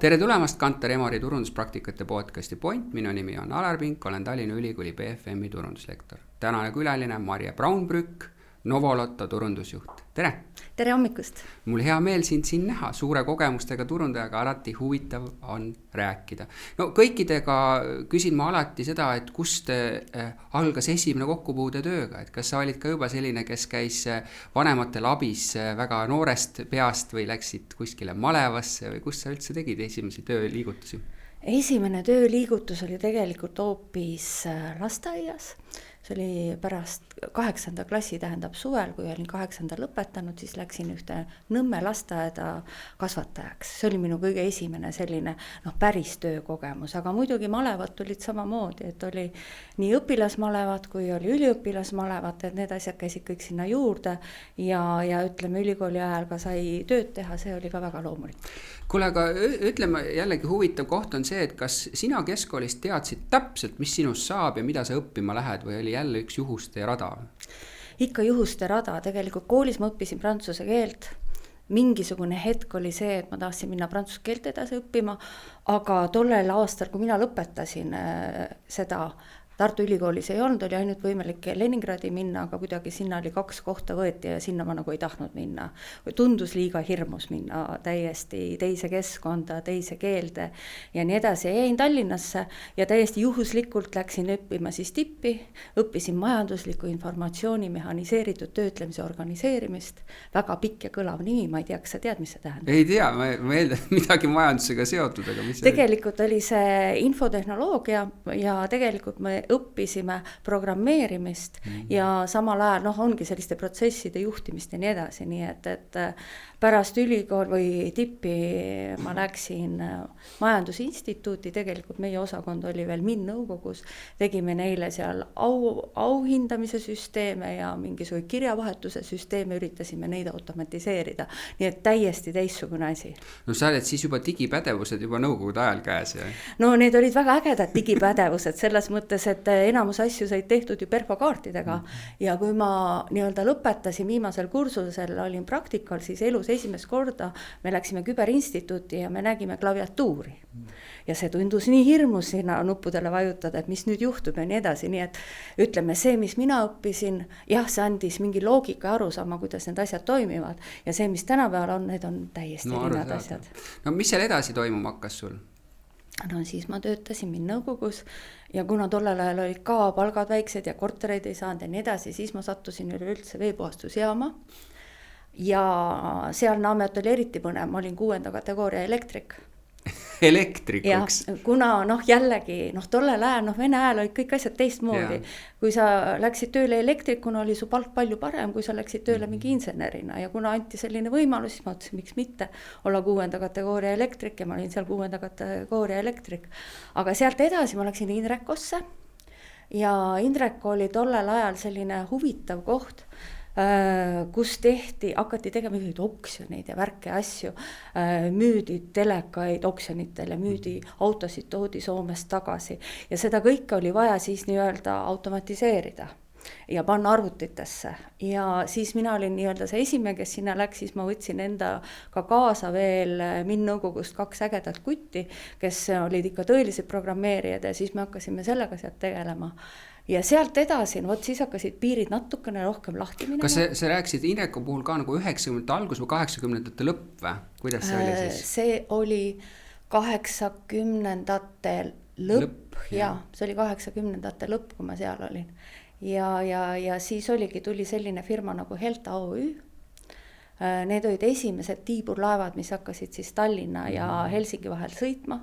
Tere tulemast Kantar Emori turunduspraktikate podcasti Point. Minu nimi on Alar Pink, olen Tallinna Ülikooli BFM-i turunduslektor. Tänane külaline Marje Braunbrück, Novolotto turundusjuht. Tere! Tere hommikust! Mul hea meel sind siin näha, suure kogemustega turundajaga alati huvitav on rääkida. No kõikidega küsin ma alati seda, et kust algas esimene kokkupuude tööga, et kas sa olid ka juba selline, kes käis vanematel abis väga noorest peast või läksid kuskile malevasse või kus sa üldse tegid esimesi tööliigutusi? Esimene tööliigutus oli tegelikult hoopis lasteaias. See oli pärast 8. klassi, tähendab suvel, kui olin 8. lõpetanud, siis läksin ühte Nõmme lasteaeda kasvatajaks. See oli minu kõige esimene selline päris töökogemus, aga muidugi malevad tulid samamoodi, et oli nii õpilasmalevad kui oli üliõpilasmalevad, et need asjad käisid kõik sinna juurde ja ütleme, ülikooli ajal ka sai tööd teha, see oli ka väga loomulik. Kuule, aga ütleme jällegi huvitav koht on see, et kas sina keskkoolist teadsid täpselt, mis sinust saab ja mida sa õppima lähed või oli jälle üks juhuste rada? Ikka juhuste rada, tegelikult koolis ma õppisin prantsuse keelt. Mingisugune hetk oli see, et ma tahtsin minna prantsuse keelt edasi õppima, aga tollel aastal, kui mina lõpetasin seda Tartu Ülikoolis ei olnud, oli ainult võimalik Leningradi minna, aga kuidagi sinna oli 2 kohta võeti ja sinna ma nagu ei tahtnud minna. Tundus liiga hirmus minna täiesti teise keskkonda, teise keelde ja nii edasi. Jäin Tallinnasse ja täiesti juhuslikult läksin õppima siis tippi, õppisin majandusliku informatsiooni mehaniseeritud töötlemise organiseerimist. Väga pikk ja kõlav nimi, ma ei tea, kas sa tead, mis see tähendab? Ei tea, ma eeldan midagi majandusega seotud, aga mis tegelikult oli see infotehnoloogia ja tegelikult me õppisime programmeerimist ja samal ajal ongi selliste protsesside juhtimist ja nii edasi, nii et pärast ülikool või tippi ma läksin majandusinstituuti, tegelikult meie osakond oli veel nõukogus, tegime neile seal auhindamise süsteeme ja mingisugune kirjavahetuse süsteeme, üritasime neid automatiseerida, nii et täiesti teistsugune asi. No sa oled siis juba digipädevused juba nõukogude ajal käes, jah? No need olid väga ägedad digipädevused selles mõttes, et enamus asju said tehtud ju perfokaartidega ja kui ma nii-öelda lõpetasin viimasel kursusel, olin praktikal, siis elus esimest korda me läksime küberinstituuti ja me nägime klaviatuuri. Ja see tundus nii hirmus sinna nuppudele vajutada, et mis nüüd juhtub ja nii edasi, nii et ütleme see, mis mina õppisin, jah, see andis mingi loogika arusaama, kuidas need asjad toimivad ja see, mis tänapäeval on, need on täiesti erinevad asjad. No mis seal edasi toimuma hakkas sul? No siis ma töötasin nõukogus ja kuna tollel ajal olid ka palgad väiksed ja kortereid ei saanud ja nii edasi, siis ma sattusin üleüldse veepuhastusjaama ja sealne amet oli eriti põnev, ma olin 6. kategooria elektrik. Elektrikuks? Ja kuna jällegi, tollel ajal, Vene ajal olid kõik asjad teistmoodi. Kui sa läksid tööle elektrikuna, oli su palk palju parem, kui sa läksid tööle mingi insenerina ja kuna anti selline võimalus, siis ma ütlesin, miks mitte olla 6. kategooria elektrik ja ma olin seal 6. kategooria elektrik. Aga sealt edasi ma läksin Indrekosse ja Indrek oli tollel ajal selline huvitav koht, kus hakati tegema oksjoneid ja värke asju, müüdi telekaid oksjonitele, müüdi autosid, toodi Soomest tagasi ja seda kõike oli vaja siis nii-öelda automatiseerida ja panna arvutitesse ja siis mina olin nii-öelda see esimene, kes sinna läks, siis ma võtsin enda ka kaasa veel nõukogust 2 ägedat kutti, kes olid ikka tõelised programmeerijad ja siis me hakkasime sellega sealt tegelema. Ja sealt edasi, siis hakkasid piirid natukene rohkem lahti minema. Kas sa rääkisid Indreku puhul ka nagu 90. algus või 80. lõpp või? Kuidas see oli siis? See oli 80. lõpp ja see oli 80. lõpp, kui ma seal olin. Ja siis tuli selline firma nagu Helta OÜ. Need olid esimesed tiiburlaevad, mis hakkasid siis Tallinna ja Helsingi vahel sõitma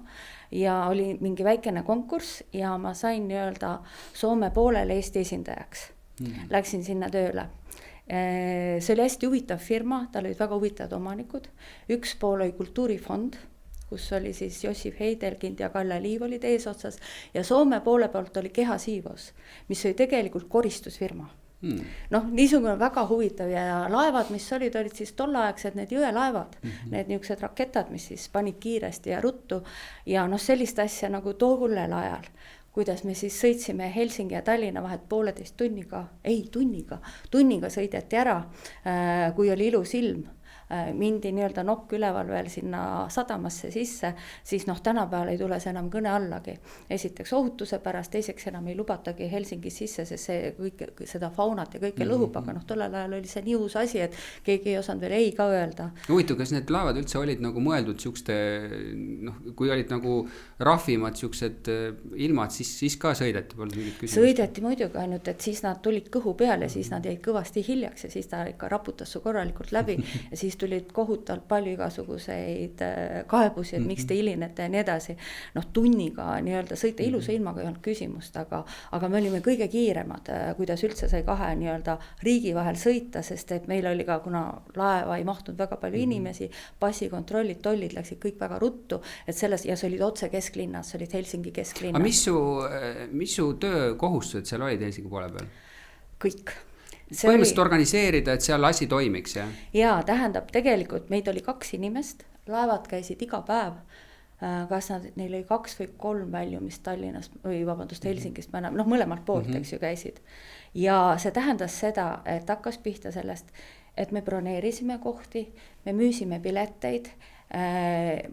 ja oli mingi väikene konkurss ja ma sain nii-öelda Soome poolele Eesti esindajaks. Läksin sinna tööle. See oli hästi huvitav firma, tal olid väga huvitavad omanikud. Üks pool oli kultuurifond, kus oli siis Jossif Heidelkind ja Kalle Liiv olid eesotsas ja Soome poole poolt oli Keha Siivos, mis oli tegelikult koristusfirma. Niisugune väga huvitav ja laevad, mis olid siis tolleaegsed need jõelaevad, need niisugused raketad, mis siis panid kiiresti ja ruttu ja sellist asja nagu tollel ajal, kuidas me siis sõitsime Helsingi ja Tallinna vahet 1,5 tunniga sõideti ära, kui oli ilus ilm. mindi nii-öelda nokk üleval veel sinna sadamasse sisse, siis noh, tänapäeval ei tule see enam kõne allagi. Esiteks ohutuse pärast, teiseks enam ei lubatagi Helsingis sisse, sest see kõik, seda faunat ja kõike lõhub, aga noh, tollel ajal oli see nii uus asi, et keegi ei osanud veel ei ka öelda. Huvitav, kas need laevad üldse olid nagu mõeldud siukeste, noh, kui olid nagu rahvimad siuksed ilmad, siis ka sõideti, polnud mingit küsimust? Sõideti muidugi, ainult et siis nad tulid kõhu peal ja siis nad jäid kõvasti hiljaks ja siis ta ikka raputas su korralikult läbi ja siis tulid kohutavalt palju igasuguseid kaebusi, et miks te hilinete ja nii edasi. Noh, tunniga nii-öelda sõita ilusa ilmaga ei olnud küsimust, aga me olime kõige kiiremad, kuidas üldse sai kahe nii-öelda riigi vahel sõita, sest et meil oli ka, kuna laeva ei mahtunud väga palju inimesi, passikontrollid, tollid läksid kõik väga ruttu, et selles, ja see olid otse kesklinnas, see olid Helsingi kesklinnas. Aga mis su töökohustused seal olid Helsingi poole peal? Kõik. Põhimõtteliselt organiseerida, et seal asi toimiks, jah? Jaa, tähendab, tegelikult meid oli 2 inimest, laevad käisid iga päev, kas neil oli 2 või 3 väljumist Tallinnast või vabandust Helsingist, noh mõlemalt poolt, eks ju, käisid. Ja see tähendas seda, et hakkas pihta sellest, et me broneerisime kohti, me müüsime pileteid,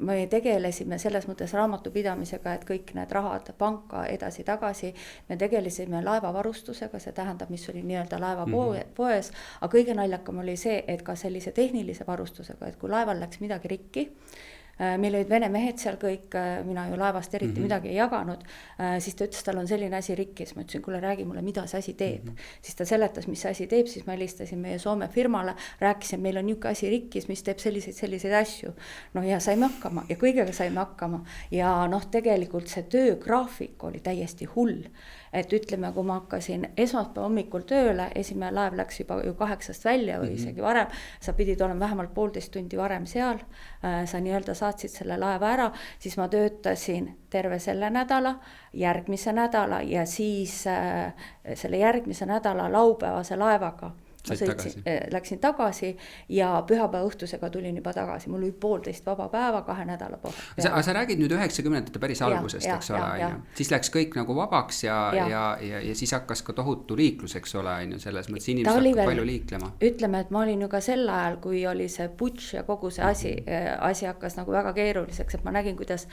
me tegelesime selles mõttes raamatupidamisega, et kõik need rahad panka edasi-tagasi, me tegelesime laevavarustusega, see tähendab, mis oli nii-öelda laeva poes, aga kõige naljakam oli see, et ka sellise tehnilise varustusega, et kui laeval läks midagi rikki, meil olid vene mehed seal kõik, mina ju laevast eriti midagi ei jaganud, siis ta ütles, tal on selline asi rikkis, ma ütlesin, kuule räägi mulle, mida see asi teeb. Siis ta seletas, mis see asi teeb, siis ma helistasin meie Soome firmale, rääkisin, meil on niisugune asi rikkis, mis teeb selliseid asju. Noh ja saime hakkama ja kõigega saime hakkama ja noh, tegelikult see töögraafik oli täiesti hull. Et ütleme, kui ma hakkasin esmaspäeva hommikul tööle, esimene laev läks juba 8 välja või isegi varem, sa pidid olema vähemalt 1,5 tundi varem seal, sa nii-öelda saatsid selle laeva ära, siis ma töötasin terve selle nädala, järgmise nädala ja siis selle järgmise nädala laupäevase laevaga ma läksin tagasi ja pühapäeva õhtusega tulin juba tagasi. Mul oli 1,5 vaba päeva 2 nädala pohel. Aga sa räägid nüüd 90ndate päris algusest, eks ole. Siis läks kõik nagu vabaks ja siis hakkas ka tohutu liiklus, eks ole, selles mõttes inimesed hakkas palju liiklema. Ütleme, et ma olin ju ka sel ajal, kui oli see putš ja kogu see asi hakkas nagu väga keeruliseks, et ma nägin, kuidas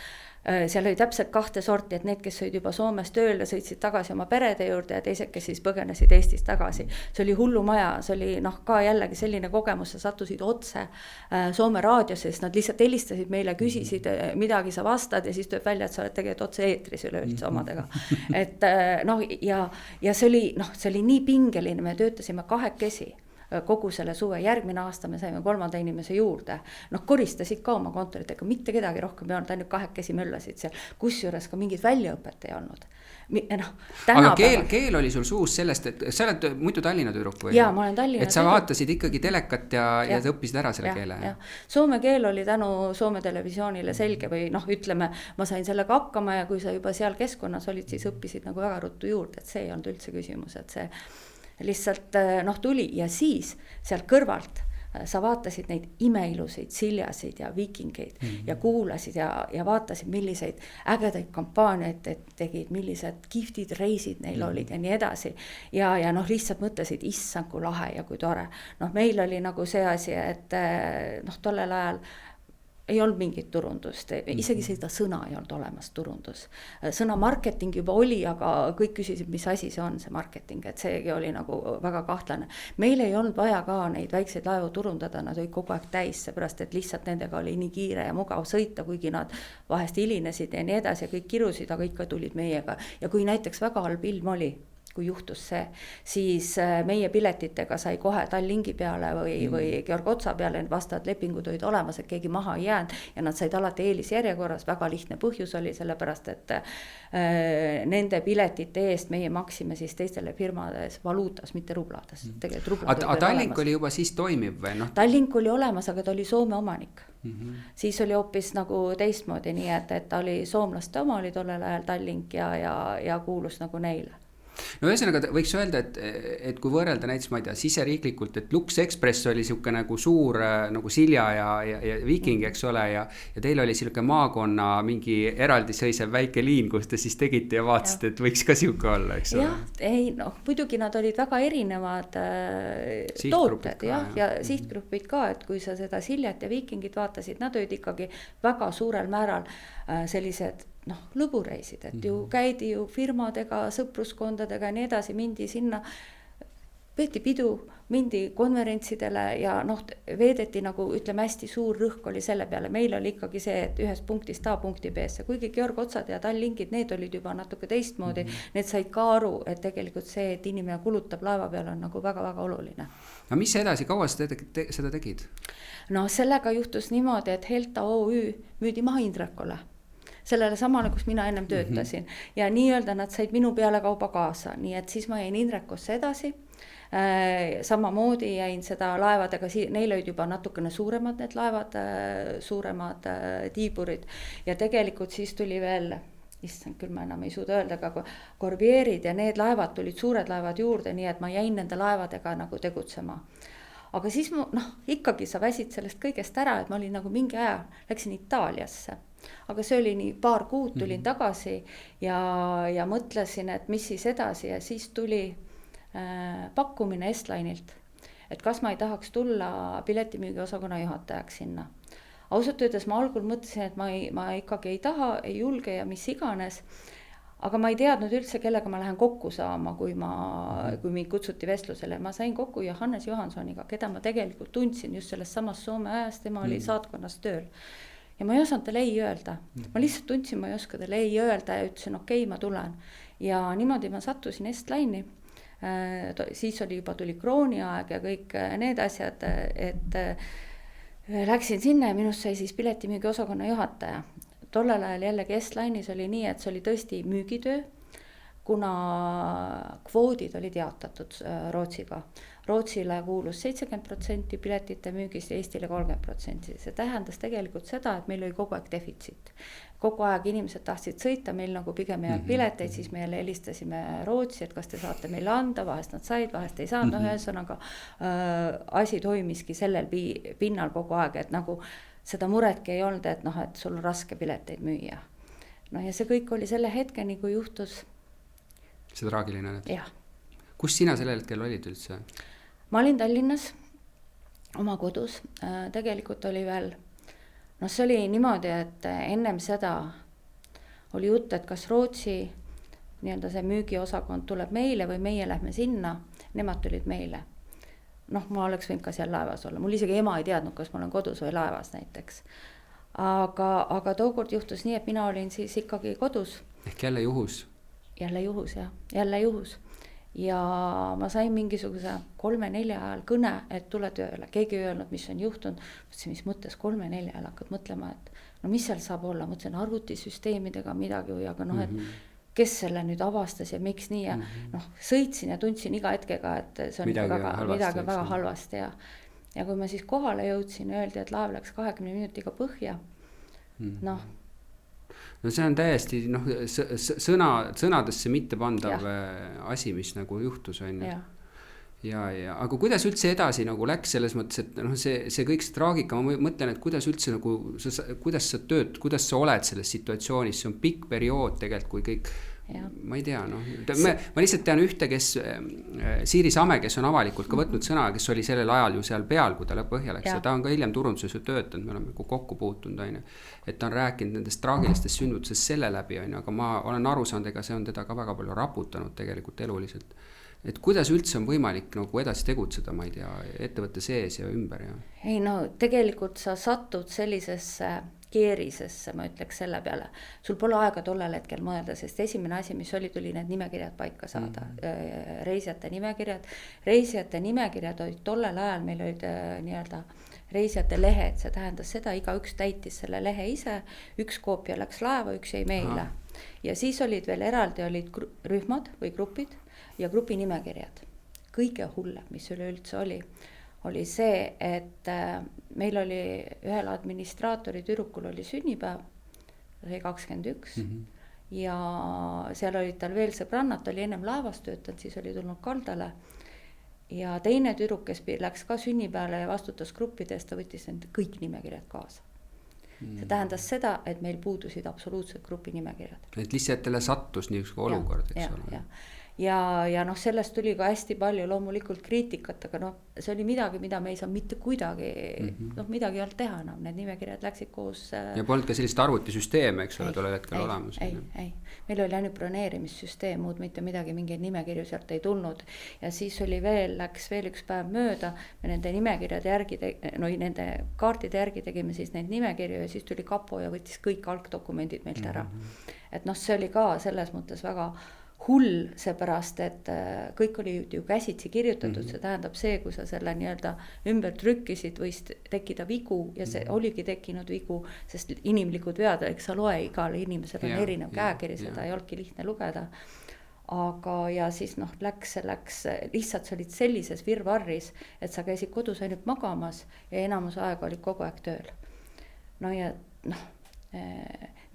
seal oli täpselt 2 sorti, et need, kes sõid juba Soomes tööl ja sõitsid tagasi oma perede juurde ja teised, kes siis põgenesid Eestist tagasi. See oli hullumaja, see oli noh ka jällegi selline kogemus, sa sattusid otse Soome raadiosse, sest nad lihtsalt helistasid meile, küsisid midagi, sa vastad ja siis tuleb välja, et sa oled tegelikult otse eetris üleüldse omadega. Et noh ja see oli nii pingeline, me töötasime 2 kogu selle suve, järgmine aasta me saime 3. inimese juurde, noh koristasid ka oma kontoritega, mitte kedagi rohkem ei olnud, ainult 2 möllasid seal, kus juures ka mingit väljaõpet ei olnud. No, aga keel oli sul suus sellest, et sa oled muidu Tallinna tüdruk või? Jaa, ma olen Tallinna tüdruk. Et sa vaatasid ikkagi telekat ja sa õppisid ära selle keele? Ja. Soome keel oli tänu Soome televisioonile selge või noh, ütleme, ma sain sellega hakkama ja kui sa juba seal keskkonnas olid, siis õppisid nagu väga ruttu juurde, et see ei olnud üldse küsimus, et see lihtsalt noh tuli ja siis sealt kõrvalt sa vaatasid neid imeilusid siljasid ja viikingeid ja kuulasid ja vaatasid, milliseid ägedaid kampaaniaid tegid, millised kihvtid reisid neil olid ja nii edasi. Ja noh, lihtsalt mõtlesid, issand kui lahe ja kui tore. Noh, meil oli nagu see asi, et noh, tollel ajal ei olnud mingit turundust, isegi seda sõna ei olnud olemas, turundus. Sõna marketing juba oli, aga kõik küsisid, mis asi see on, see marketing, et seegi oli nagu väga kahtlane. Meil ei olnud vaja ka neid väikseid laevu turundada, nad olid kogu aeg täis, seepärast, et lihtsalt nendega oli nii kiire ja mugav sõita, kuigi nad vahest hilinesid ja nii edasi ja kõik kirusid, aga ikka tulid meiega. Ja kui näiteks väga halb ilm oli, kui juhtus see, siis meie piletitega sai kohe Tallinki peale või Georg Otsa peale, need vastavad lepingud olid olemas, et keegi maha ei jäänud ja nad said alati eelisjärjekorras, väga lihtne põhjus oli sellepärast, et nende piletite eest meie maksime siis teistele firmades valuutas, mitte rublades. Aga Tallink oli juba siis toimib või? No? Tallink oli olemas, aga ta oli Soome omanik. Siis oli hoopis nagu teistmoodi, nii et ta oli soomlaste oma, oli tollel ajal Tallink ja kuulus nagu neile. no ühesõnaga võiks öelda, et kui võrrelda näiteks, ma ei tea, siseriiklikult, et Lux Express oli siuke nagu suur nagu Silja ja Viking, eks ole, ja teil oli siuke maakonna mingi eraldiseisev väike liin, kus te siis tegite ja vaatasite, et võiks ka siuke olla, eks ole. jah, ei noh, muidugi nad olid väga erinevad tooted ja sihtgrupid ka, et kui sa seda Siljat ja Vikingit vaatasid, nad olid ikkagi väga suurel määral sellised noh, lõbureisid, et ju käidi ju firmadega, sõpruskondadega ja nii edasi, mindi sinna, peeti pidu, mindi konverentsidele ja noh, veedeti nagu ütleme, hästi suur rõhk oli selle peale. Meil oli ikkagi see, et ühest punktist A punkti B-sse, kuigi Georg Otsad ja Tallinkid, need olid juba natuke teistmoodi, need said ka aru, et tegelikult see, et inimene kulutab laeva peale on nagu väga-väga oluline. No mis edasi, kaua sa seda tegid? No sellega juhtus niimoodi, et Helta OÜ müüdi maha Indrekule. Sellele samale, kus mina ennem töötasin. Ja nii-öelda nad said minu peale kauba kaasa. Nii et siis ma jäin Indrekosse edasi. Samamoodi jäin seda laevadega, neil olid juba natukene suuremad need laevad, suuremad tiiburid. Ja tegelikult siis tuli veel, issand, küll ma enam ei suuda öelda, aga Corvierid ja need laevad tulid suured laevad juurde, nii et ma jäin nende laevadega nagu tegutsema. Aga siis ikkagi sa väsid sellest kõigest ära, et ma olin nagu mingi aja, läksin Itaaliasse. Aga see oli nii paar kuud, tulin tagasi ja mõtlesin, et mis siis edasi ja siis tuli pakkumine Estline'ilt, et kas ma ei tahaks tulla piletimüügi osakonna juhatajaks sinna. Ausalt öeldes ma algul mõtlesin, et ma ikkagi ei taha, ei julge ja mis iganes, aga ma ei teadnud üldse, kellega ma lähen kokku saama, kui mind kutsuti vestlusele. Ma sain kokku Johannes Johansoniga, keda ma tegelikult tundsin just sellest samast Soome ajast, tema oli saatkonnas tööl. Ja ma ei osanud talle ei öelda. Ma lihtsalt tundsin, ma ei oska talle ei öelda ja ütlesin, okei, ma tulen. Ja niimoodi ma sattusin Estline'i. Siis tuli krooni aeg ja kõik need asjad, et läksin sinna ja minust sai siis piletimüügi osakonna juhataja. Tollel ajal jällegi Estline'is oli nii, et see oli tõesti müügitöö, kuna kvoodid olid jaotatud Rootsiga. Rootsile kuulus 70% piletite müügist ja Eestile 30%. See tähendas tegelikult seda, et meil oli kogu aeg defitsiit. Kogu aeg inimesed tahtsid sõita, meil nagu pigem ei olnud pileteid, siis me jälle helistasime Rootsi, et kas te saate meile anda, vahest nad said, vahest ei saanud, ühesõnaga asi toimiski sellel pinnal kogu aeg, et nagu seda muretki ei olnud, et sul on raske pileteid müüa. Ja see kõik oli selle hetkeni, kui juhtus see traagiline nüüd? Jah. Kus sina sellel hetkel olid üldse? Ma olin Tallinnas oma kodus, tegelikult oli veel, see oli niimoodi, et ennem seda oli jutt, et kas Rootsi nii-öelda see müügiosakond tuleb meile või meie lähme sinna, nemad tulid meile. Ma oleks võinud ka seal laevas olla, mul isegi ema ei teadnud, kas ma olen kodus või laevas näiteks. Aga tookord juhtus nii, et mina olin siis ikkagi kodus. Ehk jälle juhus? Jälle juhus. Ja ma sain mingisuguse 3-4 ajal kõne, et tule tööle. Keegi ei öelnud, mis on juhtunud. Mõtlesin, mis mõttes 3-4 ajal hakkad mõtlema, et mis seal saab olla. Mõtlesin arvutisüsteemidega midagi, aga et kes selle nüüd avastas ja miks nii. Ja sõitsin ja tundsin iga hetkega, et see on midagi väga halvasti. Ja kui ma siis kohale jõudsin, öeldi, et laev läks 20 minutiga põhja. No see on täiesti sõnadesse mitte pandav asi, mis nagu juhtus on. Ja, aga kuidas üldse edasi nagu läks selles mõttes, et see kõik see traagika, ma mõtlen, et kuidas üldse nagu, kuidas sa tööd, kuidas sa oled selles situatsioonis, see on pikk periood tegelikult, kui kõik, ma ei tea, ma lihtsalt tean ühte, kes Siiri Same, kes on avalikult ka võtnud sõna, kes oli sellel ajal ju seal peal, kui ta põhja läks ja ta on ka hiljem turunduses ju töötanud, me oleme kokku puutunud, et ta on rääkinud nendest traagilistest sündmusest selle läbi, aga ma olen aru saanud, ega see on teda ka väga palju raputanud tegelikult eluliselt. Et kuidas üldse on võimalik nagu edasi tegutseda, ma ei tea, ettevõtte sees ja ümber? Ja? Ei tegelikult sa satud sellisesse keerisesse, ma ütleks selle peale. Sul pole aega tollel hetkel mõelda, sest esimene asi, mis tuli need nimekirjad paika saada, reisijate nimekirjad. Reisijate nimekirjad olid tollel ajal, meil olid nii-öelda reisijate lehed, see tähendas seda, igaüks täitis selle lehe ise, üks koopia läks laeva, üks jäi meile. Ja siis olid veel eraldi olid rühmad või grupid ja grupi nimekirjad. Kõige hullem, mis üleüldse oli see, et meil oli ühel administraatori tüdrukul oli sünnipäev, see oli 21 ja seal olid tal veel sõbrannad, ta oli ennem laevas töötanud, siis oli tulnud kaldale. Ja teine tüdruk, kes läks ka sünnipäevale ja vastutas gruppides, ta võttis need kõik nimekirjad kaasa. See tähendas seda, et meil puudusid absoluutselt grupi nimekirjad. Et lihtsalt teile sattus niisugune olukord, eks ole. Ja noh, sellest tuli ka hästi palju loomulikult kriitikat, aga noh, see oli midagi, mida me ei saa mitte kuidagi, noh, midagi ei olnud teha enam, need nimekirjad läksid koos. Ja polnud ka sellist arvutisüsteeme, eks ole, tollel hetkel olemas. Ei, meil oli ainult broneerimissüsteem, muud mitte midagi, mingeid nimekirju sealt ei tulnud. Ja siis oli läks veel üks päev mööda, me nende nimekirjade järgi, nende kaartide järgi tegime siis neid nimekirju ja siis tuli kapo ja võttis kõik algdokumendid meilt ära. Et noh, see oli ka selles mõttes väga hull, seepärast, et kõik oli ju käsitsi kirjutatud, see tähendab see, kui sa selle nii-öelda ümber trükkisid, võis tekkida vigu ja see oligi tekkinud vigu, sest inimlikud vead, eks sa loe, igale inimesel on erinev käekiri, seda ei olnudki lihtne lugeda. Aga ja siis noh, läks, lihtsalt sa olid sellises virvarris, et sa käisid kodus ainult magamas ja enamus aega olid kogu aeg tööl. No ja noh,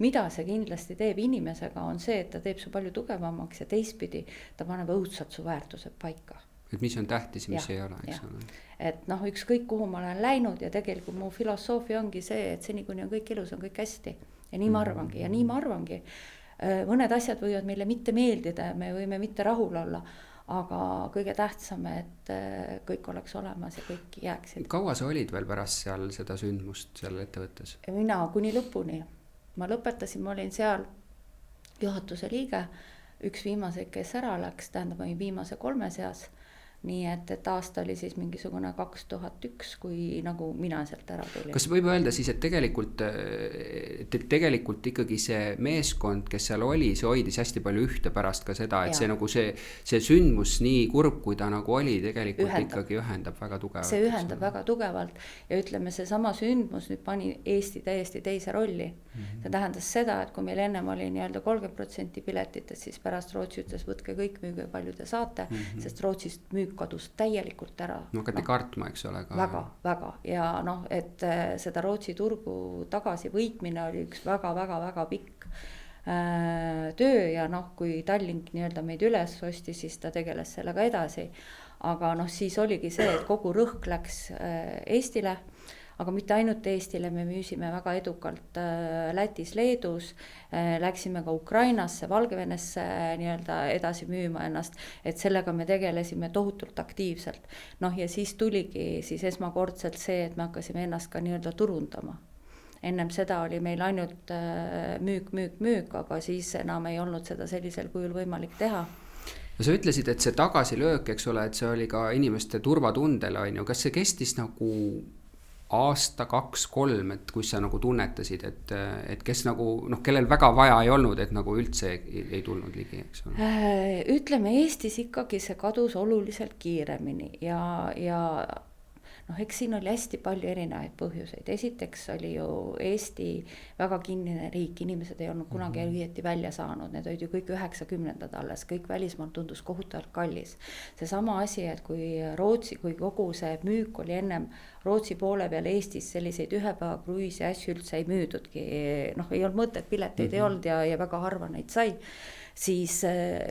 mida see kindlasti teeb inimesega on see, et ta teeb su palju tugevamaks ja teistpidi ta paneb õudselt su väärtused paika. Et mis on tähtis ja mis ei ole, eks ole. Et noh, ükskõik kuhu ma olen läinud ja tegelikult mu filosoofia ongi see, et seni kuni on kõik elus, on kõik hästi. Ja nii ma arvangi. Mõned asjad võivad meile mitte meeldida ja me võime mitte rahul olla, aga kõige tähtsam, et kõik oleks olemas ja kõik jääksid. Kaua sa olid veel pärast seal seda sündmust seal ettevõttes? Mina kuni lõpuni. Ma lõpetasin, ma olin seal juhatuse liige, üks viimaseid, kes ära läks, tähendab, ma olin viimase 3 seas. Nii et aasta oli siis mingisugune 2001, kui nagu mina sealt ära tulin. Kas võib öelda siis, et tegelikult ikkagi see meeskond, kes seal oli, see hoidis hästi palju ühte pärast ka seda, et see nagu see sündmus nii kurb, kui ta nagu oli, tegelikult ikkagi ühendab väga tugevalt. See ühendab väga tugevalt ja ütleme, see sama sündmus nüüd pani Eesti täiesti teise rolli. See tähendas seda, et kui meil ennem oli nii-öelda 30% piletitest, siis pärast Rootsi ütles, võtke kõik, müüge palju te saate, sest Rootsist müük kadus täielikult ära. No hakati kartma, eks ole. Väga. Ja noh, et seda Rootsi turgu tagasi võitmine oli üks väga pikk töö ja noh, kui Tallink nii-öelda meid üles osti, siis ta tegeles sellega edasi. Aga noh, siis oligi see, et kogu rõhk läks Eestile. Aga mitte ainult Eestile, me müüsime väga edukalt Lätis, Leedus, läksime ka Ukrainasse, Valgevenesse nii-öelda edasi müüma ennast, et sellega me tegelesime tohutult aktiivselt. Noh ja siis tuligi siis esmakordselt see, et me hakkasime ennast ka nii-öelda turundama. Ennem seda oli meil ainult müük, aga siis enam ei olnud seda sellisel kujul võimalik teha. Ja sa ütlesid, et see tagasilöök, eks ole, et see oli ka inimeste turvatundele, on ju. Kas see kestis nagu aasta, 2, 3, et kus sa nagu tunnetasid, et kes nagu, noh, kellel väga vaja ei olnud, et nagu üldse ei tulnud ligi, eks ole? Ütleme, Eestis ikkagi see kadus oluliselt kiiremini ja noh, eks siin oli hästi palju erinevaid põhjuseid. Esiteks oli ju Eesti väga kinnine riik, inimesed ei olnud kunagi õieti välja saanud, need olid ju kõik 90ndad alles, kõik välismaal tundus kohutavalt kallis. See sama asi, et kui kogu see müük oli ennem Rootsi poole peal Eestis selliseid ühepäeva kruiisi asju üldse ei müüdudki, noh, ei olnud mõtet, pileteid ei olnud ja väga harva neid sai. Siis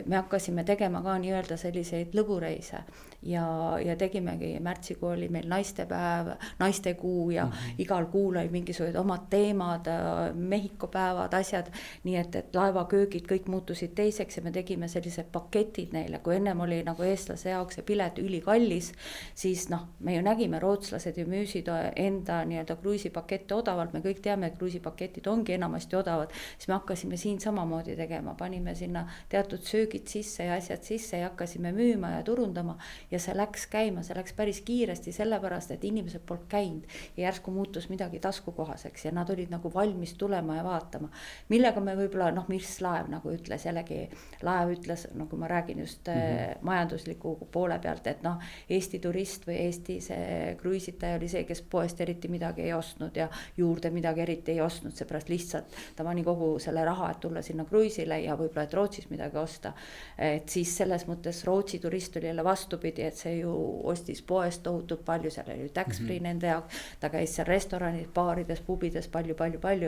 me hakkasime tegema ka nii-öelda selliseid lõbureise ja tegimegi, märtsikuu oli meil naistepäev, naistekuu ja igal kuul oli mingisugused omad teemad, Mehhiko päevad, asjad, nii et laevaköögid kõik muutusid teiseks ja me tegime sellised paketid neile, kui ennem oli nagu eestlase jaoks see pilet ülikallis, siis noh, me ju nägime, rootslased ju müüsid enda nii-öelda kruiisipakette odavalt, me kõik teame, et kruiisipaketid ongi enamasti odavad, siis me hakkasime siin samamoodi tegema, panime sinna teatud söögid sisse ja asjad sisse ja hakkasime müüma ja turundama ja see läks käima, see läks päris kiiresti sellepärast, et inimesed polnud käinud ja järsku muutus midagi taskukohaseks ja nad olid nagu valmis tulema ja vaatama, millega me võib-olla, noh, mis laev nagu ütles, jällegi laev ütles, nagu ma räägin just majandusliku poole pealt, et noh, Eesti turist või Eesti see kruiisitaja oli see, kes poest eriti midagi ei ostnud ja juurde midagi eriti ei ostnud, seepärast lihtsalt ta pani kogu selle raha, et tulla sinna kruiisile ja võib-olla, et Rootsis midagi osta. Et siis selles mõttes Rootsi turist oli jälle vastupidi, et see ju ostis poest tohutult palju, seal oli tax-free nende jaoks, ta käis seal restoranis, baarides, pubides palju,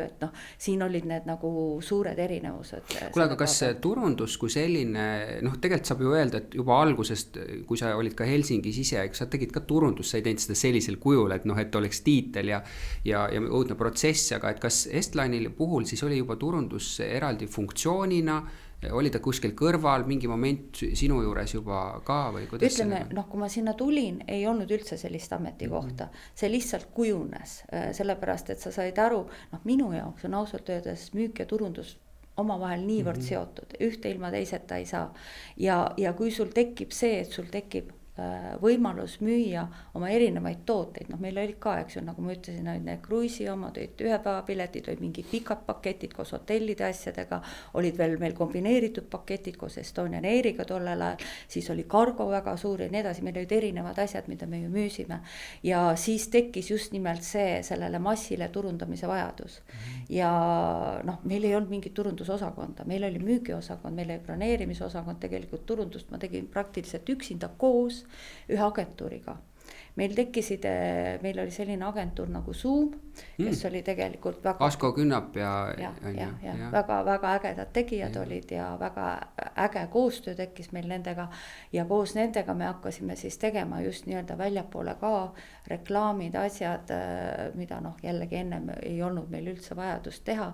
et noh, siin olid need nagu suured erinevused. Kuule, aga kas turundus kui selline, noh tegelikult saab ju öelda, et juba algusest, kui sa olid ka Helsingis ise, sa tegid ka turundust, sa ei teinud seda sellisel kujul, et noh, et oleks tiitel ja õudne protsess, aga et kas Estlinil puhul siis oli juba turundus eraldi funktsioonina, oli ta kuskil kõrval mingi moment sinu juures juba ka või kuidas? Ütleme, noh, kui ma sinna tulin, ei olnud üldse sellist ametikohta, see lihtsalt kujunes, sellepärast, et sa said aru, noh, minu jaoks on ausalt öeldes müük ja turundus omavahel niivõrd seotud, ühte ilma teiseta ei saa. Ja kui sul tekib see, et sul tekib võimalus müüa oma erinevaid tooteid, noh meil olid ka, eks ju, nagu ma ütlesin, olid need kruiisi omad, olid ühepäevapiletid, olid mingid pikad paketid koos hotellide asjadega, olid veel meil kombineeritud paketid koos Estonian Airiga tollel ajal, siis oli kargo väga suur ja nii edasi, meil olid erinevad asjad, mida me ju müüsime. Ja siis tekkis just nimelt see sellele massile turundamise vajadus. Ja noh, meil ei olnud mingit turundusosakonda, meil oli müügiosakond, meil oli planeerimisosakond, tegelikult turundust ma tegin praktiliselt üksinda koos ühe agentuuriga. Meil oli selline agentuur nagu Zoom, kes oli tegelikult väga Asko Künnap ja väga ägedad tegijad olid ja väga äge koostöö tekkis meil nendega ja koos nendega me hakkasime siis tegema just nii-öelda väljapoole ka reklaamid, asjad, mida noh jällegi ennem ei olnud meil üldse vajadust teha,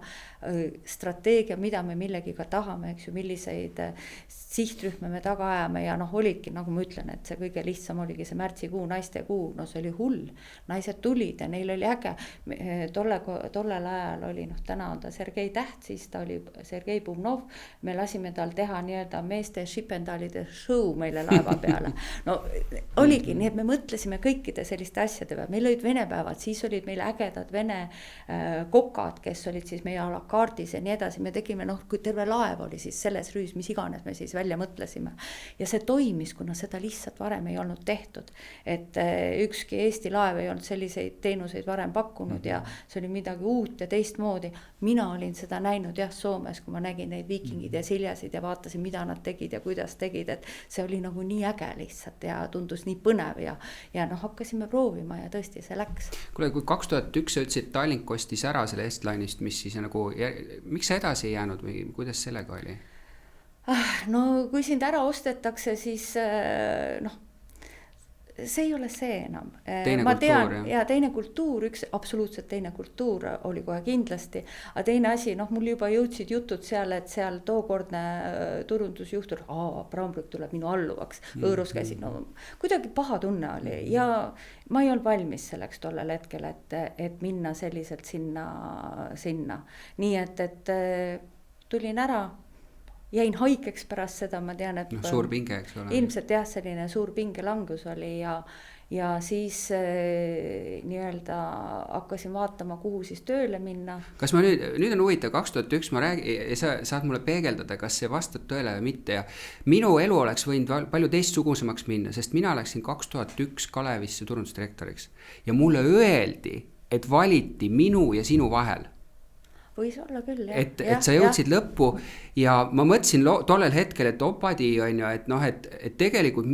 strateegia, mida me millegiga tahame, eks ju, milliseid sihtrühme me taga ajame ja noh olidki, nagu ma ütlen, et see kõige lihtsam oligi see märtsikuu, naistekuu, no see oli hull, naised tulid ja neil oli äge, tollel ajal oli, noh täna on ta Sergei Täht, siis ta oli Sergei Bumnov, me lasime tal teha nii-öelda meeste šipendalide show meile laeva peale, no oligi, nii et me mõtlesime kõikide selliste asjade peale, meil olid venepäevad, siis olid meil ägedad vene kokad, kes olid siis meie a la kaardis ja nii edasi, me tegime, noh kui terve laev oli siis selles rüüs, mis iganes me siis välja mõtlesime ja see toimis, kuna seda lihtsalt varem ei olnud tehtud, et ükski Eesti laev ei olnud selliseid teenuseid varem pakkunud ja see oli midagi uut ja teistmoodi. Mina olin seda näinud jah Soomes, kui ma nägin neid viikingid ja Siljasid ja vaatasin, mida nad tegid ja kuidas tegid, et see oli nagu nii äge lihtsalt ja tundus nii põnev ja noh hakkasime proovima ja tõesti see läks. Kuule, kui 2001 sa ütlesid, Tallink ostis ära selle Estlinist, mis siis nagu, miks sa edasi ei jäänud või kuidas sellega oli? No kui sind ära ostetakse, siis noh, see ei ole see enam. Teine ma kultuur, tean, ja teine kultuur, üks absoluutselt teine kultuur oli kohe kindlasti, aga teine asi, noh mul juba jõudsid jutud seal, et seal tookordne turundusjuhtur, Braunbrück tuleb minu alluvaks, Õõrus käisin, no kuidagi paha tunne oli ja ma ei olnud valmis selleks tollel hetkel, et minna selliselt sinna. Nii et tulin ära, jäin haigeks pärast seda, ma tean, et suur pinge, eks ole. Ilmselt jah, selline suur pingelangus oli ja siis nii-öelda hakkasin vaatama, kuhu siis tööle minna. Kas ma nüüd on huvitav, 2001 ma räägin, sa saad mulle peegeldada, kas see vastab tõele või mitte ja minu elu oleks võinud palju teistsugusemaks minna, sest mina läksin 2001 Kalevisse turundusdirektoriks ja mulle öeldi, et valiti minu ja sinu vahel. Võis olla küll, jah. Et sa jõudsid lõppu ja ma mõtlesin tollel hetkel, et opadi on ju, et noh, et tegelikult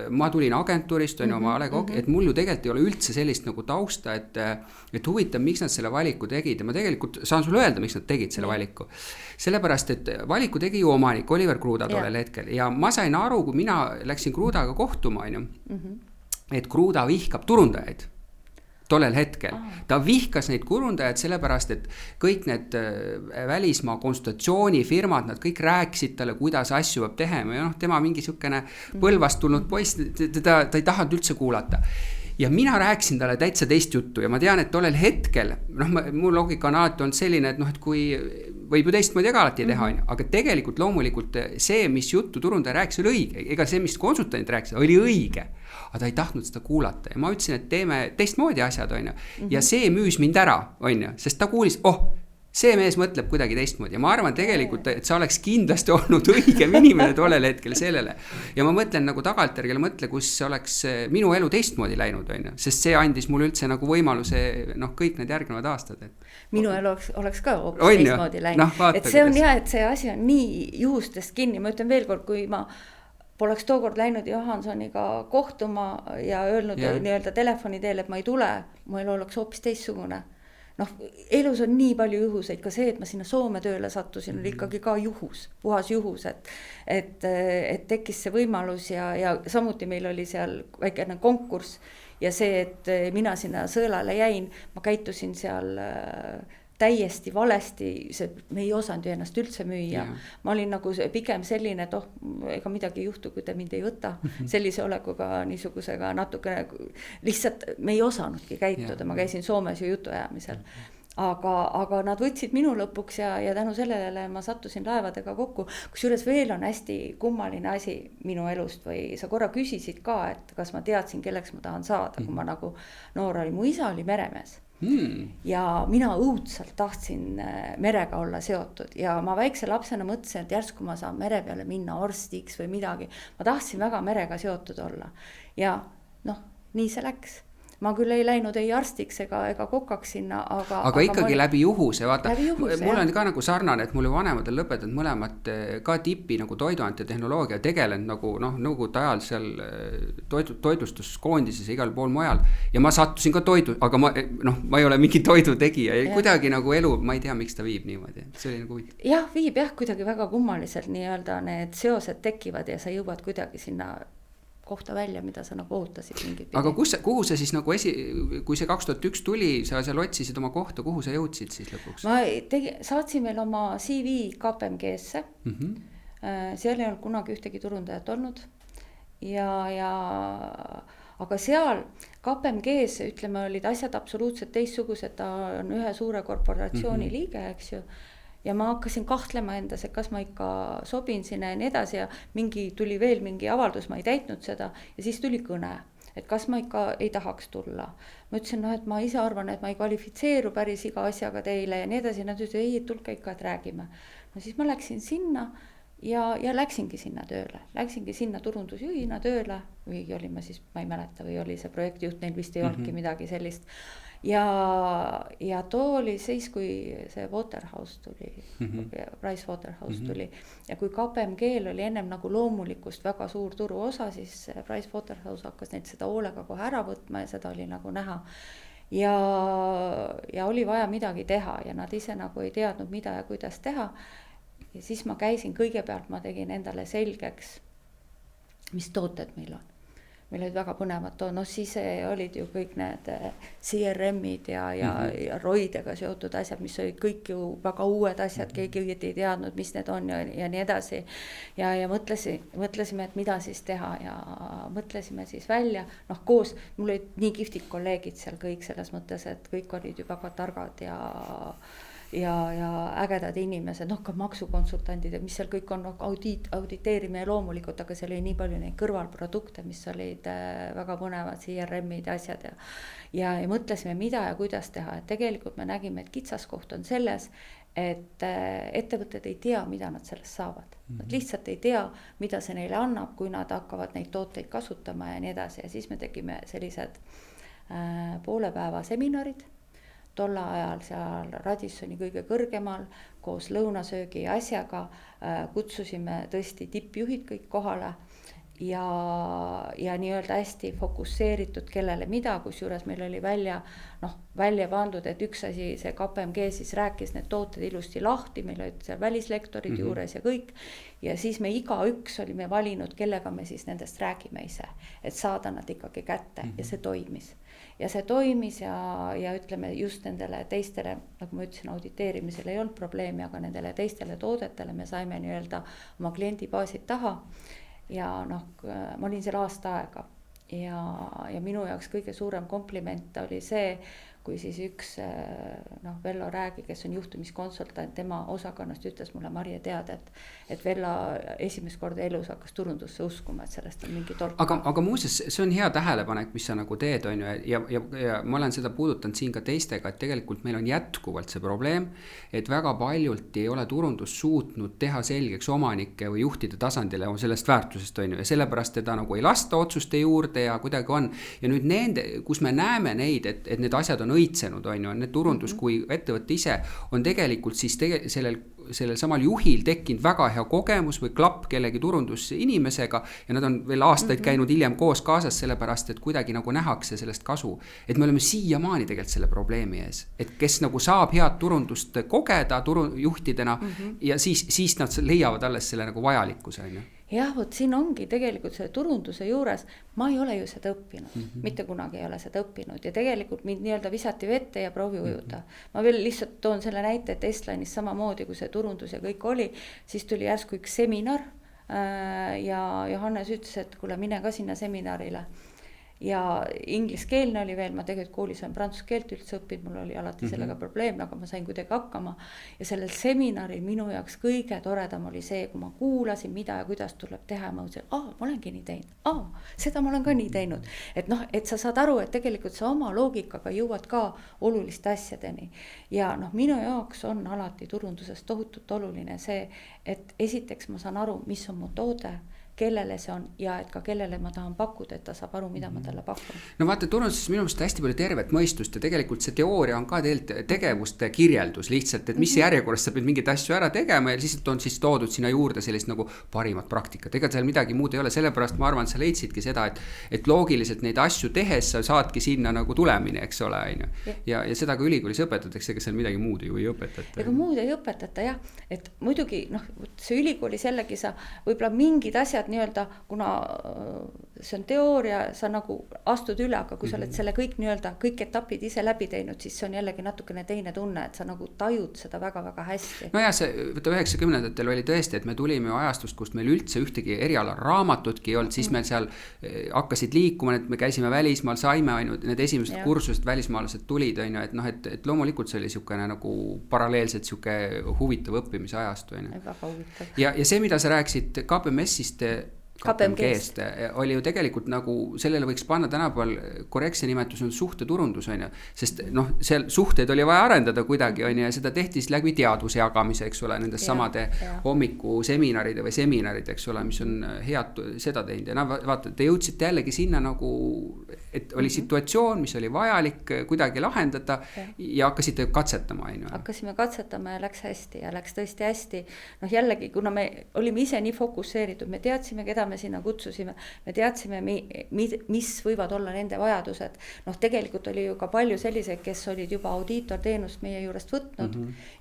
ma tulin agentuurist, on ju, oma Alekog, et mul ju tegelikult ei ole üldse sellist nagu tausta, et huvitav, miks nad selle valiku tegid ja ma tegelikult saan sulle öelda, miks nad tegid selle valiku. Sellepärast, et valiku tegi ju omanik Oliver Kruda tollel hetkel ja ma sain aru, kui mina läksin Krudaga kohtuma, on ju, et Kruda vihkab turundajaid. Tollel hetkel. Ta vihkas neid kurundajad sellepärast, et kõik need välismaa konsultatsioonifirmad, nad kõik rääkisid talle, kuidas asju peab tegema ja noh, tema mingi sükene Põlvast tulnud poiss, ta ei tahanud üldse kuulata. Ja mina rääkisin talle täitsa teist juttu ja ma tean, et tollel hetkel, noh, mu loogika on alati olnud selline, et noh, et kui võib ju teistmoodi ka alati teha, aga tegelikult loomulikult see, mis juttu turundaja rääkis, oli õige, ega see, mis konsultant rääkis, oli õige, aga ta ei tahtnud seda kuulata ja ma ütlesin, et teeme teistmoodi asjad, on ju, ja see müüs mind ära, on ju, sest ta kuulis, see mees mõtleb kuidagi teistmoodi ja ma arvan tegelikult, et sa oleks kindlasti olnud õigem inimene tollel hetkel sellele. Ja ma mõtlen nagu tagantjärgele mõtle, kus oleks minu elu teistmoodi läinud, on ju, sest see andis mulle üldse nagu võimaluse kõik need järgnevad aastad. Minu elu oleks ka hoopis teistmoodi läinud. Et see on jah, et see asi on nii juhustest kinni, ma ütlen veel kord, kui ma poleks tookord läinud Johansoniga kohtuma ja öelnud nii-öelda telefoni teel, et ma ei tule, mu elu oleks hoopis teistsugune. Elus on nii palju juhuseid, ka see, et ma sinna Soome tööle sattusin, oli ikkagi ka juhus, puhas juhus, et tekkis see võimalus ja samuti meil oli seal väikene konkurss ja see, et mina sinna sõelale jäin, ma käitusin seal täiesti valesti, me ei osanud ju ennast üldse müüa. Ma olin nagu pigem selline, et ega midagi ei juhtu, kui te mind ei võta. Sellise olekuga niisugusega natukene, lihtsalt me ei osanudki käituda, ma käisin Soomes ju jutuajamisel. Aga nad võtsid minu lõpuks ja tänu sellele ma sattusin laevadega kokku. Kusjuures veel on hästi kummaline asi minu elust või sa korra küsisid ka, et kas ma teadsin, kelleks ma tahan saada, kui ma nagu noor oli. Mu isa oli meremees. Ja mina õudselt tahtsin merega olla seotud ja ma väikse lapsena mõtlesin, et järsku ma saan mere peale minna arstiks või midagi. Ma tahtsin väga merega seotud olla ja nii see läks. Ma küll ei läinud ei arstiks ega kokaks sinna, aga ikkagi läbi juhuse, vaata, mul on ka nagu sarnane, et mul ju vanemad on lõpetanud mõlemad ka tipi nagu toiduante tehnoloogia tegelenud nagu nõukogude ajal seal toitlustuskoondises ja igal pool mujal ja ma sattusin ka aga ma ei ole mingi toidu tegija ja kuidagi nagu elu, ma ei tea, miks ta viib niimoodi, see oli nagu huvitav. Jah, viib kuidagi väga kummaliselt nii-öelda need seosed tekivad ja sa jõuad kuidagi sinna kohta välja, mida sa nagu ootasid mingit. Aga kuhu sa siis nagu kui see 2001 tuli, sa seal otsisid oma kohta, kuhu sa jõudsid siis lõpuks? Ma saatsin veel oma CV KPMG-sse. Seal ei olnud kunagi ühtegi turundajat olnud. Aga seal KPMG-s, ütleme, olid asjad absoluutselt teistsugused, ta on ühe suure korporatsiooni liige, eks ju. Ja ma hakkasin kahtlema endas, et kas ma ikka sobin sinna ja nii edasi ja tuli veel mingi avaldus, ma ei täitnud seda ja siis tuli kõne, et kas ma ikka ei tahaks tulla. Ma ütlesin, et ma ise arvan, et ma ei kvalifitseeru päris iga asjaga teile ja nii edasi. Nad ütlesid, ei, tulge ikka, et räägime. No siis ma läksin sinna ja läksingi sinna tööle. Läksingi sinna turundusjuhina tööle või oli ma siis, ma ei mäleta, või oli see projektijuht, neil vist ei olnudki midagi sellist. Ja too oli siis, kui see Waterhouse tuli, Price Waterhouse tuli ja kui KPMG-l oli ennem nagu loomulikust väga suur turu osa, siis Price Waterhouse hakkas neid seda hoolega kohe ära võtma ja seda oli nagu näha ja oli vaja midagi teha ja nad ise nagu ei teadnud, mida ja kuidas teha ja siis ma käisin kõigepealt, ma tegin endale selgeks, mis tooted meil on. Meil olid väga põnevad, siis olid ju kõik need CRM-id ja roidega seotud asjad, mis olid kõik ju väga uued asjad, keegi ei teadnud, mis need on ja nii edasi. Ja mõtlesime, et mida siis teha ja mõtlesime siis välja, koos, mul olid nii kihvtid kolleegid seal kõik selles mõttes, et kõik olid ju väga targad ja ägedad inimesed, ka maksukonsultandid ja mis seal kõik on, auditeerimine loomulikult, aga seal oli nii palju neid kõrvalprodukte, mis olid väga põnevad CRM-id ja asjad ja mõtlesime, mida ja kuidas teha, et tegelikult me nägime, et kitsaskoht on selles, et ettevõtted ei tea, mida nad sellest saavad. Nad lihtsalt ei tea, mida see neile annab, kui nad hakkavad neid tooteid kasutama ja nii edasi ja siis me tegime sellised poole päeva seminarid, tolle ajal seal Radissoni kõige kõrgemal koos lõunasöögi asjaga kutsusime tõesti tippjuhid kõik kohale ja nii-öelda hästi fokusseeritud kellele mida, kusjuures meil oli välja pandud, et üks asi, see KPMG siis rääkis need tooted ilusti lahti, meil olid seal välislektorid juures ja kõik ja siis me igaüks olime valinud, kellega me siis nendest räägime ise, et saada nad ikkagi kätte ja see toimis. Ja see toimis ja ütleme just nendele teistele, nagu ma ütlesin, auditeerimisel ei olnud probleemi, aga nendele teistele toodetele me saime nii-öelda oma kliendibaasid taha ja ma olin seal aasta aega ja minu jaoks kõige suurem kompliment oli see, kui siis üks Vello Räägi, kes on juhtumiskonsultant, tema osakonnast ütles mulle, Marje, tead, et Vello esimest korda elus hakkas turundusse uskuma, et sellest on mingi tolk. Aga muuseas, see on hea tähelepanek, mis sa nagu teed, on ju, ja ma olen seda puudutanud siin ka teistega, et tegelikult meil on jätkuvalt see probleem, et väga paljult ei ole turundus suutnud teha selgeks omanike või juhtide tasandile sellest väärtusest, on ju, ja sellepärast teda nagu ei lasta otsuste juurde ja kuidagi on. Ja nüüd nende, kus me näeme neid, et need asjad on õitsenud, on ju, need turundus kui ettevõtte ise on tegelikult siis sellel samal juhil tekkinud väga hea kogemus või klapp kellegi turundusinimesega ja nad on veel aastaid käinud hiljem koos kaasas, sellepärast, et kuidagi nagu nähakse sellest kasu. Et me oleme siiamaani tegelikult selle probleemi ees, et kes nagu saab head turundust kogeda juhtidena ja siis nad leiavad alles selle nagu vajalikkuse, on ju. Jah, vot siin ongi tegelikult selle turunduse juures, ma ei ole ju seda õppinud, mitte kunagi ei ole seda õppinud ja tegelikult mind nii-öelda visati vette ja proovi ujuda. Ma veel lihtsalt toon selle näite, et Estlanis samamoodi, kui see turundus ja kõik oli, siis tuli järsku üks seminar ja Johannes ütles, et kuule, mine ka sinna seminarile. Ja ingliskeelne oli veel, ma tegelikult koolis olen prantsuse keelt üldse õppinud, mul oli alati sellega probleem, aga ma sain kuidagi hakkama. Ja sellel seminaril minu jaoks kõige toredam oli see, kui ma kuulasin, mida ja kuidas tuleb teha, ma mõtlesin, ma olengi nii teinud, seda ma olen ka nii teinud. Et sa saad aru, et tegelikult sa oma loogikaga jõuad ka oluliste asjadeni. Ja minu jaoks on alati turunduses tohutult oluline see, et esiteks ma saan aru, mis on mu toode, kellele see on ja et ka kellele ma tahan pakkuda, et ta saab aru, mida ma talle pakun. No vaata, turunduses minu meelest hästi palju tervet mõistust ja tegelikult see teooria on ka tegevuste kirjeldus lihtsalt, et mis järjekorras sa pead mingid asju ära tegema ja lihtsalt on siis toodud sinna juurde sellist nagu parimat praktikat. Ega seal midagi muud ei ole, sellepärast ma arvan, sa leidsidki seda, et loogiliselt neid asju tehes sa saadki sinna nagu tulemini, eks ole, ja seda ka ülikoolis õpetatakse, ega seal midagi muud ju ei õpetata. Ega muud ei õpetata, jah, et muidugi see ülikoolis jällegi sa võib-olla mingid asjad nii-öelda, kuna see on teooria, sa nagu astud üle, aga kui sa oled selle kõik etapid ise läbi teinud, siis see on jällegi natukene teine tunne, et sa nagu tajud seda väga-väga hästi. No ja see 90-ndatel oli tõesti, et me tulime ju ajastust, kust meil üldse ühtegi eriala raamatutki ei olnud, siis meil seal hakkasid liikuma, et me käisime välismaal, saime ainult need esimesed kursused, välismaalased tulid, on ju, et loomulikult see oli niisugune nagu paralleelselt niisugune huvitav õppimise ajastu. Väga huvitav. Ja see, mida sa rääkisid KPMS-ist, KPMG-st oli ju tegelikult nagu, sellele võiks panna tänapäeval korrektse nimetus on suhteturundus, on ju, sest seal suhteid oli vaja arendada kuidagi, on ju, ja seda tehti läbi teadvuse jagamise, eks ole, nendes samade hommikuseminaride või seminaride, eks ole, mis on head seda teinud ja vaata, te jõudsite jällegi sinna nagu, et oli situatsioon, mis oli vajalik kuidagi lahendada ja hakkasite katsetama, on ju. Hakkasime katsetama ja läks hästi ja läks tõesti hästi. Jällegi, kuna me olime ise nii fokusseeritud, me teadsime, keda me sinna kutsusime, me teadsime, mis võivad olla nende vajadused. Tegelikult oli ju ka palju selliseid, kes olid juba audiitorteenust meie juurest võtnud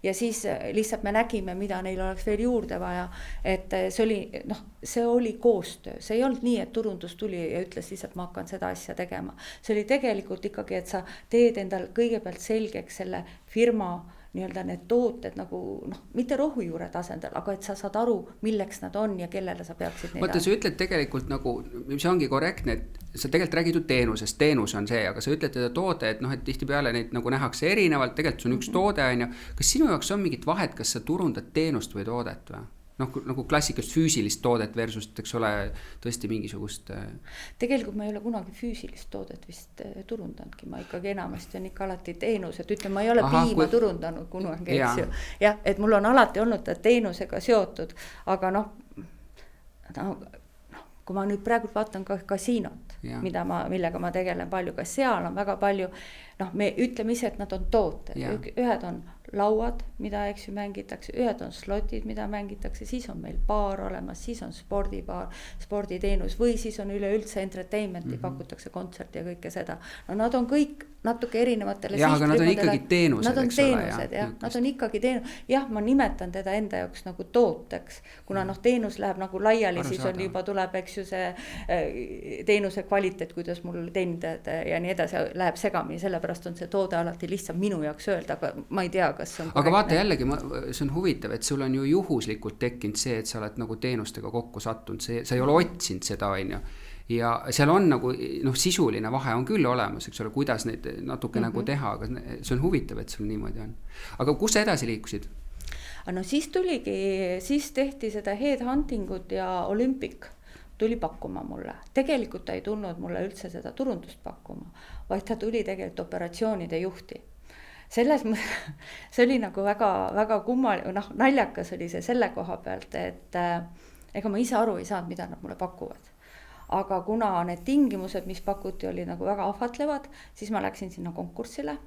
ja siis lihtsalt me nägime, mida neil oleks veel juurde vaja, et see oli koostöö, see ei olnud nii, et turundus tuli ja ütles lihtsalt, ma hakkan seda asja tegema. See oli tegelikult ikkagi, et sa teed endal kõigepealt selgeks selle firma nii-öelda need tooted nagu, mitte rohujuure tasandil, aga et sa saad aru, milleks nad on ja kellele sa peaksid neid. Mõtle, sa ütled tegelikult nagu, mis ongi korrektne, et sa tegelikult räägid ju teenusest, teenus on see, aga sa ütled teda toode, et tihti peale neid nagu nähakse erinevalt, tegelikult see on üks toode, on ju. Kas sinu jaoks on mingit vahet, kas sa turundad teenust või toodet või? Nagu klassikast füüsilist toodet versus, eks ole, tõesti mingisugust. Tegelikult ma ei ole kunagi füüsilist toodet vist turundanudki, ma ikkagi enamasti on ikka alati teenus, et ütleme, ma ei ole piima turundanud kunagi, eks ju. Jah, et mul on alati olnud ta teenusega seotud, aga kui ma nüüd praegu vaatan ka kasiinot, millega ma tegelen palju, ka seal on väga palju, me ütleme ise, et nad on tooted, ühed on lauad, mida eks ju mängitakse, ühed on slotid, mida mängitakse, siis on meil baar olemas, siis on spordibaar, sporditeenus või siis on üleüldse entertainmenti, pakutakse kontserti ja kõike seda. Nad on kõik natuke erinevatele aga nad on ikkagi teenused, nad on teenused, nad on ikkagi teenus. Jah, ma nimetan teda enda jaoks nagu tooteks, kuna teenus läheb nagu laiali, siis on juba tuleb, eks ju, see teenuse kvaliteet, kuidas mul teenindajad ja nii edasi läheb segamini, sellepärast on see toode alati lihtsalt minu jaoks öelda, aga ma ei tea, kas see on korrektne. Aga vaata jällegi, see on huvitav, et sul on ju juhuslikult tekkinud see, et sa oled nagu teenustega kokku sattunud, sa ei ole otsinud seda, on ju. ja seal on nagu sisuline vahe on küll olemas, eks ole, kuidas neid natuke nagu teha, aga see on huvitav, et sul niimoodi on. Aga kus sa edasi liikusid? No siis tehti seda headhuntingut ja Olympic tuli pakkuma mulle. Tegelikult ta ei tulnud mulle üldse seda turundust pakkuma, vaid ta tuli tegelikult operatsioonide juhti. See oli nagu väga naljakas oli see selle koha pealt, et ega ma ise aru ei saanud, mida nad mulle pakuvad. Aga kuna need tingimused, mis pakuti, oli nagu väga ahvatlevad, siis ma läksin sinna konkursile.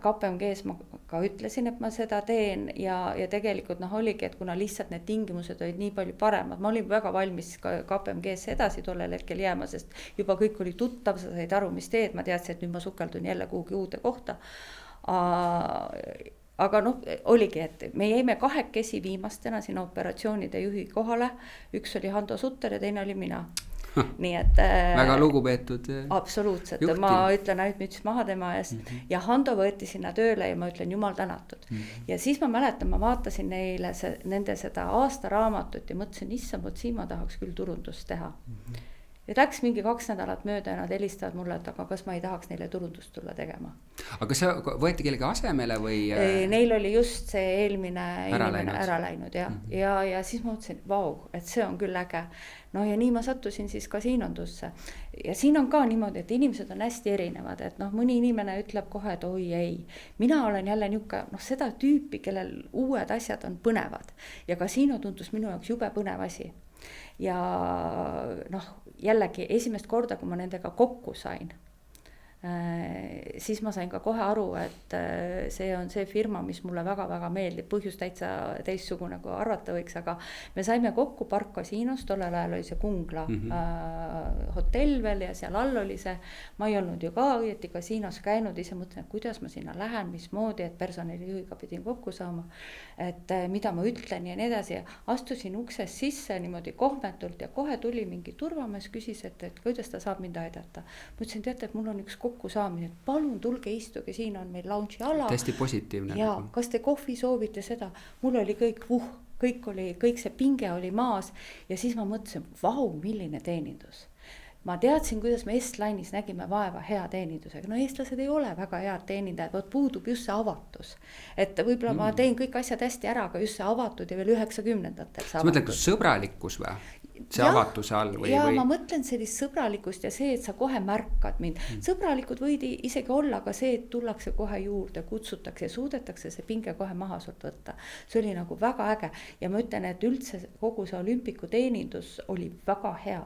KPMGs ma ka ütlesin, et ma seda teen ja tegelikult oligi, et kuna lihtsalt need tingimused olid nii palju paremad, ma olin väga valmis KPMGs edasi tollel hetkel jääma, sest juba kõik oli tuttav, sa said aru, mis teed, ma teadsin, et nüüd ma sukeldun jälle kuhugi uude kohta. Aga oligi, et me jäime 2 viimastena sinna operatsioonide juhi kohale, üks oli Hando Sutter ja teine oli mina. Nii et väga lugupeetud absoluutselt, ma ütlen ainult müts maha tema eest ja Hando võeti sinna tööle ja ma ütlen jumal tänatud. Ja siis ma mäletan, ma vaatasin nende seda aastaraamatut ja mõtlesin, issand, siin ma tahaks küll turundust teha. Ja läks mingi 2 nädalat mööda ja nad helistavad mulle, et aga kas ma ei tahaks neile turundust tulla tegema. Aga see võeti kellegi asemele või? Neil oli just see eelmine inimene ära läinud ja siis ma mõtlesin, vau, et see on küll äge. No ja nii ma sattusin siis kasiinondusse. Ja siin on ka niimoodi, et inimesed on hästi erinevad, et mõni inimene ütleb kohe, et oi ei. Mina olen jälle niuke, seda tüüpi, kellel uued asjad on põnevad ja kasiino tundus minu jaoks jube põnev asi. Ja jällegi esimest korda, kui ma nendega kokku sain, siis ma sain ka kohe aru, et see on see firma, mis mulle väga-väga meeldib, põhjus täitsa teistsugune kui arvata võiks, aga me saime kokku Park Kasiinos, tollel ajal oli see Kungla hotell veel ja seal all oli see, ma ei olnud ju ka õieti kasiinos käinud, ise mõtlen, et kuidas ma sinna lähen, mismoodi, et personalijuhiga pidin kokku saama, et mida ma ütlen ja nii edasi ja astusin uksest sisse niimoodi kohmetult ja kohe tuli mingi turvamees, küsis, et kuidas ta saab mind aidata. Ma ütlesin, teate, et mul on üks kokku saamine, et palun tulge istuge, siin on meil lounge'i ala. Tästi positiivne. Ja kas te kohvi soovite seda? Mul oli kõik see pinge oli maas ja siis ma mõtlesin, vau, milline teenindus. Ma teadsin, kuidas me Estline'is nägime vaeva hea teenindusega. Eestlased ei ole väga head teenindajad, puudub just see avatus. Et võibolla ma teen kõik asjad hästi ära, aga just see avatud ja veel 90-ndatel. Sa mõtled, kas sõbralikkus või? See avatuse all või? Ja ma mõtlen sellist sõbralikust ja see, et sa kohe märkad mind. Sõbralikud võidi isegi olla, aga see, et tullakse kohe juurde, kutsutakse ja suudetakse see pinge kohe maha sult võtta. See oli nagu väga äge ja ma ütlen, et üldse kogu see Olympiku teenindus oli väga hea.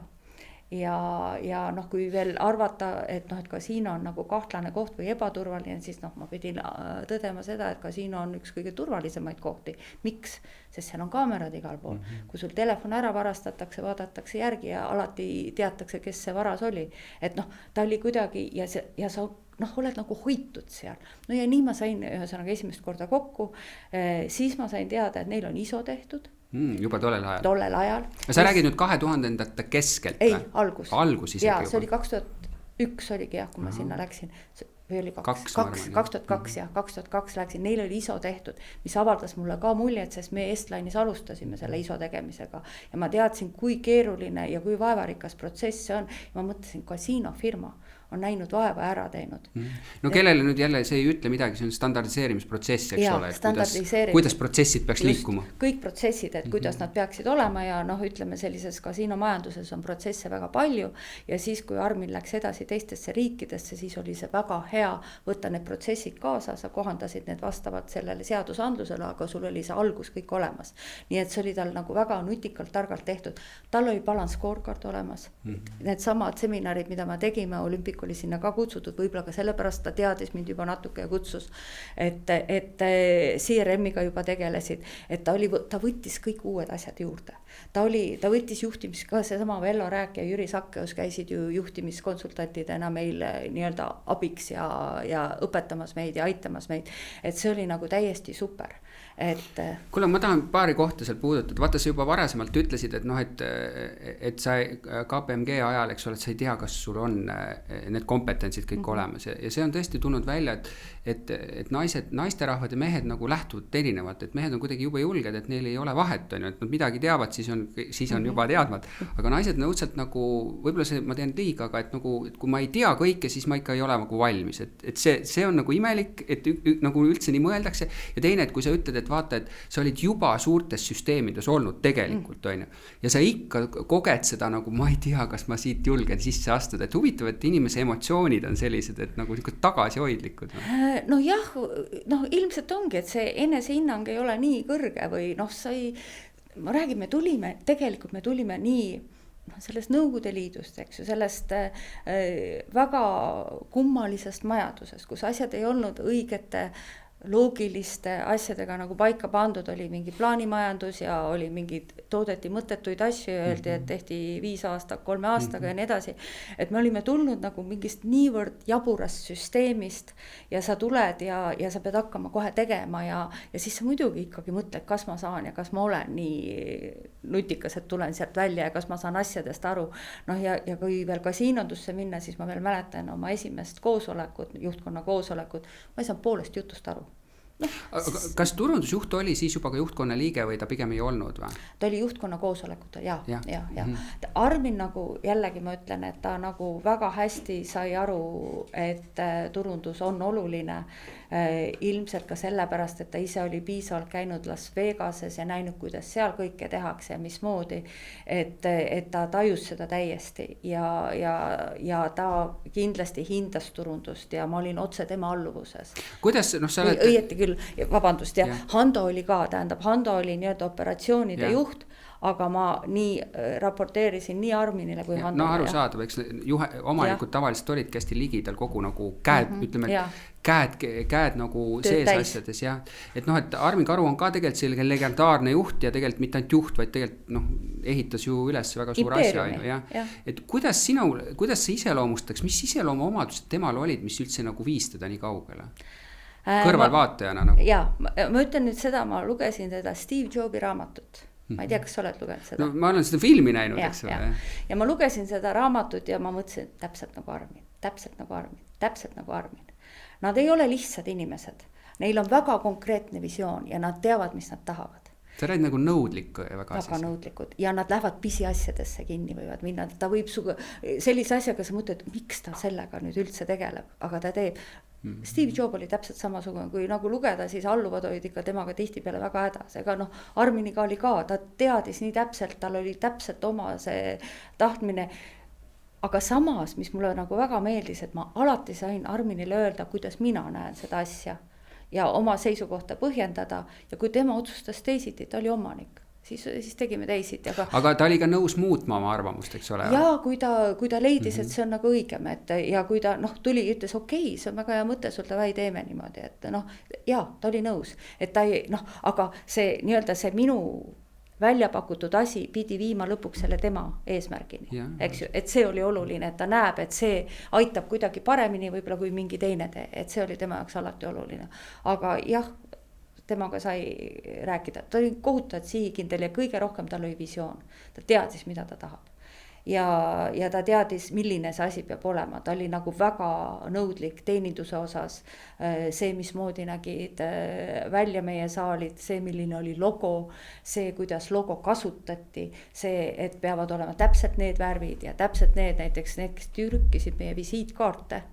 Ja kui veel arvata, et kasiino on nagu kahtlane koht või ebaturvaline, siis ma pidin tõdema seda, et kasiino on üks kõige turvalisemaid kohti. Miks? Sest seal on kaamerad igal pool. Kui sul telefon ära varastatakse, vaadatakse järgi ja alati teatakse, kes see varas oli. Et ta oli kuidagi ja sa oled nagu hoitud seal. Ja nii ma sain ühesõnaga esimest korda kokku. Siis ma sain teada, et neil on ISO tehtud. Juba tollel ajal. Tollel ajal. Sa räägid nüüd 2000-ndate keskelt? Ei, algus. Algus isegi juba. Ja see oli 2001 oligi kui ma sinna läksin. Või oli 2002 ja 2002 läksin. Neil oli ISO tehtud, mis avaldas mulle ka muljet, sest me Estline'is alustasime selle ISO tegemisega. Ja ma teadsin, kui keeruline ja kui vaevarikas protsess see on. Ma mõtlesin, kasiinofirma on näinud vaeva ära teinud. No kellele nüüd jälle see ei ütle midagi, see on standardiseerimisprotsess, eks ole, kuidas protsessid peaks liikuma? Kõik protsessid, et kuidas nad peaksid olema ja ütleme sellises kasiinomajanduses on protsesse väga palju ja siis, kui Armin läks edasi teistesse riikidesse, siis oli see väga hea võtta need protsessid kaasa, sa kohandasid need vastavalt sellele seadusandlusele, aga sul oli see algus kõik olemas. Nii et see oli tal nagu väga nutikalt, targalt tehtud. Tal oli balance scorecard olemas. Need samad seminarid, mida me tegime, Olympic oli sinna ka kutsutud, võibolla ka sellepärast ta teadis mind juba natuke ja kutsus, et CRM-iga juba tegelesid, et ta võttis kõik uued asjad juurde. Ta võttis juhtimis, ka seesama Vello Rääk ja Jüri Sakkeus käisid ju juhtimiskonsultantidena meil nii-öelda abiks ja õpetamas meid ja aitamas meid, et see oli nagu täiesti super. Kuule, ma tahan paari kohta seal puudutada, vaata sa juba varasemalt ütlesid, et sa KPMG ajal, eks ole, et sa ei tea, kas sul on need kompetentsid kõik olemas ja see on tõesti tulnud välja, et naisterahvad ja mehed nagu lähtuvad erinevalt, et mehed on kuidagi jube julged, et neil ei ole vahet, on ju, et nad midagi teavad, siis on juba teadvad, aga naised nõudselt nagu, võib-olla see, ma teen liiga, aga et nagu, et kui ma ei tea kõike, siis ma ikka ei ole nagu valmis, et see on nagu imelik, et nagu üldse nii mõeldakse ja teine, et kui sa ütled, et vaata, et sa olid juba suurtes süsteemides olnud tegelikult, on ju, ja sa ikka koged seda nagu, ma ei tea, kas ma siit julgen sisse astuda, et huvitav, et inimese emotsioonid on sellised, et nagu tagasihoidlikud. No jah, ilmselt ongi, et see enesehinnang ei ole nii kõrge või ma räägin, me tulime nii sellest Nõukogude Liidust, eks ju, sellest väga kummalisest majandusest, kus asjad ei olnud õigete loogiliste asjadega nagu paika pandud, oli mingi plaanimajandus ja oli mingid, toodeti mõttetuid asju ja öeldi, et tehti 5 aastat 3 aastaga ja nii edasi. Et me olime tulnud nagu mingist niivõrd jaburast süsteemist ja sa tuled ja sa pead hakkama kohe tegema ja siis sa muidugi ikkagi mõtled, kas ma saan ja kas ma olen nii nutikas, et tulen sealt välja ja kas ma saan asjadest aru. Ja kui veel kasiinondusse minna, siis ma veel mäletan oma esimest koosolekut, juhtkonna koosolekut, ma ei saanud poolest jutust aru. Kas turundusjuht oli siis juba ka juhtkonna liige või ta pigem ei olnud või? Ta oli juhtkonna koosolekutel, ja. Armin nagu jällegi ma ütlen, et ta nagu väga hästi sai aru, et turundus on oluline, ilmselt ka sellepärast, et ta ise oli piisavalt käinud Las Vegases ja näinud, kuidas seal kõike tehakse ja mismoodi, et ta tajus seda täiesti ja ta kindlasti hindas turundust ja ma olin otse tema alluvuses. Kuidas, sa oled... Õieti küll, vabandust, ja Hando oli ka, tähendab, Hando oli nii-öelda operatsioonide juht, aga ma nii raporteerisin nii Arminile kui Hando. No arusaadav, eks omanikud tavaliselt olidki hästi ligidal kogu nagu käed, ütleme, käed nagu sees asjades, jah. Et et Armin Karu on ka tegelikult selline legendaarne juht ja tegelikult mitte ainult juht, vaid tegelikult ehitas ju üles väga suur asja, jah. Et kuidas sa iseloomustaks, mis iseloomuomadused temal olid, mis üldse nagu viis teda nii kaugele? Kõrvalvaatajana nagu. Jaa, ma ütlen nüüd seda, ma lugesin teda Steve Jobsi raamatut. Ma ei tea, kas sa oled lugenud seda? No ma olen seda filmi näinud, eks ole. Ja ma lugesin seda raamatut ja ma mõtlesin, täpselt nagu Armin. Nad ei ole lihtsad inimesed. Neil on väga konkreetne visioon ja nad teavad, mis nad tahavad. Sa räägid nagu nõudlik väga nõudlikud ja nad lähevad pisiasjadesse kinni võivad minna. Ta võib sellise asjaga sa mõtled, miks ta sellega nüüd üldse tegeleb, aga ta teeb. Steve Jobs oli täpselt samasugune, kui nagu lugeda, siis alluvad olid ikka temaga tihti peale väga hädas. Ega Arminiga oli ka, ta teadis nii täpselt, tal oli täpselt oma see tahtmine. Aga samas, mis mulle nagu väga meeldis, et ma alati sain Arminile öelda, kuidas mina näen seda asja ja oma seisukohta põhjendada ja kui tema otsustas teisiti, ta oli omanik. Siis tegime teisiti. Aga ta oli ka nõus muutma oma arvamust, eks ole? Ja kui ta leidis, et see on nagu õigem, ja kui ta tuli ja ütles, okei, see on väga hea mõte, sul ta väi teeme niimoodi, et ta oli nõus, et ta ei, aga see nii-öelda see minu välja pakutud asi pidi viima lõpuks selle tema eesmärgini, eks ju, et see oli oluline, et ta näeb, et see aitab kuidagi paremini võib-olla kui mingi teine tee, et see oli tema jaoks alati oluline, aga jah, temaga sai rääkida, ta oli kohutavalt sihikindel ja kõige rohkem tal oli visioon, ta teadis, mida ta tahab ja ta teadis, milline see asi peab olema, ta oli nagu väga nõudlik teeninduse osas, see, mismoodi nägid välja meie saalid, see, milline oli logo, see, kuidas logo kasutati, see, et peavad olema täpselt need värvid ja täpselt näiteks need, kes trükkisid meie visiitkaarte,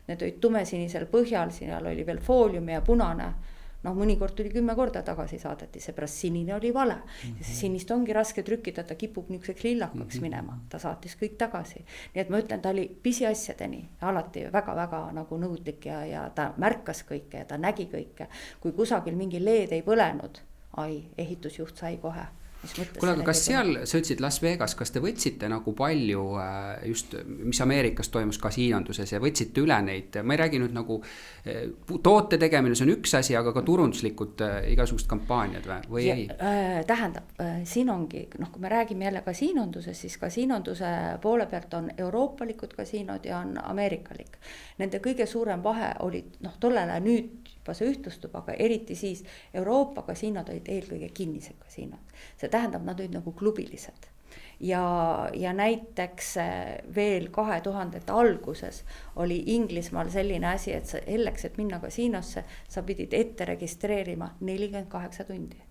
need olid tumesinisel põhjal, siin oli veel foolium ja punane, mõnikord tuli 10 korda tagasi saadeti, seepärast sinine oli vale. Sinist ongi raske trükkida, ta kipub niisuguseks lillakaks minema, ta saatis kõik tagasi. Nii et ma ütlen, ta oli pisiasjadeni alati väga-väga nagu nõudlik ja ta märkas kõike ja ta nägi kõike. Kui kusagil mingi LED ei põlenud, ehitusjuht sai kohe. Kuule, aga kas seal, sa ütlesid Las Vegas, kas te võtsite nagu palju just, mis Ameerikas toimus kasiinonduses ja võtsite üle neid, ma ei räägi nüüd nagu toote tegemine, see on üks asi, aga ka turunduslikud igasugust kampaaniad või ei? Tähendab, siin ongi, kui me räägime jälle kasiinonduses, siis kasiinonduse poole pealt on euroopalikud kasiinod ja on ameerikalik. Nende kõige suurem vahe oli, tollele nüüd juba see ühtlustub, aga eriti siis Euroopa kasiinod olid eelkõige kinnised kasiinod. See tähendab, nad olid nagu klubilised. ja näiteks veel 2000 alguses oli Inglismaal selline asi, et selleks, et minna kasiinosse, sa pidid ette registreerima 48 tundi.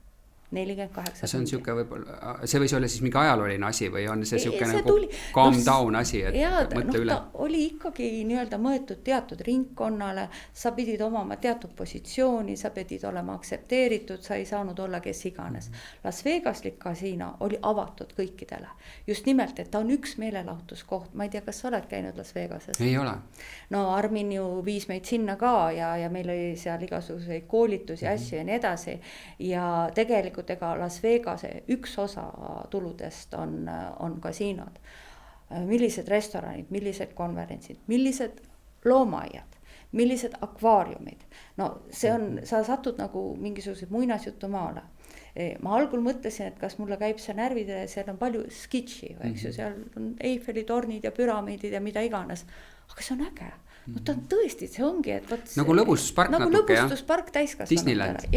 48 see on siuke võib-olla, see võis olla siis mingi ajalooline asi või on see siuke nagu calm down asi, et mõtle üle? Ta oli ikkagi nii-öelda mõeldud teatud ringkonnale, sa pidid omama teatud positsiooni, sa pidid olema aktsepteeritud, sa ei saanud olla kes iganes. Las Vegaslik kasiino oli avatud kõikidele. Just nimelt, et ta on üks meelelahutuskoht. Ma ei tea, kas sa oled käinud Las Vegases? Ei ole. No Armin ju viis meid sinna ka ja meil oli seal igasuguseid koolitusi, asju ja nii edasi. Ja tegelikult ega Las Vegase üks osa tuludest on kasiinod. Millised restoranid, millised konverentsid, millised loomaaiad, millised akvaariumid. No see on, sa satud nagu mingisugused muinasjutu maale. Ma algul mõtlesin, et kas mulle käib see närvidele, seal on palju skitši, eks ju, seal on Eiffeli tornid ja püramiidid ja mida iganes. Aga see on äge. No ta on tõesti, see ongi, et võt, nagu lõbustuspark nagu natuke, lõbustuspark täiskasvanutele.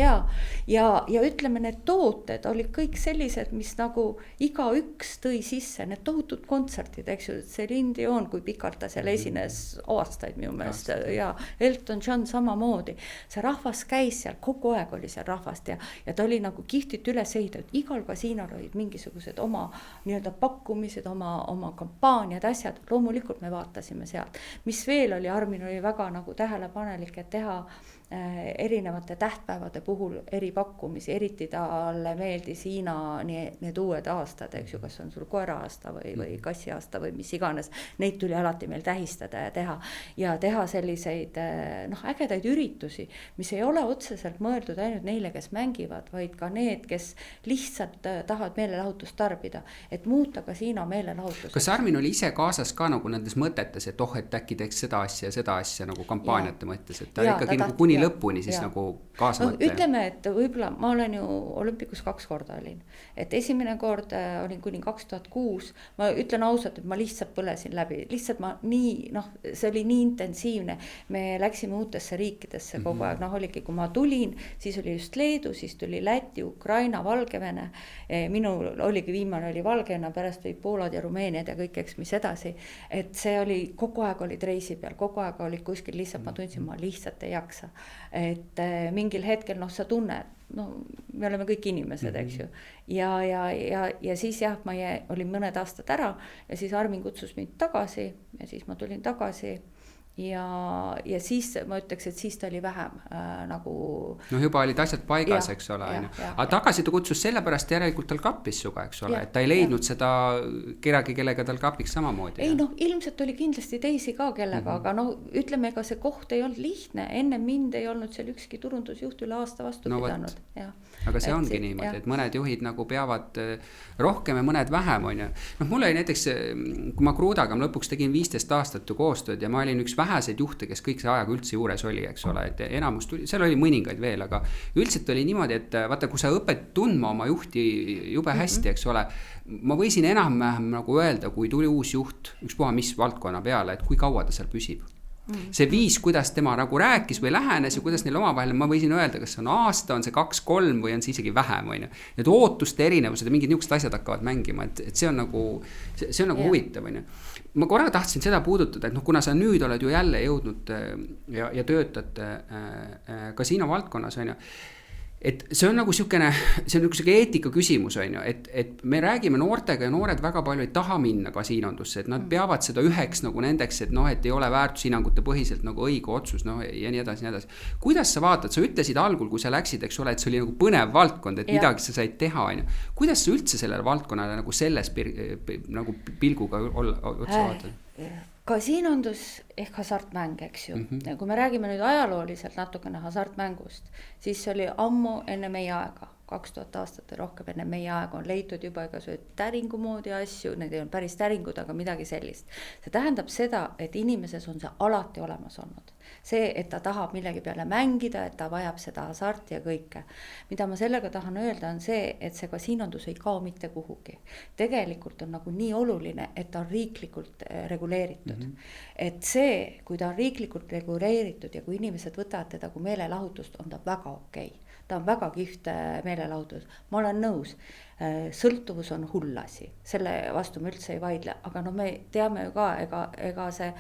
Ja ütleme, need tooted olid kõik sellised, mis nagu iga üks tõi sisse, need tohutud kontserdid, eks ju, see Lindi on, kui pikalt ta seal esines aastaid minu meelest ja Elton John samamoodi. See rahvas käis seal, kogu aeg oli seal rahvast ja ta oli nagu kihtit üles ehitatud. Igal kasiinol olid mingisugused oma nii-öelda pakkumised, oma kampaaniad, asjad. Loomulikult me vaatasime sealt. Mis veel oli, Armin oli väga nagu tähelepanelik, et teha erinevate tähtpäevade puhul eripakkumisi, eriti talle meeldis Hiina need uued aastad, eks ju, kas on sul koera aasta või kassi aasta või mis iganes, neid tuli alati meil tähistada ja teha selliseid ägedaid üritusi, mis ei ole otseselt mõeldud ainult neile, kes mängivad, vaid ka need, kes lihtsalt tahavad meelelahutust tarbida, et muuta kasiino meelelahutuseks. Kas Armin oli ise kaasas ka nagu nendes mõtetes, et et äkki teeks seda asja nagu kampaaniate mõttes, et ta ikkagi nagu kuni lõpuni siis nagu kaasamata. Ütleme, et võib-olla ma olen ju Olümpikus 2 korda olin, et esimene kord olin kuni 2006, ma ütlen ausalt, et ma lihtsalt põlesin läbi, lihtsalt ma nii, see oli nii intensiivne, me läksime uutesse riikidesse kogu aeg, oligi, kui ma tulin, siis oli just Leedu, siis tuli Läti, Ukraina, Valgevene, minul oligi viimane oli Valgevene, pärast või Poolad ja Rumeeniad ja kõik, eks mis edasi, et see oli, kogu aeg olid reisi peal, kogu aeg olid kuskil lihtsalt, ma tundsin, ma lihtsalt ei jaksa. Et mingil hetkel, sa tunned, me oleme kõik inimesed, eks ju. Ja siis ma olin mõned aastad ära ja siis Armin kutsus mind tagasi ja siis ma tulin tagasi. Ja siis ma ütleks, et siis ta oli vähem nagu... juba olid asjad paigas, eks ole. Aga tagasi ta kutsus sellepärast järelikult tal kappis suga, eks ole. Et ta ei leidnud seda kedagi, kellega tal kapiks samamoodi. Ei, ilmselt oli kindlasti teisi ka kellega, aga ütleme, ega see koht ei olnud lihtne. Enne mind ei olnud seal ükski turundusjuht üle aasta vastu pidanud. Aga see ongi niimoodi, et mõned juhid nagu peavad rohkem ja mõned vähem, on ju. Mul oli näiteks, kui ma Kruudaga lõpuks tegin 15 aastat koostööd ja ma olin üks väheseid juhte, kes kõik see ajaga üldse juures oli, eks ole, et enamus tuli, seal oli mõningaid veel, aga üldiselt oli niimoodi, et vaata, kui sa õpet tundma oma juhti jube hästi, eks ole, ma võisin enam-vähem nagu öelda, kui tuli uus juht, ükspuha mis valdkonna peale, et kui kaua ta seal püsib. See viis, kuidas tema nagu rääkis või lähenes ja kuidas neil omavahel, ma võisin öelda, kas see on aasta, on see 2-3 või on see isegi vähem, on ju. Need ootuste erinevused ja mingid niisugused asjad hakkavad mängima, et see on nagu, huvitav, on ju. Ma korra tahtsin seda puudutada, et kuna sa nüüd oled ju jälle jõudnud ja töötad kasiino valdkonnas, on ju. Et see on nagu siukene eetika küsimus, on ju, et me räägime noortega ja noored väga palju ei taha minna kasiinondusse, et nad peavad seda üheks nagu nendeks, et et ei ole väärtushinnangute põhiselt nagu õige otsus, ja nii edasi, nii edasi. Kuidas sa vaatad, sa ütlesid algul, kui sa läksid, eks ole, et see oli nagu põnev valdkond, et midagi sa said teha, on ju. Kuidas sa üldse sellele valdkonnale nagu selles nagu pilguga otsa vaatad? Kasiinondus ehk hasartmäng, eks ju. Kui me räägime nüüd ajalooliselt natukene hasartmängust, siis see oli ammu enne meie aega, 2000 aastat või rohkem enne meie aega on leitud juba igasugused täringu moodi asju, need ei ole päris täringud, aga midagi sellist. See tähendab seda, et inimeses on see alati olemas olnud. See, et ta tahab millegi peale mängida, et ta vajab seda hasarti ja kõike. Mida ma sellega tahan öelda on see, et see kasiinondus ei kao mitte kuhugi. Tegelikult on nagu nii oluline, et ta on riiklikult reguleeritud. Et see, kui ta on riiklikult reguleeritud ja kui inimesed võtavad teda kui meelelahutust, on ta väga okei. Ta on väga kihvt meelelahutust. meelelahutus, ma olen nõus, sõltuvus on hull asi, selle vastu ma üldse ei vaidle, aga no me teame ju ka, ega see,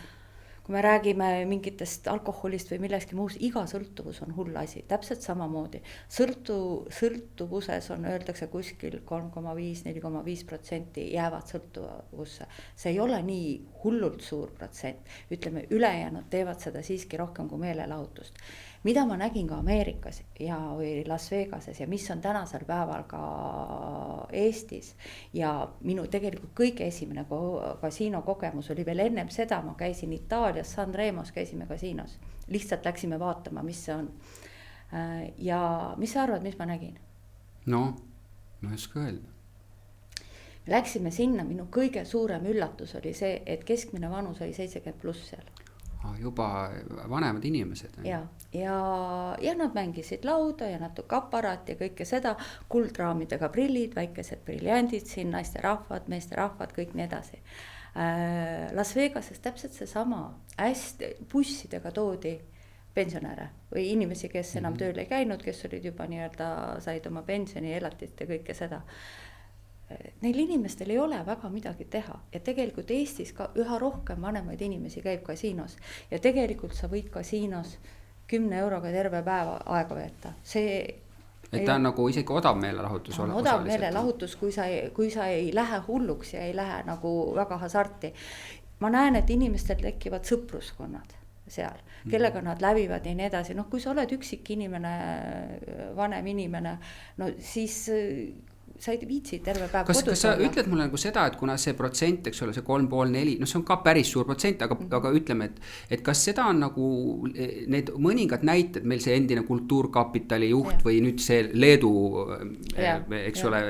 kui me räägime mingitest alkoholist või millestki muust, iga sõltuvus on hull asi, täpselt samamoodi. Sõltuvuses on, öeldakse kuskil 3,5–4,5% jäävad sõltuvusse. See ei ole nii hullult suur protsent, ütleme ülejäänud teevad seda siiski rohkem kui meelelahutust. Mida ma nägin ka Ameerikas või Las Vegases ja mis on tänasel päeval ka Eestis ja minu tegelikult kõige esimene kasiino kogemus oli veel ennem seda, ma käisin Itaalias, San Remos käisime kasiinos, lihtsalt läksime vaatama, mis see on. Ja mis sa arvad, mis ma nägin? No, ma ei oska öelda. Läksime sinna, minu kõige suurem üllatus oli see, et keskmine vanus oli 70+ seal. Juba vanemad inimesed. Ja nad mängisid lauda ja natuke aparaat ja kõike seda, kuldraamidega prillid, väikesed briljandid siin, naiste rahvad, meeste rahvad, kõik nii edasi. Las Vegases täpselt see sama, hästi bussidega toodi pensionäre või inimesi, kes enam tööl ei käinud, kes olid juba nii-öelda, said oma pensioni, elatit ja kõike seda. Neil inimestel ei ole väga midagi teha ja tegelikult Eestis ka üha rohkem vanemaid inimesi käib kasiinos ja tegelikult sa võid kasiinos 10 euroga terve päeva aega veeta. Et ta on nagu isegi odav meelelahutus. Odav meelelahutus, kui sa ei lähe hulluks ja ei lähe nagu väga hasarti. Ma näen, et inimestel tekivad sõpruskonnad seal, kellega nad lävivad ja nii edasi. Noh, kui sa oled üksik inimene, vanem inimene, no siis sa ei viitsi terve päev kodus. Kas sa ütled mulle nagu seda, et kuna see protsent, eks ole, see 3,5–4, no see on ka päris suur protsent, aga ütleme, et kas seda on nagu need mõningad näited, meil see endine Kultuurkapitali juht või nüüd see Leedu, eks ole,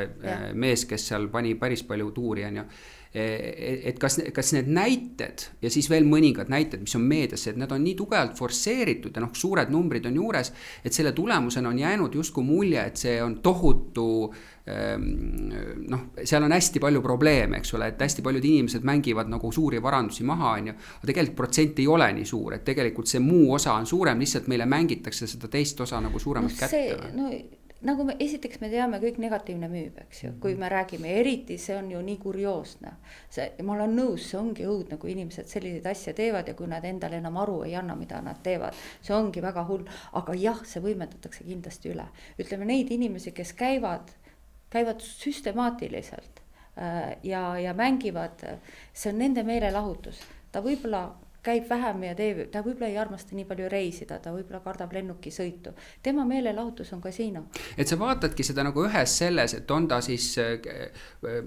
mees, kes seal pani päris palju tuuri on ju, et kas need näited ja siis veel mõningad näited, mis on meediasse, et need on nii tugevalt forsseeritud ja suured numbrid on juures, et selle tulemusena on jäänud justkui mulje, et see on tohutu, seal on hästi palju probleeme, eks ole, et hästi paljud inimesed mängivad nagu suuri varandusi maha, on ju, aga tegelikult protsent ei ole nii suur, et tegelikult see muu osa on suurem, lihtsalt meile mängitakse seda teist osa nagu suuremalt kätte. Nagu esiteks me teame, kõik negatiivne müüb, eks ju, kui me räägime, eriti see on ju nii kurioosne. Ma olen nõus, see ongi õudne, kui inimesed selliseid asja teevad ja kui nad endale enam aru ei anna, mida nad teevad. See ongi väga hull, aga jah, see võimendatakse kindlasti üle. Ütleme neid inimesi, kes käivad süstemaatiliselt ja mängivad, see on nende meelelahutus. Ta võib-olla käib vähem ja ta võib-olla ei armasta nii palju reisida, ta võib-olla kardab lennukisõitu. Tema meelelahutus on kasiino. Et sa vaatadki seda nagu ühes selles, et on ta siis,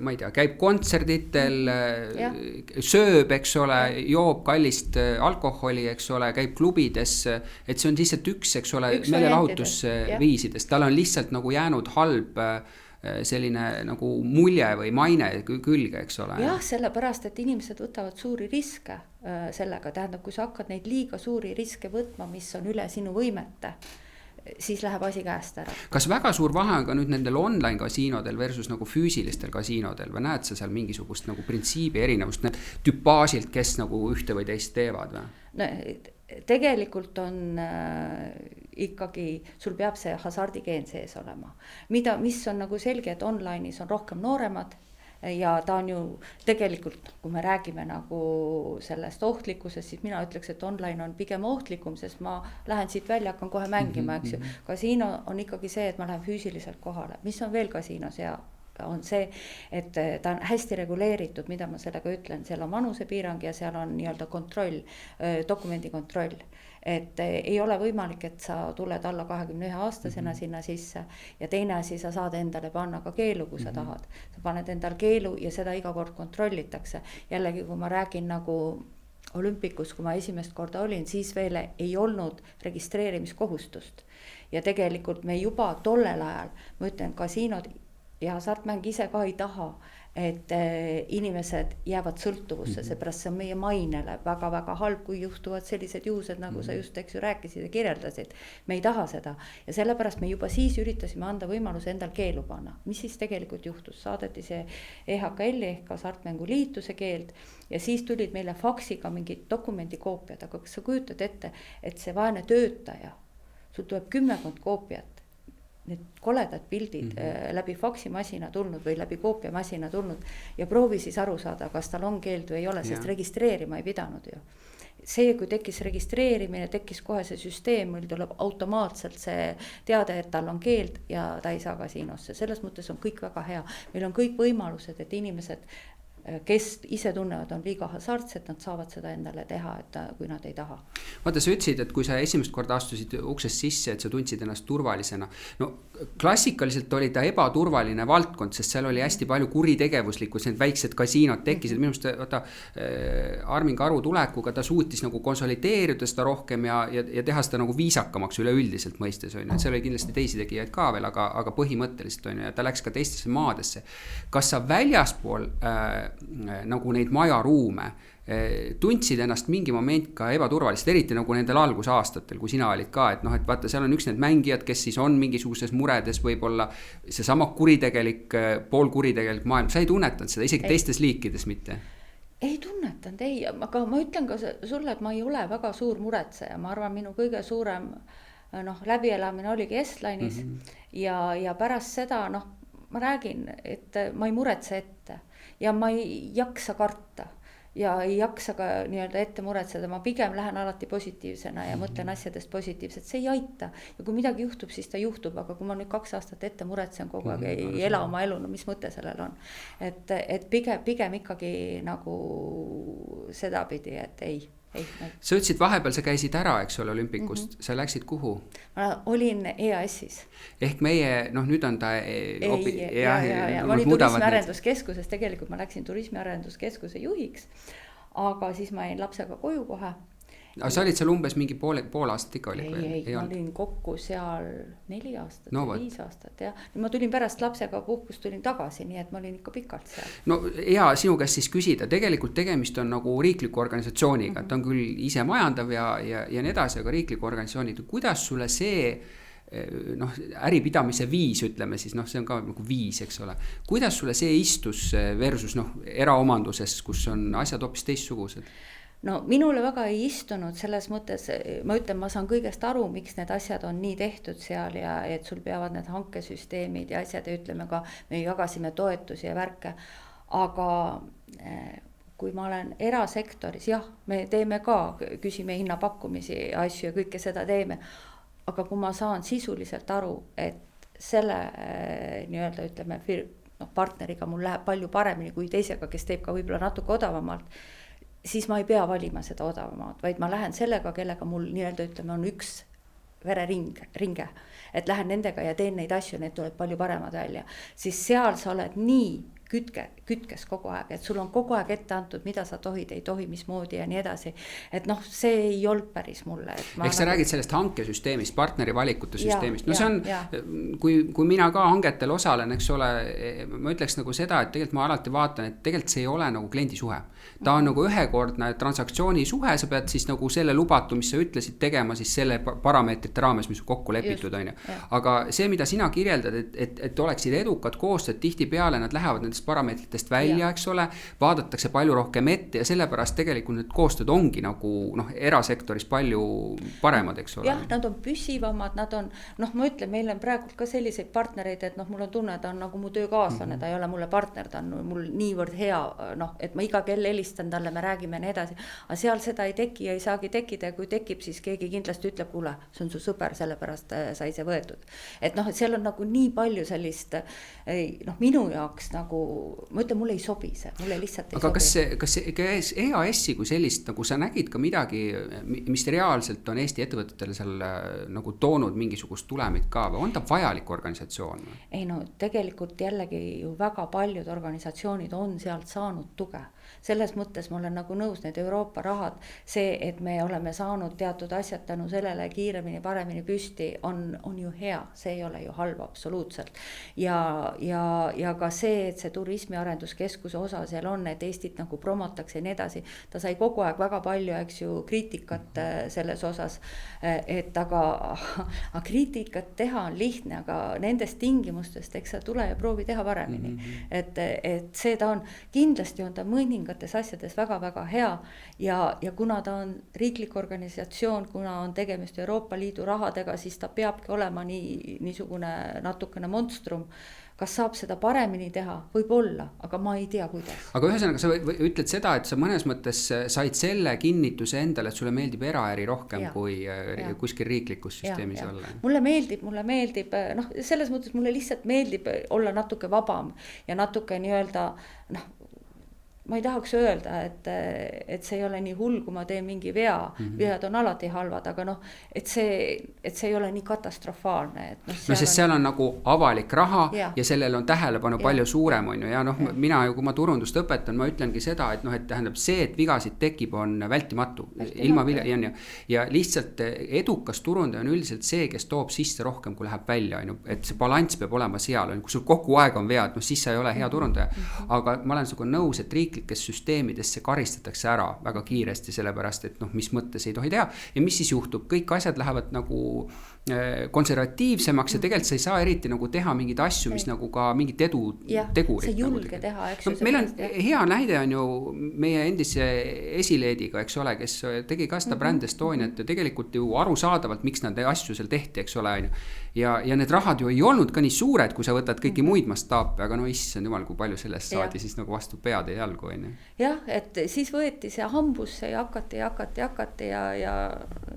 ma ei tea, käib kontserditel, sööb, eks ole, joob kallist alkoholi, eks ole, käib klubides, et see on lihtsalt üks, eks ole, meelelahutusviisidest. Tal on lihtsalt nagu jäänud halb selline nagu mulje või maine külge, eks ole. Jah, sellepärast, et inimesed võtavad suuri riske sellega, tähendab, kui sa hakkad neid liiga suuri riske võtma, mis on üle sinu võimete, siis läheb asi käest ära. Kas väga suur vahe on ka nüüd nendel online kasiinodel versus nagu füüsilistel kasiinodel või näed sa seal mingisugust nagu printsiibi erinevust, need tüpaasilt, kes nagu ühte või teist teevad või? No, tegelikult on ikkagi, sul peab see hasardigeen sees olema. Mis on nagu selge, et online'is on rohkem nooremad ja ta on ju tegelikult, kui me räägime nagu sellest ohtlikkusest, siis mina ütleks, et online on pigem ohtlikum, sest ma lähen siit välja, hakkan kohe mängima, eks ju. Kasiino on ikkagi see, et ma lähen füüsiliselt kohale. Mis on veel kasiinos ja on see, et ta on hästi reguleeritud, mida ma sellega ütlen, seal on vanusepiirang ja seal on nii-öelda kontroll, dokumendi kontroll. Et ei ole võimalik, et sa tuled alla 21 aastasena sinna sisse ja teine asi, sa saad endale panna ka keelu, kui sa tahad. Sa paned endal keelu ja seda iga kord kontrollitakse. Jällegi, kui ma räägin nagu olümpikus, kui ma esimest korda olin, siis veel ei olnud registreerimiskohustust. Ja tegelikult me juba tollel ajal, ma ütlen, kasiinod ja hasartmäng ise ka ei taha, et inimesed jäävad sõltuvusse, seepärast see on meie mainele väga-väga halb, kui juhtuvad sellised juhused, nagu sa just rääkisid ja kirjeldasid. Me ei taha seda ja sellepärast me juba siis üritasime anda võimaluse endal keelu panna. Mis siis tegelikult juhtus? Saadeti see EHKL ehk Hasartmängu Liituse keeld ja siis tulid meile faksiga mingid dokumendikoopiad, aga kas sa kujutad ette, et see vaene töötaja, sul tuleb 10 koopiat, need koledad pildid läbi faksimasina tulnud või läbi koopiamasina tulnud ja proovi siis aru saada, kas tal on keeld või ei ole, sest registreerima ei pidanud ju. See, kui tekkis registreerimine, tekkis kohe see süsteem, meil tuleb automaatselt see teade, et tal on keeld ja ta ei saa kasiinosse. Selles mõttes on kõik väga hea. Meil on kõik võimalused, et inimesed, kes ise tunnevad, on liiga hasartsed, nad saavad seda endale teha, et kui nad ei taha. Vaata, sa ütlesid, et kui sa esimest korda astusid uksest sisse, et sa tundsid ennast turvalisena. No klassikaliselt oli ta ebaturvaline valdkond, sest seal oli hästi palju kuritegevuslikkus, need väiksed kasiinod tekkisid. Minu arust, vaata, Armin Karu tulekuga ta suutis nagu konsolideerida seda rohkem ja teha seda nagu viisakamaks üleüldiselt mõistes. Seal oli kindlasti teisi tegijaid ka veel, aga põhimõtteliselt on ja ta läks ka teistesse maadesse. Kas sa väljaspool nagu neid majaruume tundsid ennast mingi moment ka ebaturvaliselt, eriti nagu nendel algusaastatel, kui sina olid ka, et noh, et vaata, seal on üks need mängijad, kes siis on mingisuguses muredes, võib-olla see sama kuritegelik, poolkuritegelik maailm, sa ei tunnetanud seda isegi teistes liikides mitte? Ei tunnetanud, ei, aga ma ütlen ka sulle, et ma ei ole väga suur muretseja, ma arvan, minu kõige suurem läbielamine oligi Estline'is ja pärast seda, ma räägin, et ma ei muretse ette ja ma ei jaksa karta ja ei jaksa ka nii-öelda ette muretseda, ma pigem lähen alati positiivsena ja mõtlen asjadest positiivselt, see ei aita ja kui midagi juhtub, siis ta juhtub, aga kui ma nüüd 2 aastat ette muretsen kogu aeg, ei ela oma elu, no mis mõte sellel on, et pigem ikkagi nagu sedapidi, et ei. Sa ütlesid vahepeal, sa käisid ära, eks ole, olümpikust, sa läksid kuhu? Ma olin EAS-is. Ehk meie, nüüd on ta ma olin turismiarenduskeskuses, tegelikult ma läksin turismiarenduskeskuse juhiks, aga siis ma jäin lapsega koju kohe. Aga sa olid seal umbes mingi pool aastat ikka oli? Ei, ma olin kokku seal 4 aastat, 5 aastat ja ma tulin pärast lapsega puhkust, tulin tagasi, nii et ma olin ikka pikalt seal. No hea sinu käest siis küsida, tegelikult tegemist on nagu riikliku organisatsiooniga, ta on küll ise majandav ja nii edasi, aga riikliku organisatsioonid, kuidas sulle see äripidamise viis, ütleme siis, see on ka nagu viis, eks ole. Kuidas sulle see istus versus eraomanduses, kus on asjad hoopis teistsugused? No minule väga ei istunud selles mõttes, ma ütlen, ma saan kõigest aru, miks need asjad on nii tehtud seal ja et sul peavad need hankesüsteemid ja asjad ja ütleme ka, me jagasime toetusi ja värke, aga kui ma olen erasektoris, jah, me teeme ka, küsime hinnapakkumisi asju ja kõike seda teeme, aga kui ma saan sisuliselt aru, et selle nii-öelda ütleme partneriga mul läheb palju paremini kui teisega, kes teeb ka võib-olla natuke odavamalt, siis ma ei pea valima seda odavamaad, vaid ma lähen sellega, kellega mul nii-öelda ütleme on üks vereringe, et lähen nendega ja teen neid asju, need tuleb palju paremad välja, siis seal sa oled nii kütkes kogu aeg, et sul on kogu aeg ette antud, mida sa tohid, ei tohi, mismoodi ja nii edasi. Et see ei olnud päris mulle. Eks sa räägid sellest hankesüsteemist, partneri valikute süsteemist. No see on, kui mina ka hangetel osalen, eks ole, ma ütleks nagu seda, et tegelikult ma alati vaatan, et tegelikult see ei ole nagu kliendisuhe. Ta on nagu ühekordne transaktsiooni suhe, sa pead siis nagu selle lubatu, mis sa ütlesid, tegema siis selle parameetrite raames, mis on kokku lepitud, on ju. Aga see, mida sina kirjeldad, et oleksid edukad koostööd, tihti peale nad lähevad nendest parameetritest välja, eks ole, vaadatakse palju rohkem ette ja sellepärast tegelikult need koostööd ongi nagu erasektoris palju paremad, eks ole. Jah, nad on püsivamad, nad on, ma ütlen, meil on praegu ka selliseid partnereid, et mul on tunne, ta on nagu mu töökaaslane, ta ei ole mulle partner, ta on mul niivõrd hea, et ma iga kell helistan talle, me räägime nii edasi, aga seal seda ei teki ja ei saagi tekkida ja kui tekib, siis keegi kindlasti ütleb, kuule, see on su sõber, sellepärast sai see võetud. Et seal on nagu nii palju sellist, minu jaoks nagu ma ütlen, mulle ei sobi see, mulle lihtsalt ei sobi. Aga kas EAS-i kui sellist, nagu sa nägid ka midagi, mis reaalselt on Eesti ettevõtetele seal nagu toonud mingisugust tulemit ka või on ta vajalik organisatsioon? Ei tegelikult jällegi ju väga paljud organisatsioonid on sealt saanud tuge. Selles mõttes ma olen nagu nõus, need Euroopa rahad, see, et me oleme saanud teatud asjad tänu sellele kiiremini, paremini püsti, on ju hea, see ei ole ju halb absoluutselt. Ja ka see, et see turismiarenduskeskuse osa seal on, et Eestit nagu promotakse ja nii edasi. Ta sai kogu aeg väga palju, eks ju, kriitikat selles osas, et aga kriitikat teha on lihtne, aga nendest tingimustest, eks sa tule ja proovi teha paremini. Et see ta on, kindlasti on ta mõningates asjades väga-väga hea ja kuna ta on riiklik organisatsioon, kuna on tegemist Euroopa Liidu rahadega, siis ta peabki olema niisugune natukene monstrum. Kas saab seda paremini teha? Võib-olla, aga ma ei tea, kuidas. Aga ühesõnaga, sa ütled seda, et sa mõnes mõttes said selle kinnituse endale, et sulle meeldib eraäri rohkem kui kuskil riiklikus süsteemis olla. Mulle meeldib, noh, selles mõttes mulle lihtsalt meeldib olla natuke vabam ja natuke nii-öelda, noh, ma ei tahaks öelda, et see ei ole nii hull, kui ma teen mingi vea. Vead on alati halvad, aga noh, et see ei ole nii katastrofaalne. Sest seal on nagu avalik raha ja sellel on tähelepanu palju suurem on ju. Ja noh, mina ju, kui ma turundust õpetan, ma ütlengi seda, et noh, et tähendab see, et vigasid tekib, on vältimatu. Ja lihtsalt edukas turundaja on üldiselt see, kes toob sisse rohkem, kui läheb välja. Et see balants peab olema seal. Kui sul kogu aeg on vead, no siis sa ei ole hea turundaja. Aga ma olen sinuga nõus, et riiklikes süsteemidesse karistatakse ära väga kiiresti, sellepärast, et noh, mis mõttes ei tohi teha. Ja mis siis juhtub? Kõik asjad lähevad nagu konservatiivsemaks ja tegelikult sa ei saa eriti nagu teha mingid asju, mis nagu ka mingid tegurid. See julge teha, eks ju. Meil on hea näide on ju meie endise esileediga, eks ole, kes tegi ka seda Brand Estoniat ja tegelikult ju arusaadavalt, miks nad asju seal tehti, eks ole. Ja need rahad ju ei olnud ka nii suured, kui sa võtad kõiki muid mastaape, aga no issand jumal, kui palju sellest saadi siis nagu vastu pead ja jalgu. Jah, et siis võeti see hambusse ja hakati ja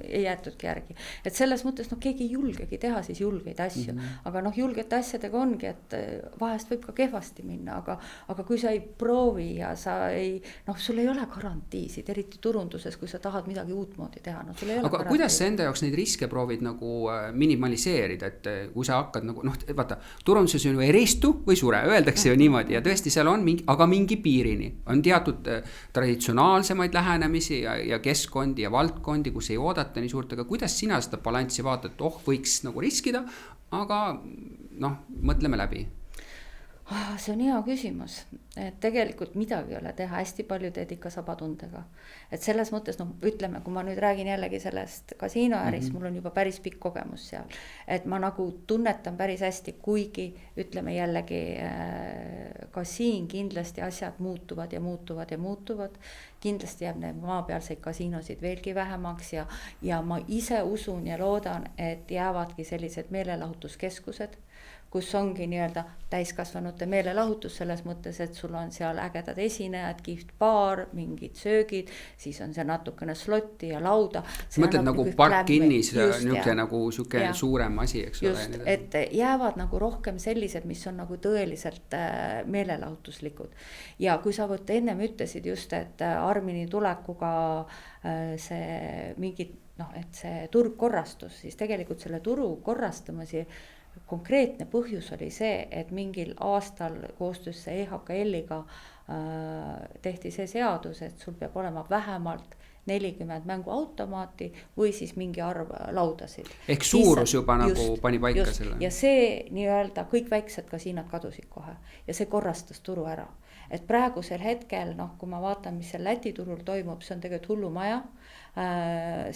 ei jäetudki järgi. Et selles mõttes, noh, keegi ei julgegi teha siis julgeid asju. Aga noh, julgete asjadega ongi, et vahest võib ka kehvasti minna, aga kui sa ei proovi ja sa ei, noh, sul ei ole garantiisid, eriti turunduses, kui sa tahad midagi uutmoodi teha. No, sul ei ole aga kuidas sa enda jaoks neid riske proovid nagu minimaliseerida, et kui sa hakkad nagu, noh, vaata, turunduses on ju eristu või sure, öeldakse ju niimoodi ja tõesti seal on mingi piirini. On teatud traditsionaalsemaid lähenemisi ja keskkondi ja valdkondi, kus ei oodata nii suurt, aga kuidas sina seda balanssi vaatad, et võiks nagu riskida, aga noh, mõtleme läbi. See on hea küsimus, et tegelikult midagi ei ole teha, hästi palju teed ikka sabatundega. Et selles mõttes, noh, ütleme, kui ma nüüd räägin jällegi sellest kasiinoäris, mul on juba päris pikk kogemus seal, et ma nagu tunnetan päris hästi, kuigi ütleme jällegi ka siin kindlasti asjad muutuvad, kindlasti jääb need maapealseid kasiinosid veelgi vähemaks ja ma ise usun ja loodan, et jäävadki sellised meelelahutuskeskused, kus ongi nii-öelda täiskasvanute meelelahutus selles mõttes, et sul on seal ägedad esinejad, kihvt baar, mingid söögid, siis on see natukene slotti ja lauda. Mõtled nagu park-innis, nagu suurem asi, eks ole. Just, et jäävad nagu rohkem sellised, mis on nagu tõeliselt meelelahutuslikud. Ja kui sa ennem ütlesid just, et Armini tulekuga see mingi, noh, et see turg korrastus, siis tegelikult selle turu korrastamasi konkreetne põhjus oli see, et mingil aastal koostöös EHKL-iga tehti see seadus, et sul peab olema vähemalt 40 mänguautomaati või siis mingi arv laudasid. Ehk suurus juba nagu pani paika selle. Ja see nii-öelda kõik väiksed kasiinad kadusid kohe ja see korrastas turu ära. Et praegusel hetkel, noh, kui ma vaatan, mis seal Läti turul toimub, see on tegelikult hullumaja.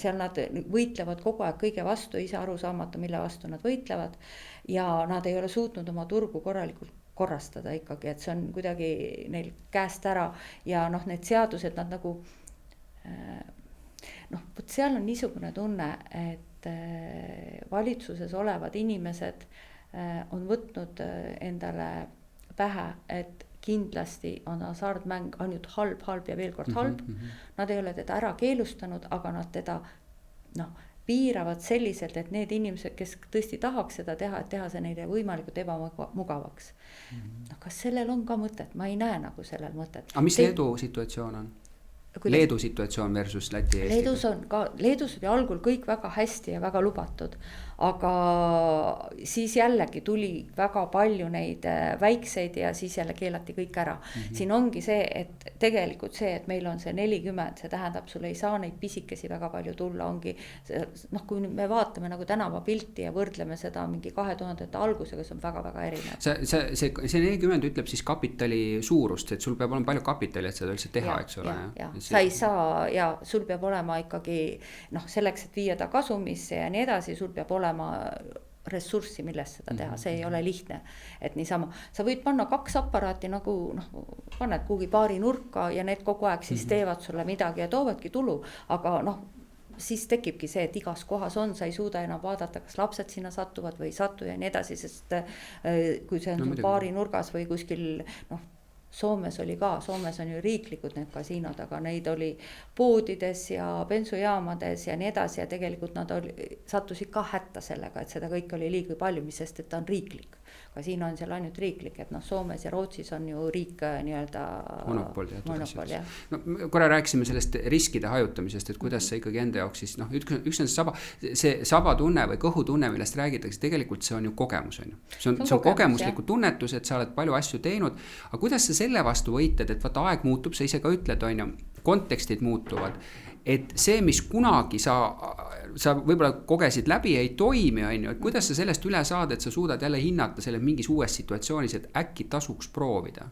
Seal nad võitlevad kogu aeg kõige vastu, ise aru saamata, mille vastu nad võitlevad ja nad ei ole suutnud oma turgu korralikult korrastada ikkagi, et see on kuidagi neil käest ära ja noh, need seadused nad nagu noh, seal on niisugune tunne, et valitsuses olevad inimesed on võtnud endale pähe, et kindlasti on hasardmäng ainult halb ja veel kord halb. Nad ei ole teda ära keelustanud, aga nad teda piiravad selliselt, et need inimesed, kes tõesti tahaks seda teha, et teha see neile võimalikult ebamugavaks. Kas sellel on ka mõtet? Ma ei näe nagu sellel mõtet. Aga mis Leedu situatsioon on? Leedu situatsioon versus Läti ja Eesti? Leedus oli algul kõik väga hästi ja väga lubatud, aga siis jällegi tuli väga palju neid väikseid ja siis jälle keelati kõik ära. Siin ongi see, et tegelikult see, et meil on see 40, see tähendab, sul ei saa neid pisikesi väga palju tulla, ongi noh, kui me vaatame nagu tänavapilti ja võrdleme seda mingi 2000 algusega, see on väga-väga erinev. See 40 ütleb siis kapitali suurust, et sul peab olema palju kapitali, et seda üldse teha, eks ole. Sa ei saa ja sul peab olema ikkagi noh, selleks, et viia ta kasumisse ja nii edasi, sul peab olema ressurssi, millest seda teha, see ei ole lihtne, et niisama, sa võid panna 2 aparaati nagu noh, paned kuhugi baari nurka ja need kogu aeg siis teevad sulle midagi ja toovadki tulu, aga noh, siis tekibki see, et igas kohas on, sa ei suuda enam vaadata, kas lapsed sinna satuvad või ei satu ja nii edasi, sest kui see on baari nurgas või kuskil noh, Soomes oli ka, Soomes on ju riiklikud need kasiinod, aga neid oli poodides ja bensujaamades ja nii edasi ja tegelikult nad sattusid ka hätta sellega, et seda kõik oli liiga palju, mis sest, et ta on riiklik. Kasiino on seal ainult riiklik, et noh, Soomes ja Rootsis on ju riik nii-öelda monopol, jah. No, korra rääkisime sellest riskide hajutamisest, et kuidas see ikkagi enda jaoks siis, noh, üks on see sabatunne või kõhutunne, millest räägitakse, tegelikult see on ju kogemus, on ju. See on kogemusliku tunnetus, et sa oled palju asju teinud, aga kuidas sa selle vastu võitled, et vaata aeg muutub, sa ise ka ütled, on ju, kontekstid muutuvad, et see, mis kunagi sa võib-olla kogesid läbi, ei toimi, on ju, et kuidas sa sellest üle saad, et sa suudad jälle hinnata selle mingis uues situatsioonis, et äkki tasuks proovida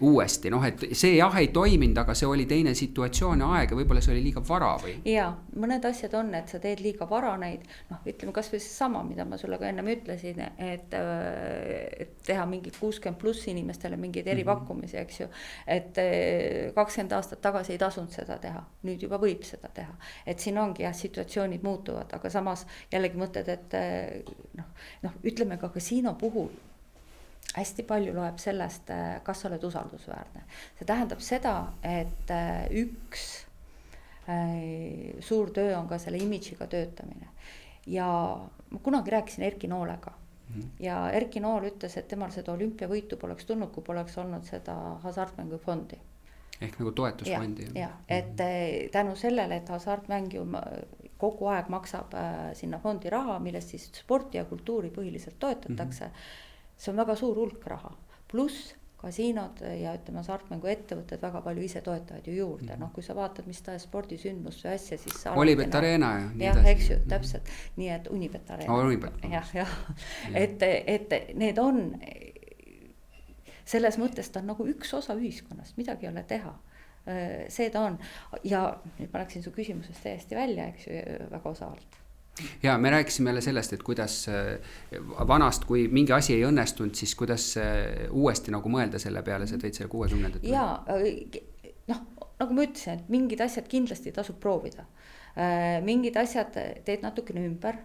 uuesti, noh, et see jah ei toiminud, aga see oli teine situatsioon ja aeg ja võib-olla see oli liiga vara või? Jaa, mõned asjad on, et sa teed liiga vara neid, noh, ütleme kas või see sama, mida ma sulle ka ennem ütlesin, et teha mingi 60+ inimestele mingeid eripakkumisi, eks ju, et 20 aastat tagasi ei tasunud seda teha, nüüd juba võib seda teha, et siin ongi jah, situatsioonid muutuvad, aga samas jällegi mõtled, et noh, ütleme ka kasiino puhul, hästi palju loeb sellest, kas sa oled usaldusväärne. See tähendab seda, et üks suur töö on ka selle imidžiga töötamine. Ja ma kunagi rääkisin Erki Noolega. Ja Erki Nool ütles, et temal seda olümpiavõitu poleks tulnud, kui poleks olnud seda hasartmängufondi. Ehk nagu toetusfondi. Ja, et tänu sellele, et hasartmängu kogu aeg maksab sinna fondi raha, millest siis sporti ja kultuuri põhiliselt toetatakse, see on väga suur hulk raha, pluss kasiinod ja ütleme hasartmängu ettevõtted väga palju ise toetavad ju juurde. Noh, kui sa vaatad, mis ta spordisündmus või asja, siis Olibet Arena ja nii edasi. Jah, eks ju, täpselt. Nii et Unibet Arena. Jah. Et need on, selles mõttes ta on nagu üks osa ühiskonnast, midagi ei ole teha. See ta on. Ja nüüd ma läksin su küsimusest täiesti välja, eks ju, väga osavalt. Ja me rääkisime jälle sellest, et kuidas vanast, kui mingi asi ei õnnestunud, siis kuidas uuesti nagu mõelda selle peale, sa tõid selle 60. Ja noh, nagu ma ütlesin, et mingid asjad kindlasti tasub proovida. Mingid asjad teed natukene ümber.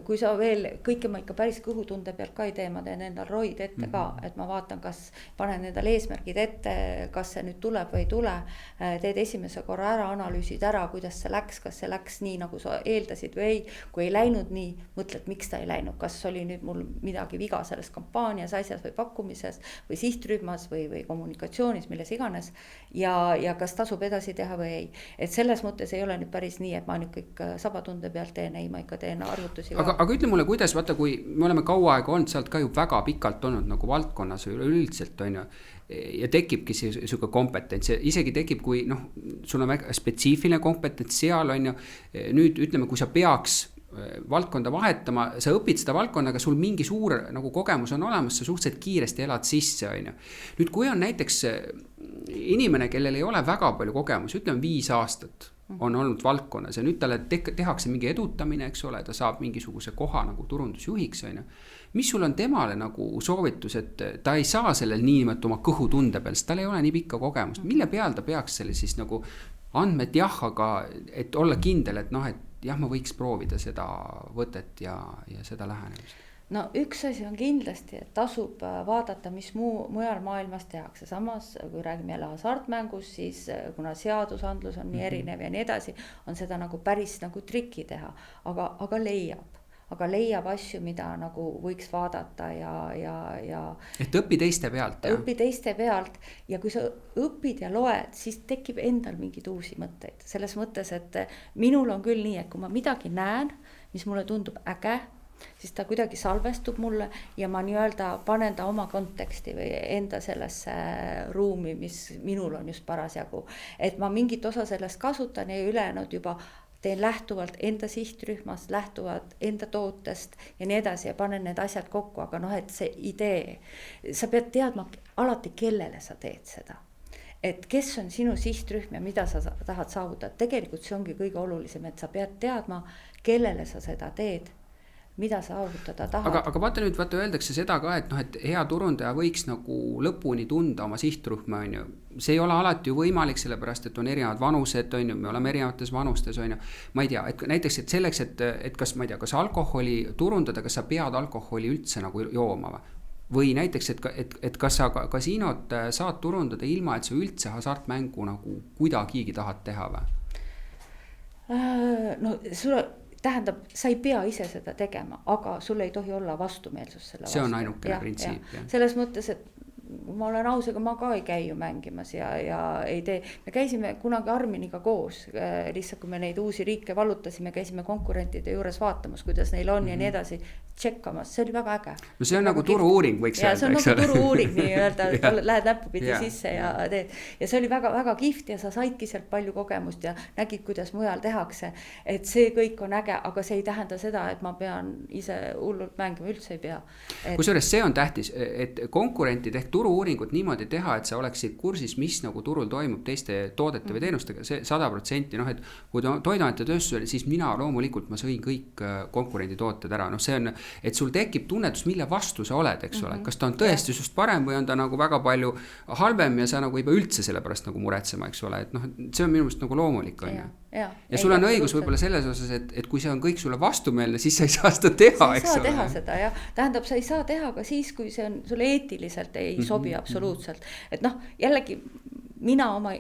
Kui sa veel kõike ma ikka päris kõhutunde pealt ka ei tee, ma teen endal roid ette ka, et ma vaatan, kas panen endal eesmärgid ette, kas see nüüd tuleb või ei tule, teed esimese korra ära, analüüsid ära, kuidas see läks, kas see läks nii, nagu sa eeldasid või ei, kui ei läinud nii, mõtled, miks ta ei läinud, kas oli nüüd mul midagi viga selles kampaanias, asjas või pakkumises või sihtrühmas või kommunikatsioonis, milles iganes ja kas tasub edasi teha või ei. Et selles mõttes ei ole nüüd päris nii, et ma nüüd kõik sabatunde pealt teen, ei, ma ikka teen arvutusi. Aga ütle mulle, kuidas, vaata, kui me oleme kaua aega olnud, sealt ka ju väga pikalt olnud nagu valdkonnas üleüldiselt, on ju, ja tekibki selline kompetents, isegi tekib, kui noh, sul on väga spetsiifiline kompetents seal, on ju, nüüd ütleme, kui sa peaks valdkonda vahetama, sa õpid seda valdkonda, aga sul mingi suur nagu kogemus on olemas, sa suhteliselt kiiresti elad sisse, on ju. Nüüd, kui on näiteks inimene, kellel ei ole väga palju kogemus, ütleme 5 aastat, on olnud valdkonnas ja nüüd talle tehakse mingi edutamine, eks ole, ta saab mingisuguse koha nagu turundusjuhiks, on ju. Mis sul on temale nagu soovitus, et ta ei saa sellel niimoodi oma kõhutunde peal, sest tal ei ole nii pikka kogemust, mille peal ta peaks selle siis nagu andmed jah, aga et olla kindel, et noh, et jah, ma võiks proovida seda võtet ja seda lähenemist. No üks asi on kindlasti, et tasub vaadata, mis mujal maailmas tehakse. Samas, kui räägime jälle hasartmängus, siis kuna seadusandlus on nii erinev ja nii edasi, on seda nagu päris nagu triki teha, aga leiab asju, mida nagu võiks vaadata ja et õpi teiste pealt. Õpi teiste pealt ja kui sa õpid ja loed, siis tekib endal mingid uusi mõtteid. Selles mõttes, et minul on küll nii, et kui ma midagi näen, mis mulle tundub äge, siis ta kuidagi salvestub mulle ja ma nii-öelda panen ta oma konteksti või enda sellesse ruumi, mis minul on just parasjagu. Et ma mingit osa sellest kasutan ja ülejäänud juba teen lähtuvalt enda sihtrühmast, lähtuvalt enda tootest ja nii edasi ja panen need asjad kokku, aga noh, et see idee, sa pead teadma alati, kellele sa teed seda. Et kes on sinu sihtrühm ja mida sa tahad saavutada. Tegelikult see ongi kõige olulisem, et sa pead teadma, kellele sa seda teed, mida sa saavutada tahad. Aga vaata nüüd, öeldakse seda ka, et, et hea turundaja võiks nagu lõpuni tunda oma sihtrühma, on ju. See ei ole alati ju võimalik, sellepärast, et on erinevad vanused, on ju, me oleme erinevates vanustes, on ju. Ma ei tea, et näiteks, et selleks, et kas, ma ei tea, kas alkoholi turundada, kas sa pead alkoholi üldse nagu jooma või näiteks, et kas sa kasiinot saad turundada ilma, et sa üldse hasartmängu nagu kuidagigi tahad teha või? No sulle tähendab, sa ei pea ise seda tegema, aga sul ei tohi olla vastumeelsus selle vastu. See on ainukene printsiip. Ja. Selles mõttes, et ma olen aus, aga ma ka ei käi ju mängimas ja ei tee. Me käisime kunagi Arminiga koos, lihtsalt kui me neid uusi riike valutasime, käisime konkurentide juures vaatamas, kuidas neil on ja nii edasi, tšekkamas, see oli väga äge. No see on nagu turu-uuring, võiks öelda. See on nagu turu-uuring, nii-öelda, lähed näppupidi sisse ja teed. Ja see oli väga, väga kihvt ja sa saidki sealt palju kogemust ja nägid, kuidas mujal tehakse. Et see kõik on äge, aga see ei tähenda seda, et ma pean ise hullult mängima, üldse ei pea. Kusjuures see on tähtis, et konkurentid ehk turu-uuringut niimoodi teha, et sa oleksid kursis, mis nagu turul toimub teiste toodete või teenustega, see 100%, noh, et kui toiduainete tööstus oli, siis mina loomulikult ma sõin kõik konkurendi tooted ära, noh, see on, et sul tekib tunnetus, mille vastu sa oled, eks ole, kas ta on tõesti just parem või on ta nagu väga palju halvem ja sa nagu ei pea üldse selle pärast nagu muretsema, eks ole, et noh, see on minu meelest nagu loomulik, on ju. Ja sul on õigus võib-olla selles osas, et kui see on kõik sulle vastumeelne, siis sa ei saa seda teha, eks ole. Sa ei saa teha seda, jah. Tähendab, sa ei saa teha ka siis, kui see on sulle eetiliselt ei sobi absoluutselt. Et noh, jällegi mina oma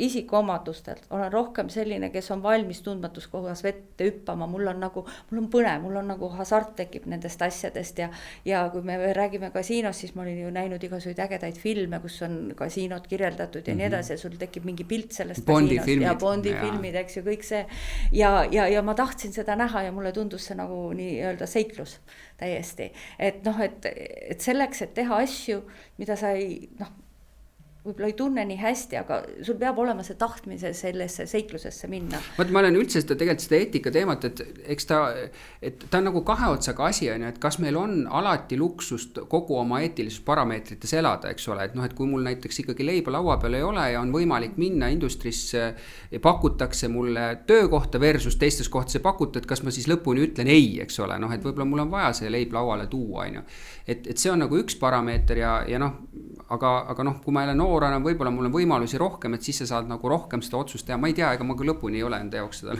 isikuomadustelt olen rohkem selline, kes on valmis tundmatus kohas vette hüppama, mul on põnev, mul on nagu hasart tekib nendest asjadest ja kui me räägime kasiinost, siis ma olin ju näinud igasuguseid ägedaid filme, kus on kasiinot kirjeldatud ja nii edasi ja sul tekib mingi pilt sellest kasiinost ja Bondi filmid, eks ju, kõik see ja ma tahtsin seda näha ja mulle tundus see nagu nii-öelda seiklus täiesti, et noh, et selleks, et teha asju, mida sa ei, noh, võib-olla ei tunne nii hästi, aga sul peab olema see tahtmise sellesse seiklusesse minna. Ma olen üldse tegelikult seda eetika teemat, et eks ta on nagu kahe otsaga asi, et kas meil on alati luksust kogu oma eetilisus parameetrites elada, eks ole, et noh, et kui mul näiteks ikkagi leiba laua peal ei ole ja on võimalik minna industrisse ja pakutakse mulle töökohta versus teistes kohtades ei pakuta, et kas ma siis lõpuni ütlen ei, eks ole, noh, et võib-olla mul on vaja see leib lauale tuua, et see on nagu üks parameeter ja noh, aga noh, kui ma jälle noorana, võib-olla mul on võimalusi rohkem, et siis sa saad nagu rohkem seda otsust teha. Ma ei tea, ega ma küll lõpuni ei ole enda jaoks seda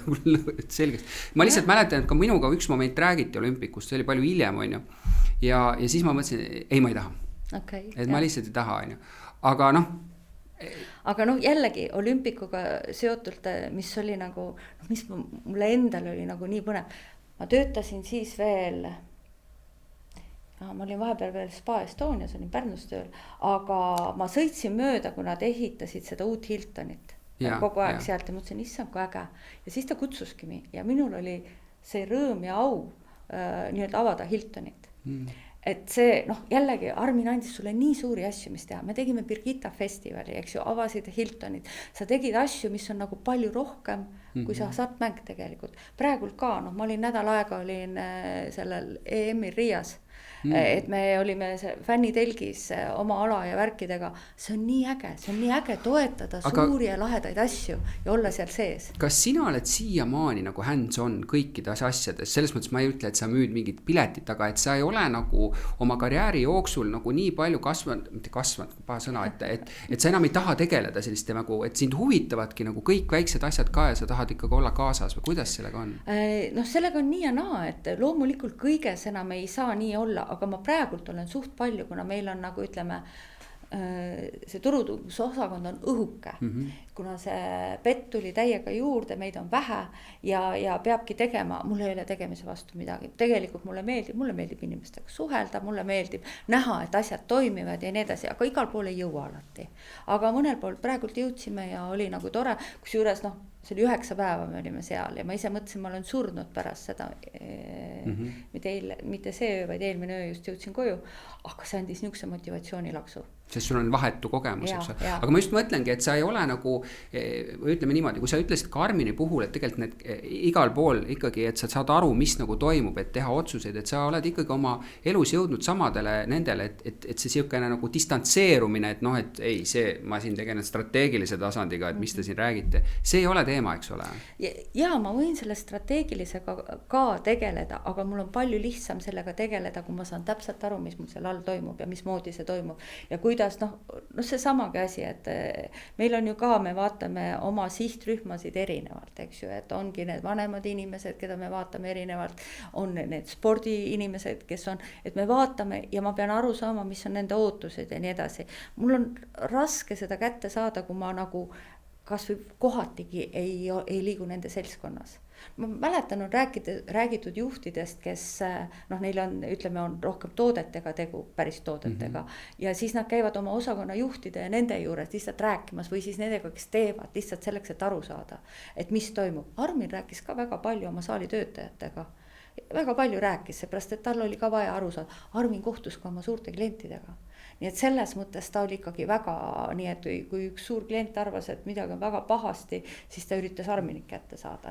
selgeks. Ma lihtsalt mäletan, et ka minuga üks moment räägiti olümpikust, see oli palju hiljem, on ju. Ja siis ma mõtlesin, ei, ma ei taha. Et ma lihtsalt ei taha, on ju. Aga noh, jällegi olümpikuga seotult, mis oli nagu, mis mulle endal oli nagu nii põnev. Ma töötasin siis veel... ma olin vahepeal veel Spa Estonias, olin Pärnus tööl, aga ma sõitsin mööda, kui nad ehitasid seda uut Hiltonit kogu aeg sealt ja mõtlesin, issand kui äge. Ja siis ta kutsuski mind ja minul oli see rõõm ja au nii-öelda avada Hiltonit. Et see, noh, jällegi Armin andis sulle nii suuri asju, mis teha. Me tegime Birgitta festivali, eks ju, avasid Hiltonit. Sa tegid asju, mis on nagu palju rohkem, kui sa hasartmäng tegelikult. Praegult ka, noh, ma olin nädal aega, olin sellel EM-il Riias. Et me olime fännitelgis oma ala ja värkidega. See on nii äge toetada suuri ja lahedaid asju ja olla seal sees. Kas sina oled siiamaani nagu hands on kõikides asjades? Selles mõttes ma ei ütle, et sa müüd mingit piletit, aga et sa ei ole nagu oma karjääri jooksul nagu nii palju kasvanud, paha sõna, et sa enam ei taha tegeleda selliste nagu, et sind huvitavadki nagu kõik väiksed asjad ka ja sa tahad ikkagi olla kaasas või kuidas sellega on? Noh, sellega on nii ja naa, et loomulikult kõiges enam ei saa nii olla, aga ma praegult olen suht palju, kuna meil on nagu ütleme, see turundusosakond on õhuke, kuna see pett tuli täiega juurde, meid on vähe ja peabki tegema, mul ei ole tegemise vastu midagi. Tegelikult mulle meeldib inimestega suhelda, mulle meeldib näha, et asjad toimivad ja nii edasi, aga igal pool ei jõua alati. Aga mõnel pool praegult jõudsime ja oli nagu tore, kusjuures noh, see oli 9 päeva me olime seal ja ma ise mõtlesin, ma olen surnud pärast seda. Mitte see öö, vaid eelmine öö just jõudsin koju, aga see andis niisuguse motivatsioonilaksu. Sest sul on vahetu kogemus, eks. Aga ma just mõtlengi, et sa ei ole nagu, ütleme niimoodi, kui sa ütlesid Karmini puhul, et tegelikult need igal pool ikkagi, et sa saad aru, mis nagu toimub, et teha otsuseid, et sa oled ikkagi oma elus jõudnud samadele nendele, et see siukene nagu distantseerumine, et noh, et ei, see, ma siin tegelen strateegilise tasandiga, et mis te siin räägite, see ei ole teema, eks ole. Ja ma võin selle strateegilisega ka tegeleda, aga mul on palju lihtsam sellega tegeleda, kui ma saan täpselt aru, mis mul seal all toimub ja mismoodi see toimub ja kuidas, see samagi asi, et meil on ju ka, me vaatame oma sihtrühmasid erinevalt, eks ju, et ongi need vanemad inimesed, keda me vaatame erinevalt, on need spordiinimesed, kes on, et me vaatame ja ma pean aru saama, mis on nende ootused ja nii edasi. Mul on raske seda kätte saada, kui ma nagu kas või kohatigi ei liigu nende seltskonnas. Ma mäletan, on räägitud juhtidest, kes neil on, ütleme, on rohkem toodetega tegu, päris toodetega. Ja siis nad käivad oma osakonna juhtide ja nende juures lihtsalt rääkimas või siis nendega, kes teevad lihtsalt selleks, et aru saada, et mis toimub. Armin rääkis ka väga palju oma saali töötajatega. Väga palju rääkis, seepärast, et tal oli ka vaja aru saada. Armin kohtus ka oma suurte klientidega. Nii et selles mõttes ta oli ikkagi väga, nii et kui üks suur klient arvas, et midagi on väga pahasti, siis ta üritas Arminit kätte saada.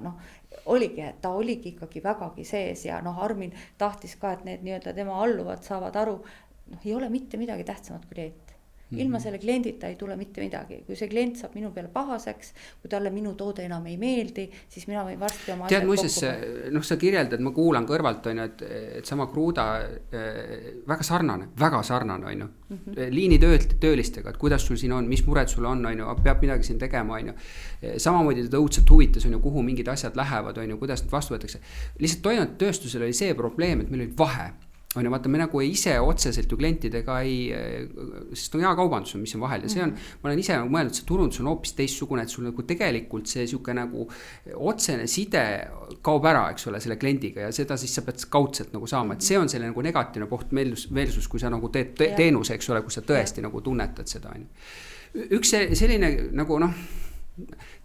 Oligi, et ta oligi ikkagi vägagi sees ja Armin tahtis ka, et need nii-öelda tema alluvad saavad aru, ei ole mitte midagi tähtsamat kui klient. Ilma selle kliendita ei tule mitte midagi. Kui see klient saab minu peale pahaseks, kui talle minu toode enam ei meeldi, siis mina võin varsti oma asjad kokku. Sa kirjeldad, ma kuulan kõrvalt, et sama Kruda väga sarnane, on ju. Liinitöölistega, et kuidas sul siin on, mis mured sul on, peab midagi siin tegema, on ju. Samamoodi teda õudselt huvitas, on ju, kuhu mingid asjad lähevad, on ju, kuidas need vastu võetakse. Lihtsalt toimunud tööstusel oli see probleem, et meil oli vahe. On ju, vaata, me nagu ise otseselt ju klientidega sest on hea kaubandus, mis on vahel ja see on, ma olen ise nagu mõelnud, see turundus on hoopis teistsugune, et sul nagu tegelikult see siuke nagu otsene side kaob ära, eks ole, selle kliendiga ja seda siis sa pead kaudselt nagu saama, et see on selle nagu negatiivne koht versus, kui sa nagu teed teenuse, eks ole, kus sa tõesti nagu tunnetad seda, on ju. Üks selline nagu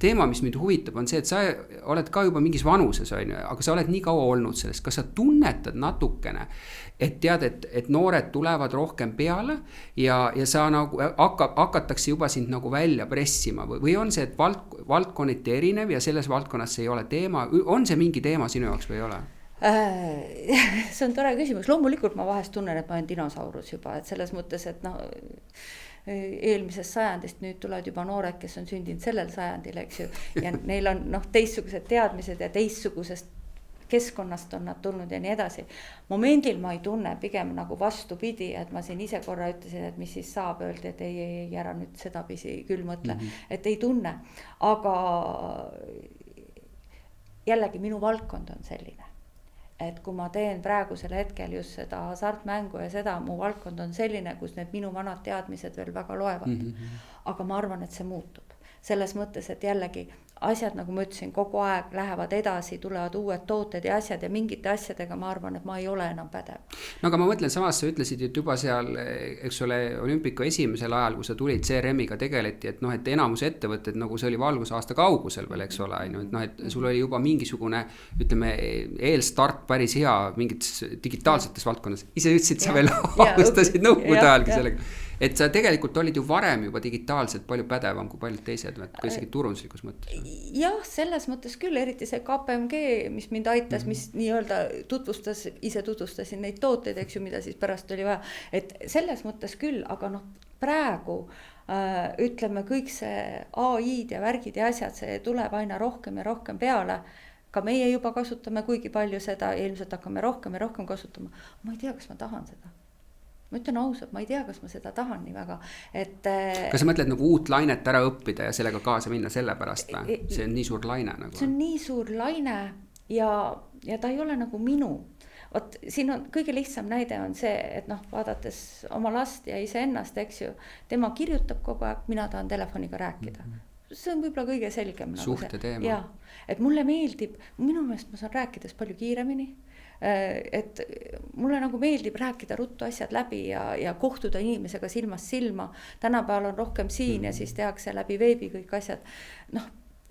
teema, mis mind huvitab, on see, et sa oled ka juba mingis vanuses, aga sa oled nii kaua olnud sellest, kas sa tunnetad natukene, et tead, et noored tulevad rohkem peale ja sa nagu hakatakse juba sind nagu välja pressima või on see, et valdkonniti erinev ja selles valdkonnas see ei ole teema, on see mingi teema sinu jaoks või ei ole? See on tore küsimus, loomulikult ma vahest tunnen, et ma olen dinosaurus juba, et selles mõttes, et eelmisest sajandist nüüd tulevad juba noored, kes on sündinud sellel sajandil, eks ju, ja neil on teistsugused teadmised ja teistsugusest keskkonnast on nad tulnud ja nii edasi. Momendil ma ei tunne, pigem nagu vastupidi, et ma siin ise korra ütlesin, et mis siis saab, öeldi, et ei, ära nüüd seda pisi küll mõtle, et ei tunne, aga jällegi minu valdkond on selline. Et kui ma teen praegusel hetkel just seda hasartmängu ja seda, mu valdkond on selline, kus need minu vanad teadmised veel väga loevad. Aga ma arvan, et see muutub. Selles mõttes, et jällegi asjad, nagu ma ütlesin, kogu aeg lähevad edasi, tulevad uued tooted ja asjad ja mingite asjadega ma arvan, et ma ei ole enam pädev. No aga ma mõtlen, samas sa ütlesid, et juba seal, eks ole, olümpika esimesel ajal, kui sa tulid CRM-iga tegeleti, et et enamus ettevõtted, nagu see oli valgusaasta kaugusel veel, eks ole, et sul oli juba mingisugune, ütleme, eelstart päris hea mingites digitaalsetes valdkonnas. Ise ütlesid, sa veel alustasid nõukogude ajalgi sellega. Et sa tegelikult olid ju varem juba digitaalselt palju pädevam kui paljud teised, isegi turunduslikus mõttes. Jah, selles mõttes küll, eriti see KPMG, mis mind aitas, mis nii-öelda ise tutvustasin neid tooteid, eks ju, mida siis pärast oli vaja. Et selles mõttes küll, aga praegu ütleme kõik see AI-d ja värgid ja asjad, see tuleb aina rohkem ja rohkem peale. Ka meie juba kasutame kuigi palju seda, ilmselt hakkame rohkem ja rohkem kasutama. Ma ei tea, kas ma tahan seda. Ma ütlen ausalt, ma ei tea, kas ma seda tahan nii väga. Kas sa mõtled nagu uut lainet ära õppida ja sellega kaasa minna selle pärast või? See on nii suur laine nagu. See on nii suur laine ja ta ei ole nagu minu. Vot siin on kõige lihtsam näide on see, et vaadates oma last ja iseennast, eks ju, tema kirjutab kogu aeg, mina tahan telefoniga rääkida. See on võib-olla kõige selgem. Suhte teema. Ja, et mulle meeldib, minu meelest ma saan rääkides palju kiiremini. Et mulle nagu meeldib rääkida ruttu asjad läbi ja kohtuda inimesega silmast silma. Tänapäeval on rohkem siin ja siis tehakse läbi veebi kõik asjad.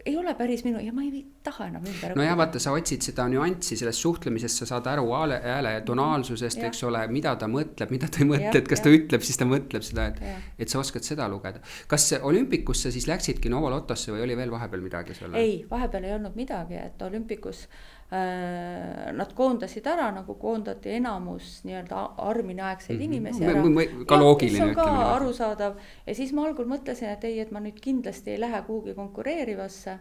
ei ole päris minu ja ma ei taha enam ümber. No ja vaata, sa otsid seda nüanssi sellest suhtlemisest, sa saad aru hääle tonaalsusest, eks ole, mida ta mõtleb, mida ta ei mõtle, et kas ta ütleb, siis ta mõtleb seda, et sa oskad seda lugeda. Kas olümpikusse siis läksidki Novolotosse või oli veel vahepeal midagi selle? Ei, vahepeal ei olnud midagi, et olümpikus nad koondasid ära, nagu koondati enamus nii-öelda arminiaegseid inimesi ära. Ka loogiline. See on ka arusaadav. Ja siis ma algul mõtlesin, et ei, et ma nüüd kindlasti ei lähe kuhugi konkureerivasse.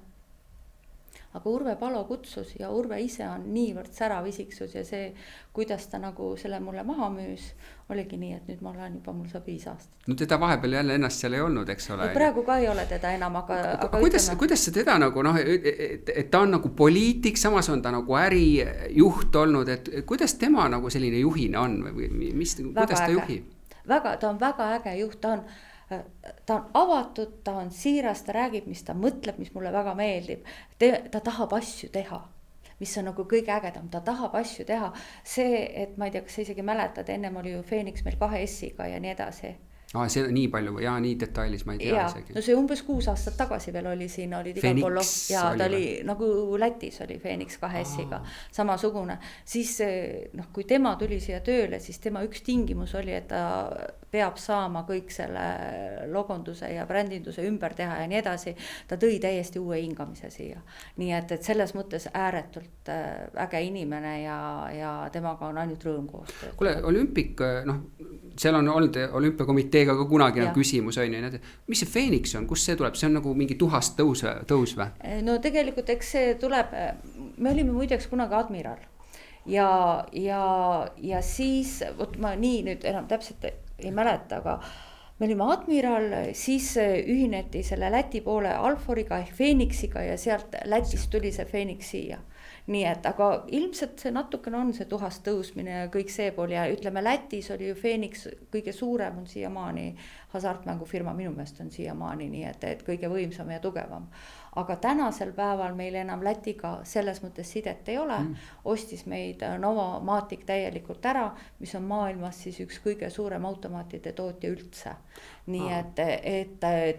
Aga Urve Palo kutsus ja Urve ise on niivõrd särav isiksus ja see, kuidas ta nagu selle mulle maha müüs, oligi nii, et nüüd ma olen juba, mul saab 5 aastat. No teda vahepeal jälle ennast seal ei olnud, eks ole. Ja praegu ka ei ole teda enam, aga kuidas sa teda nagu, et ta on nagu poliitik, samas on ta nagu ärijuht olnud, et kuidas tema nagu selline juhina on või kuidas ta juhib? Ta on väga äge juht, ta on avatud, ta on siiras, ta räägib, mis ta mõtleb, mis mulle väga meeldib. Ta tahab asju teha, mis on nagu kõige ägedam, ta tahab asju teha. See, et ma ei tea, kas sa isegi mäletad, ennem oli ju Phoenix meil 2 S-iga ja nii edasi. See nii palju ja nii detailis ma ei tea isegi. No see umbes 6 aastat tagasi veel oli siin, oli Phoenix ja ta oli nagu Lätis oli Phoenix 2 S-iga samasugune. Siis kui tema tuli siia tööle, siis tema üks tingimus oli, et ta peab saama kõik selle logonduse ja brändinduse ümber teha ja nii edasi. Ta tõi täiesti uue hingamise siia. Nii et selles mõttes ääretult äge inimene ja temaga on ainult rõõm koostööd. Kuule, olümpik, seal on olnud olümpiakomiteega ka kunagi küsimus on ju, mis see Phoenix on, kus see tuleb, see on nagu mingi tuhast tõus või? No tegelikult eks see tuleb, me olime muideks kunagi admiral ja siis, ma nii nüüd enam täpselt ei mäleta, aga me olime admiral, siis ühineti selle Läti poole Alforiga ehk Phoenixiga ja sealt Lätist tuli see Phoenix siia. Nii et, aga ilmselt see natukene on see tuhast tõusmine ja kõik see pool ja ütleme Lätis oli ju Phoenix kõige suurem on siiamaani hasartmängufirma, minu meelest on siiamaani nii, et kõige võimsam ja tugevam. Aga tänasel päeval meil enam Lätiga selles mõttes sidet ei ole, ostis meid Novomatic täielikult ära, mis on maailmas siis üks kõige suurem automaatide tootja üldse. Nii et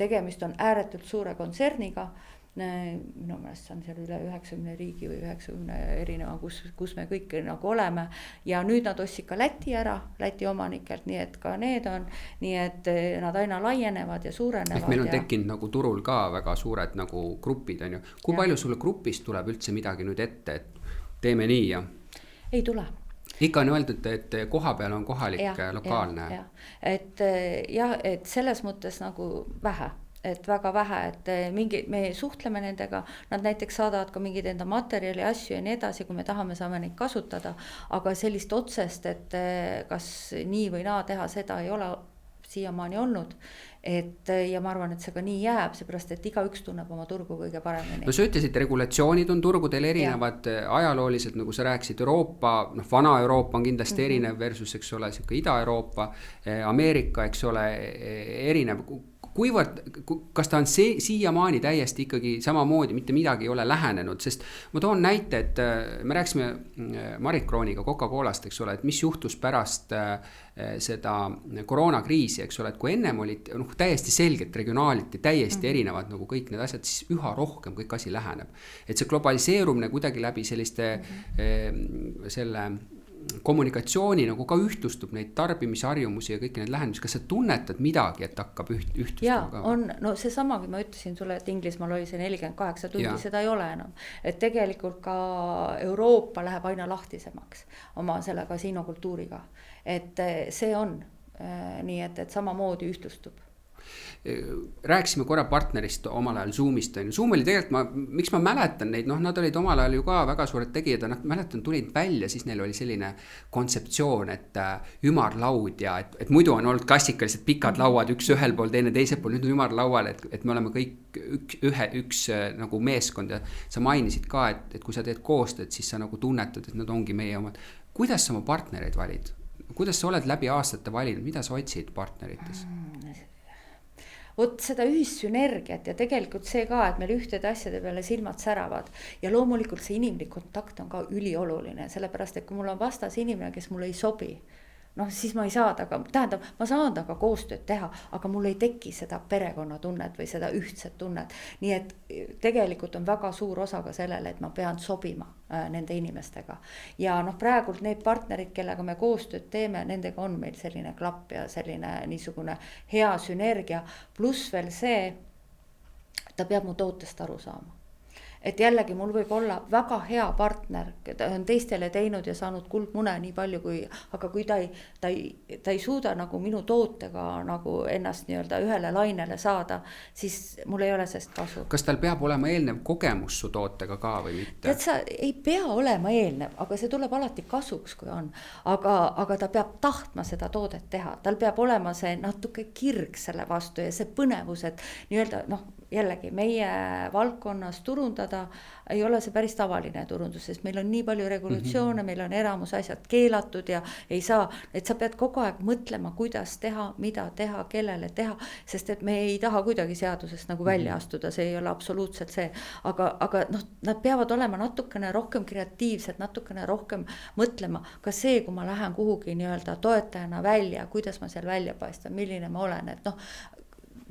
tegemist on ääretult suure kontserniga, minu meelest on seal üle 90 riigi või 90 erineva, kus me kõik nagu oleme ja nüüd nad ostsid ka Läti ära, Läti omanikelt, nii et ka need on, nii et nad aina laienevad ja suurenevad. Ehk meil on tekkinud nagu turul ka väga suured nagu grupid on ju. Kui palju sulle grupist tuleb üldse midagi nüüd ette, et teeme nii ja? Ei tule. Ikka on öeldud, et koha peal on kohalik, lokaalne. Et selles mõttes nagu vähe. Et väga vähe, et me suhtleme nendega, nad näiteks saadavad ka mingid enda materjali asju ja nii edasi, kui me tahame, saame neid kasutada, aga sellist otsest, et kas nii või naa teha, seda ei ole siiamaani olnud. Ja ma arvan, et see ka nii jääb, seepärast, et igaüks tunneb oma turgu kõige paremini. No sa ütlesid, regulatsioonid on turgudel erinevad, ajalooliselt, nagu sa rääkisid, Euroopa, vana Euroopa on kindlasti erinev versus, eks ole, Ida-Euroopa, Ameerika, eks ole, erinev. Kuivõrd, kas ta on siiamaani täiesti ikkagi samamoodi, mitte midagi ei ole lähenenud, sest ma toon näite, et me rääksime Marit Krooniga Coca-Colast, eks ole, et mis juhtus pärast seda koroonakriisi, eks ole, et kui ennem olid täiesti selgelt regionaaliti, täiesti erinevad nagu kõik need asjad, siis üha rohkem kõik asi läheneb. Et see globaliseerumine kuidagi läbi selliste selle kommunikatsiooni nagu ka ühtlustub neid tarbimisharjumusi ja kõik need lähenemisi, kas sa tunnetad midagi, et hakkab ühtlustama ka? On, no see samagi ma ütlesin sulle, et Inglismaal oli see 48 tundi, seda ei ole enam. Et tegelikult ka Euroopa läheb aina lahtisemaks oma selle kasiinokultuuriga. Et see on nii, et samamoodi ühtlustub. Rääkisime korra partnerist omal ajal Zoomist. Zoom oli tegelikult, miks ma mäletan neid, nad olid omal ajal ju ka väga suured tegijad, mäletan tulid välja, siis neil oli selline kontseptsioon, et ümarlaud ja et muidu on olnud klassikalised pikad lauad, üks ühel pool, teine teisel pool, nüüd on ümarlaual, et me oleme kõik üks nagu meeskond ja sa mainisid ka, et kui sa teed koostööd, siis sa nagu tunnetad, et nad ongi meie omad. Kuidas sa oma partnereid valid? Kuidas sa oled läbi aastate valinud, mida sa otsid partnerites? Vot seda ühissünergiat ja tegelikult see ka, et meil ühtede asjade peale silmad säravad ja loomulikult see inimlik kontakt on ka ülioluline, sellepärast et kui mul on vastas inimene, kes mulle ei sobi, noh, siis ma ei saa temaga, tähendab, ma saan temaga koostööd teha, aga mul ei teki seda perekonnatunnet või seda ühtset tunnet. Nii et tegelikult on väga suur osa ka sellele, et ma pean sobima nende inimestega. Ja noh, praegult need partnerid, kellega me koostööd teeme, nendega on meil selline klapp ja selline niisugune hea sünergia, pluss veel see, ta peab mu tootest aru saama. Et jällegi mul võib olla väga hea partner, ta on teistele teinud ja saanud kuldmune nii palju kui, aga kui ta ei suuda nagu minu tootega nagu ennast nii-öelda ühele lainele saada, siis mul ei ole sest kasu. Kas tal peab olema eelnev kogemus su tootega ka või mitte? Tead, sa ei pea olema eelnev, aga see tuleb alati kasuks, kui on. Aga ta peab tahtma seda toodet teha, tal peab olema see natuke kirg selle vastu ja see põnevus, et nii-öelda noh, jällegi meie valdkonnas turundada ei ole see päris tavaline turundus, sest meil on nii palju regulatsioone, meil on eramus asjad keelatud ja ei saa, et sa pead kogu aeg mõtlema, kuidas teha, mida teha, kellele teha, sest et me ei taha kuidagi seadusest nagu välja astuda, see ei ole absoluutselt see, aga noh, nad peavad olema natukene rohkem kreatiivsed, natukene rohkem mõtlema, ka see, kui ma lähen kuhugi nii-öelda toetajana välja, kuidas ma seal välja paistan, milline ma olen, et noh,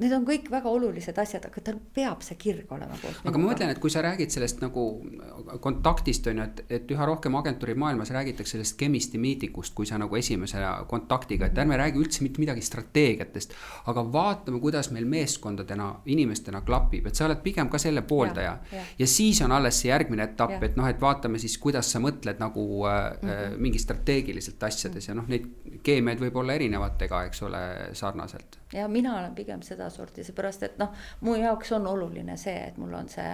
need on kõik väga olulised asjad, aga tal peab see kirg olema koos. Aga ma mõtlen, et kui sa räägid sellest nagu kontaktist on ju, et üha rohkem agentuuri maailmas räägitakse sellest chemist'i meetikust, kui sa nagu esimese kontaktiga, et ärme räägi üldse mitte midagi strateegiatest, aga vaatame, kuidas meil meeskondadena, inimestena klapib, et sa oled pigem ka selle pooldaja. Ja siis on alles see järgmine etapp, et noh, et vaatame siis, kuidas sa mõtled nagu mingi strateegiliselt asjades ja noh, neid keemiaid võib olla erinevatega, eks ole, sarnaselt. Ja mina olen pigem seda sorti, seepärast, et noh, mu jaoks on oluline see, et mul on see,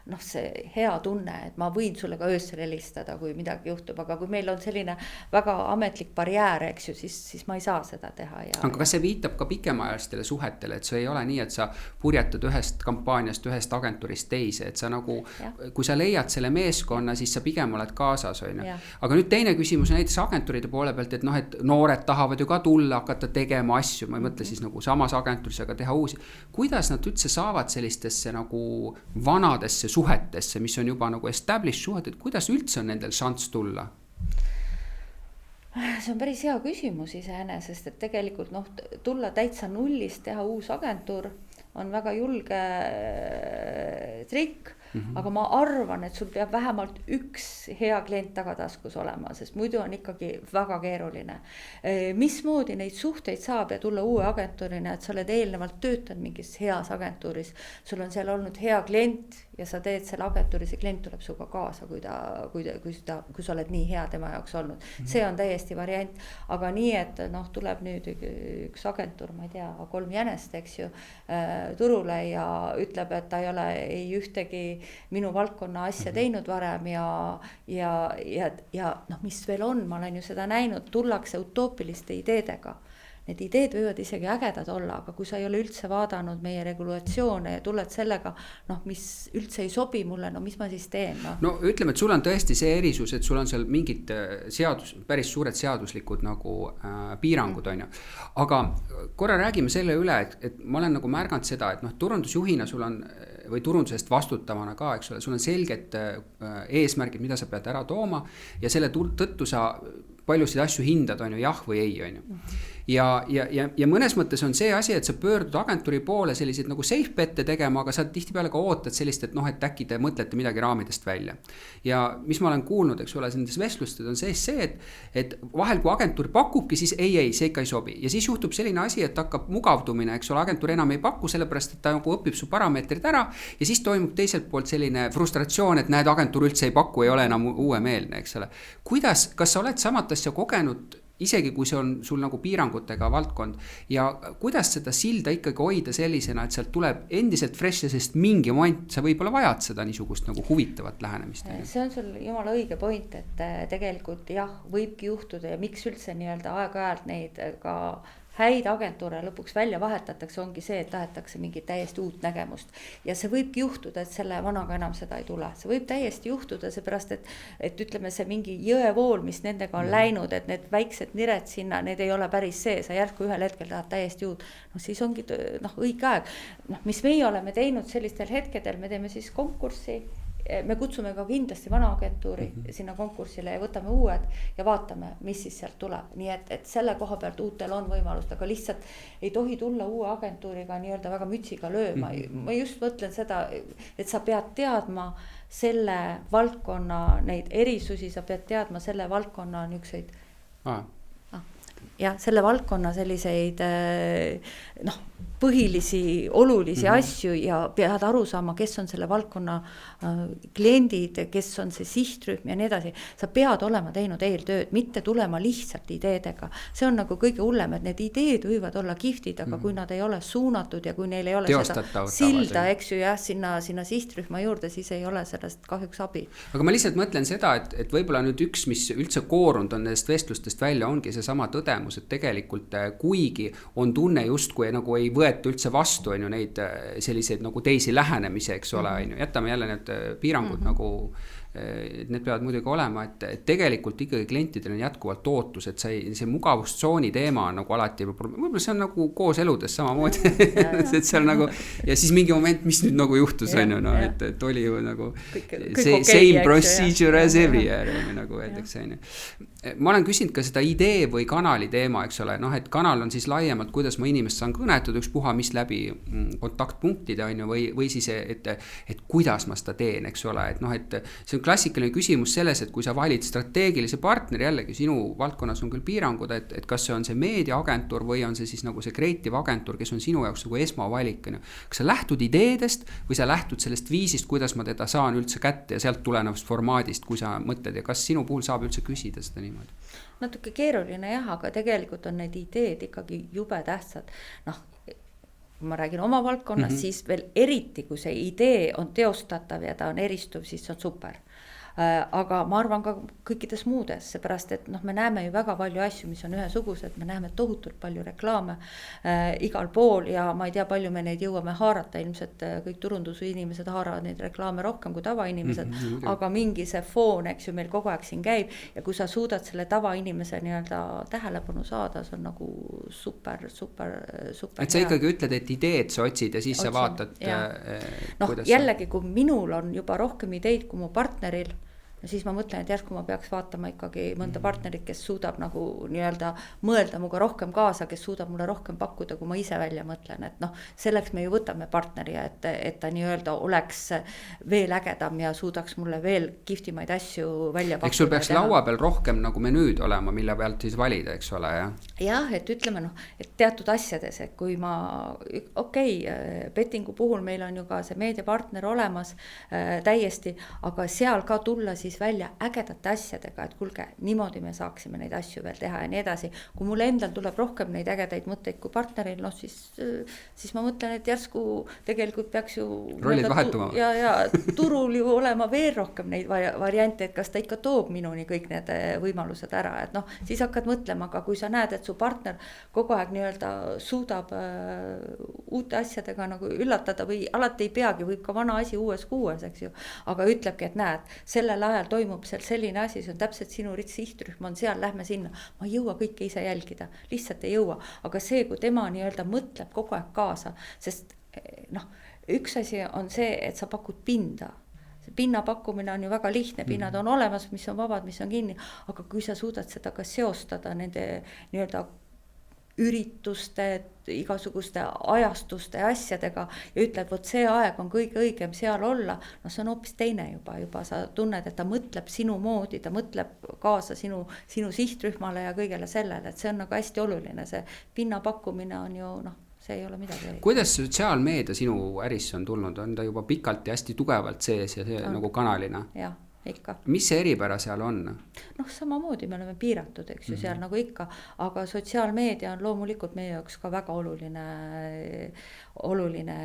noh, see hea tunne, et ma võin sulle ka öösel helistada, kui midagi juhtub, aga kui meil on selline väga ametlik barjäär, eks ju, siis ma ei saa seda teha. Aga kas see viitab ka pikemaajalistele suhetele, et see ei ole nii, et sa purjetad ühest kampaaniast, ühest agentuurist teise, et sa nagu, kui sa leiad selle meeskonna, siis sa pigem oled kaasas, on ju. Aga nüüd teine küsimus näiteks agentuuride poole pealt, et noh, et noored tahavad ju ka tulla, hakata tegema asju, ma ei mõtle siis nagu samas agentuuris, aga teha uusi. Kuidas nad üldse saavad sellistesse nagu vanadesse suhetesse, mis on juba nagu established suhet, et kuidas üldse on nendel šanss tulla? See on päris hea küsimus iseenesest, et tegelikult noh, tulla täitsa nullist, teha uus agentuur on väga julge trikk. Aga ma arvan, et sul peab vähemalt üks hea klient tagataskus olema, sest muidu on ikkagi väga keeruline. Mismoodi neid suhteid saab ja tulla uue agentuurina, et sa oled eelnevalt töötanud mingis heas agentuuris, sul on seal olnud hea klient ja sa teed selle agentuuri, see klient tuleb suga kaasa, kui sa oled nii hea tema jaoks olnud. See on täiesti variant, aga nii, et noh, tuleb nüüd üks agentuur, ma ei tea, 3 jänest, eks ju, turule ja ütleb, et ta ei ole ei ühtegi minu valdkonna asja teinud varem ja noh, mis veel on, ma olen ju seda näinud, tullakse utoopiliste ideedega. Need ideed võivad isegi ägedad olla, aga kui sa ei ole üldse vaadanud meie regulatsioone ja tuled sellega, noh, mis üldse ei sobi mulle, no mis ma siis teen? No ütleme, et sul on tõesti see erisus, et sul on seal mingid päris suured seaduslikud nagu piirangud on ju. Aga korra räägime selle üle, et ma olen nagu märganud seda, et noh, turundusjuhina sul on või turundusest vastutavana ka, eks ole, sul on selged eesmärgid, mida sa pead ära tooma ja selle tõttu sa paljusid asju hindad, on ju, jah või ei, on ju. Ja mõnes mõttes on see asi, et sa pöördud agentuuri poole selliseid nagu safe bet'e tegema, aga sa tihtipeale ka ootad sellist, et noh, et äkki te mõtlete midagi raamidest välja. Ja mis ma olen kuulnud, eks ole, nendes vestlustes on see, et vahel kui agentuur pakubki, siis ei, see ikka ei sobi. Ja siis juhtub selline asi, et hakkab mugavdumine, eks ole, agentuur enam ei paku, sellepärast, et ta nagu õpib su parameetrid ära ja siis toimub teiselt poolt selline frustratsioon, et näed, agentuur üldse ei paku, ei ole enam uuemeelne, eks ole. Kuidas, kas sa oled samat asja kogenud, isegi kui see on sul nagu piirangutega valdkond ja kuidas seda silda ikkagi hoida sellisena, et sealt tuleb endiselt fresh, sest mingi moment sa võib-olla vajad seda niisugust nagu huvitavat lähenemist. See on sul jumala õige point, et tegelikult jah, võibki juhtuda ja miks üldse nii-öelda aeg-ajalt neid ka häid agentuure lõpuks välja vahetatakse, ongi see, et tahetakse mingit täiesti uut nägemust. Ja see võibki juhtuda, et selle vanaga enam seda ei tule. See võib täiesti juhtuda, seepärast, et ütleme see mingi jõevool, mis nendega on läinud, et need väiksed nired sinna, need ei ole päris see, sa järsku ühel hetkel tahad täiesti uut. No siis ongi õige aeg. Mis meie oleme teinud sellistel hetkedel, me teeme siis konkurssi me kutsume ka kindlasti vana agentuuri sinna konkursile ja võtame uued ja vaatame, mis siis sealt tuleb. Nii et selle koha pealt uutel on võimalust, aga lihtsalt ei tohi tulla uue agentuuriga nii-öelda väga mütsiga lööma. Ma just mõtlen seda, et sa pead teadma selle valdkonna neid erisusi, sa pead teadma selle valdkonna niukseid ja selle valdkonna selliseid põhilisi, olulisi asju ja pead aru saama, kes on selle valdkonna kliendid, kes on see sihtrühm ja nii edasi. Sa pead olema teinud eeltööd, mitte tulema lihtsalt ideedega. See on nagu kõige hullem, et need ideed võivad olla kihvtid, aga kui nad ei ole suunatud ja kui neil ei ole seda silda, eks ju, sinna sihtrühma juurde, siis ei ole sellest kahjuks abi. Aga ma lihtsalt mõtlen seda, et võib-olla nüüd üks, mis üldse koorunud on nendest vestlustest välja, ongi see sama tõdemus, et tegelikult kuigi on tunne justkui nagu ei võeta üldse vastu on ju neid selliseid nagu teisi lähenemisi, eks ole, jätame jälle need piirangud nagu, need peavad muidugi olema, et tegelikult ikkagi klientidel on jätkuvalt ootus, et see mugavustsooni teema on nagu alati, võib-olla see on nagu koos eludes samamoodi, et seal nagu, ja siis mingi moment, mis nüüd nagu juhtus on ju, no, et oli ju nagu same procedure as every year, nagu öeldakse on ju. Ma olen küsinud ka seda idee või kanali teema, eks ole, noh, et kanal on siis laiemalt, kuidas ma inimest saan kõnetada, üks puha, mis läbi kontaktpunktide on ju, või siis, et kuidas ma seda teen, eks ole, et noh, et see on klassikaline küsimus selles, et kui sa valid strateegilise partneri, jällegi sinu valdkonnas on küll piirangud, et kas see on see meediaagentuur või on see siis nagu see creative agentuur, kes on sinu jaoks nagu esmavalik, kas sa lähtud ideedest või sa lähtud sellest viisist, kuidas ma teda saan üldse kätte ja sealt tulenevast formaadist, kui sa mõtled ja kas sinu puhul saab üldse küsida seda niimoodi? Natuke keeruline jah, aga tegelikult on need ideed ikkagi jube tähtsad. Noh, kui ma räägin oma valdkonnast, siis veel eriti, kui see idee on teostatav ja ta on eristuv, siis on super. Aga ma arvan ka kõikides muudes, seepärast, et me näeme ju väga palju asju, mis on ühesugused, me näeme tohutult palju reklaame igal pool ja ma ei tea, palju me neid jõuame haarata, ilmselt kõik turunduse inimesed haaravad neid reklaame rohkem kui tavainimesed, aga mingi see foon, eks ju, meil kogu aeg siin käib ja kui sa suudad selle tavainimese nii-öelda tähelepanu saada, see on nagu super. Et sa ikkagi ütled, et ideed sa otsid ja siis sa vaatad, kuidas jällegi, kui minul on juba rohkem ideid kui mu partneril, siis ma mõtlen, et järsku ma peaks vaatama ikkagi mõnda partnerit, kes suudab nagu nii-öelda mõelda muga rohkem kaasa, kes suudab mulle rohkem pakkuda, kui ma ise välja mõtlen, et selleks me ju võtame partneri, et ta nii-öelda oleks veel ägedam ja suudaks mulle veel kihvtimaid asju välja pakkuda. Eks sul peaks laua peal rohkem nagu menüüd olema, mille pealt siis valida, eks ole, jah, et ütleme et teatud asjades, et kui ma bettingu puhul meil on ju ka see meediapartner olemas täiesti, aga seal ka tulla siis välja ägedate asjadega, et kuulge, niimoodi me saaksime neid asju veel teha ja nii edasi. Kui mul endal tuleb rohkem neid ägedaid mõtteid kui partneril, siis ma mõtlen, et järsku tegelikult peaks ju rollid vahetuma. Ja turul ju olema veel rohkem neid variante, et kas ta ikka toob minuni kõik need võimalused ära, et siis hakkad mõtlema, aga kui sa näed, et su partner kogu aeg nii-öelda suudab uute asjadega nagu üllatada või alati ei peagi, võib ka vana asi uues kuues, eks ju, aga ütlebki, et näed, sellel ajal toimub seal selline asi, see on täpselt sinu sihtrühm on seal, lähme sinna. Ma ei jõua kõike ise jälgida, lihtsalt ei jõua. Aga see, kui tema nii-öelda mõtleb kogu aeg kaasa, sest üks asi on see, et sa pakud pinda. Pinna pakkumine on ju väga lihtne, pinnad on olemas, mis on vabad, mis on kinni, aga kui sa suudad seda ka seostada nende nii-öelda ürituste, igasuguste ajastuste asjadega ja ütled, vot see aeg on kõige õigem seal olla, see on hoopis teine juba sa tunned, et ta mõtleb sinu moodi, ta mõtleb kaasa sinu sihtrühmale ja kõigele sellele, et see on nagu hästi oluline, see pinna pakkumine on ju, see ei ole midagi. Kuidas sotsiaalmeedia sinu ärisse on tulnud, on ta juba pikalt ja hästi tugevalt sees ja see nagu kanalina? Jah. Ikka. Mis see eripära seal on? Samamoodi me oleme piiratud, eks ju, seal nagu ikka, aga sotsiaalmeedia on loomulikult meie jaoks ka väga oluline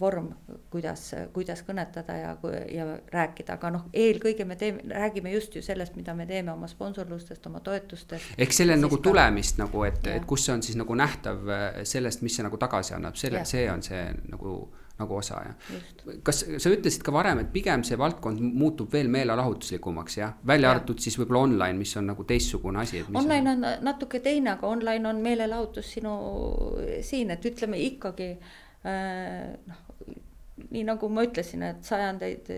vorm, kuidas kõnetada ja rääkida, aga eelkõige me räägime just ju sellest, mida me teeme oma sponsorlustest, oma toetustest. Ehk selle nagu tulemist, nagu, et kus see on siis nagu nähtav sellest, mis see nagu tagasi annab, see on see nagu osa. Kas sa ütlesid ka varem, et pigem see valdkond muutub veel meelelahutuslikumaks, välja arvatud siis võib-olla online, mis on nagu teistsugune asi? Online on natuke teine, aga online on meelelahutus siin, et ütleme ikkagi nii nagu ma ütlesin, et sajandeid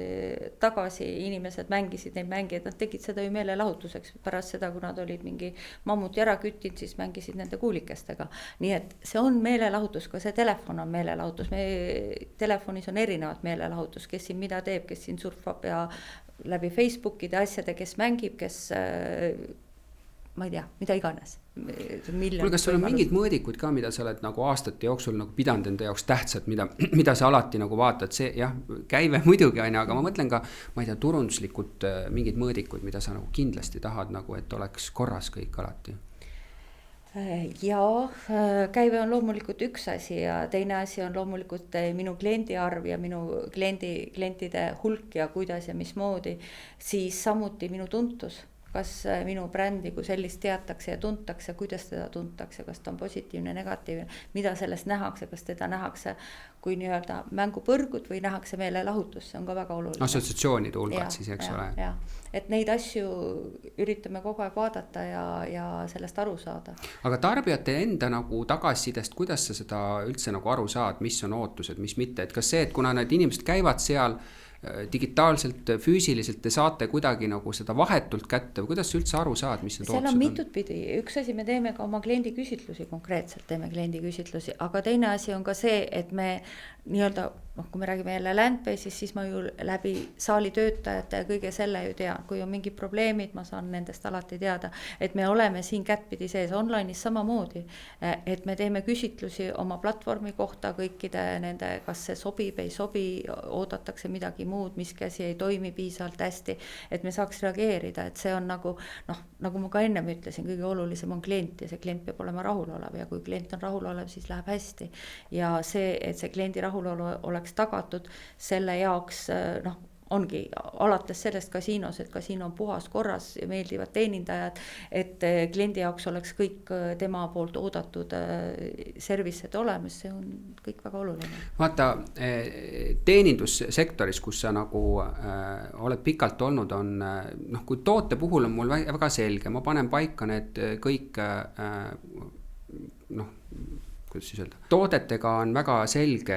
tagasi inimesed mängisid neid mänge, nad tegid seda ju meelelahutuseks, pärast seda, kui nad olid mingi mammuti ära küttinud, siis mängisid nende kuulikestega. Nii et see on meelelahutus, ka see telefon on meelelahutus, telefonis on erinevad meelelahutus, kes siin mida teeb, kes siin surfab ja läbi Facebookide asjade, kes mängib, kes ma ei tea, mida iganes. Kuule, kas sul on mingid mõõdikud ka, mida sa oled nagu aastate jooksul nagu pidanud enda jaoks tähtsad, mida sa alati nagu vaatad, see jah, käive muidugi on, aga ma mõtlen ka, ma ei tea, turunduslikult mingid mõõdikud, mida sa nagu kindlasti tahad nagu, et oleks korras kõik alati? Jaa, käive on loomulikult üks asi ja teine asi on loomulikult minu kliendi arv ja minu klientide hulk ja kuidas ja mismoodi, siis samuti minu tuntus. Kas minu brändi kui sellist teatakse ja tuntakse, kuidas teda tuntakse, kas ta on positiivne, negatiivne, mida sellest nähakse, kas teda nähakse kui nii-öelda mängupõrgut või nähakse meelelahutus, see on ka väga oluline. Assotsiatsioonide hulgad siis, eks ole. Ja. Et neid asju üritame kogu aeg vaadata ja sellest aru saada. Aga tarbijate enda nagu tagasisidest, kuidas sa seda üldse nagu aru saad, mis on ootused, mis mitte, et kas see, et kuna need inimesed käivad seal digitaalselt, füüsiliselt te saate kuidagi nagu seda vahetult kätte või kuidas sa üldse aru saad, mis need ootused on? Seal on mitut pidi, üks asi me teeme ka oma kliendi küsitlusi, konkreetselt teeme kliendi küsitlusi, aga teine asi on ka see, et me nii-öelda, kui me räägime jälle Landbase'is, siis ma ju läbi saali töötajate ja kõige selle ju tean, kui on mingid probleemid, ma saan nendest alati teada, et me oleme siin kättpidi sees online'is samamoodi, et me teeme küsitlusi oma platvormi kohta kõikide nende, kas see sobib, ei sobi, oodatakse midagi muud, mis käsi ei toimi piisavalt hästi, et me saaks reageerida, et see on nagu, nagu ma ka ennem ütlesin, kõige olulisem on klient ja see klient peab olema rahulolev ja kui klient on rahulolev, siis läheb hästi ja see, et see kliendi rahulolu oleks tagatud, selle jaoks ongi alates sellest kasiinos, et kasiino on puhas korras ja meeldivad teenindajad, et kliendi jaoks oleks kõik tema poolt oodatud serviced olemas, see on kõik väga oluline. Vaata, teenindussektoris, kus sa nagu oled pikalt olnud, on, kui toote puhul on mul väga selge, ma panen paika need kõik, kuidas siis öelda, toodetega on väga selge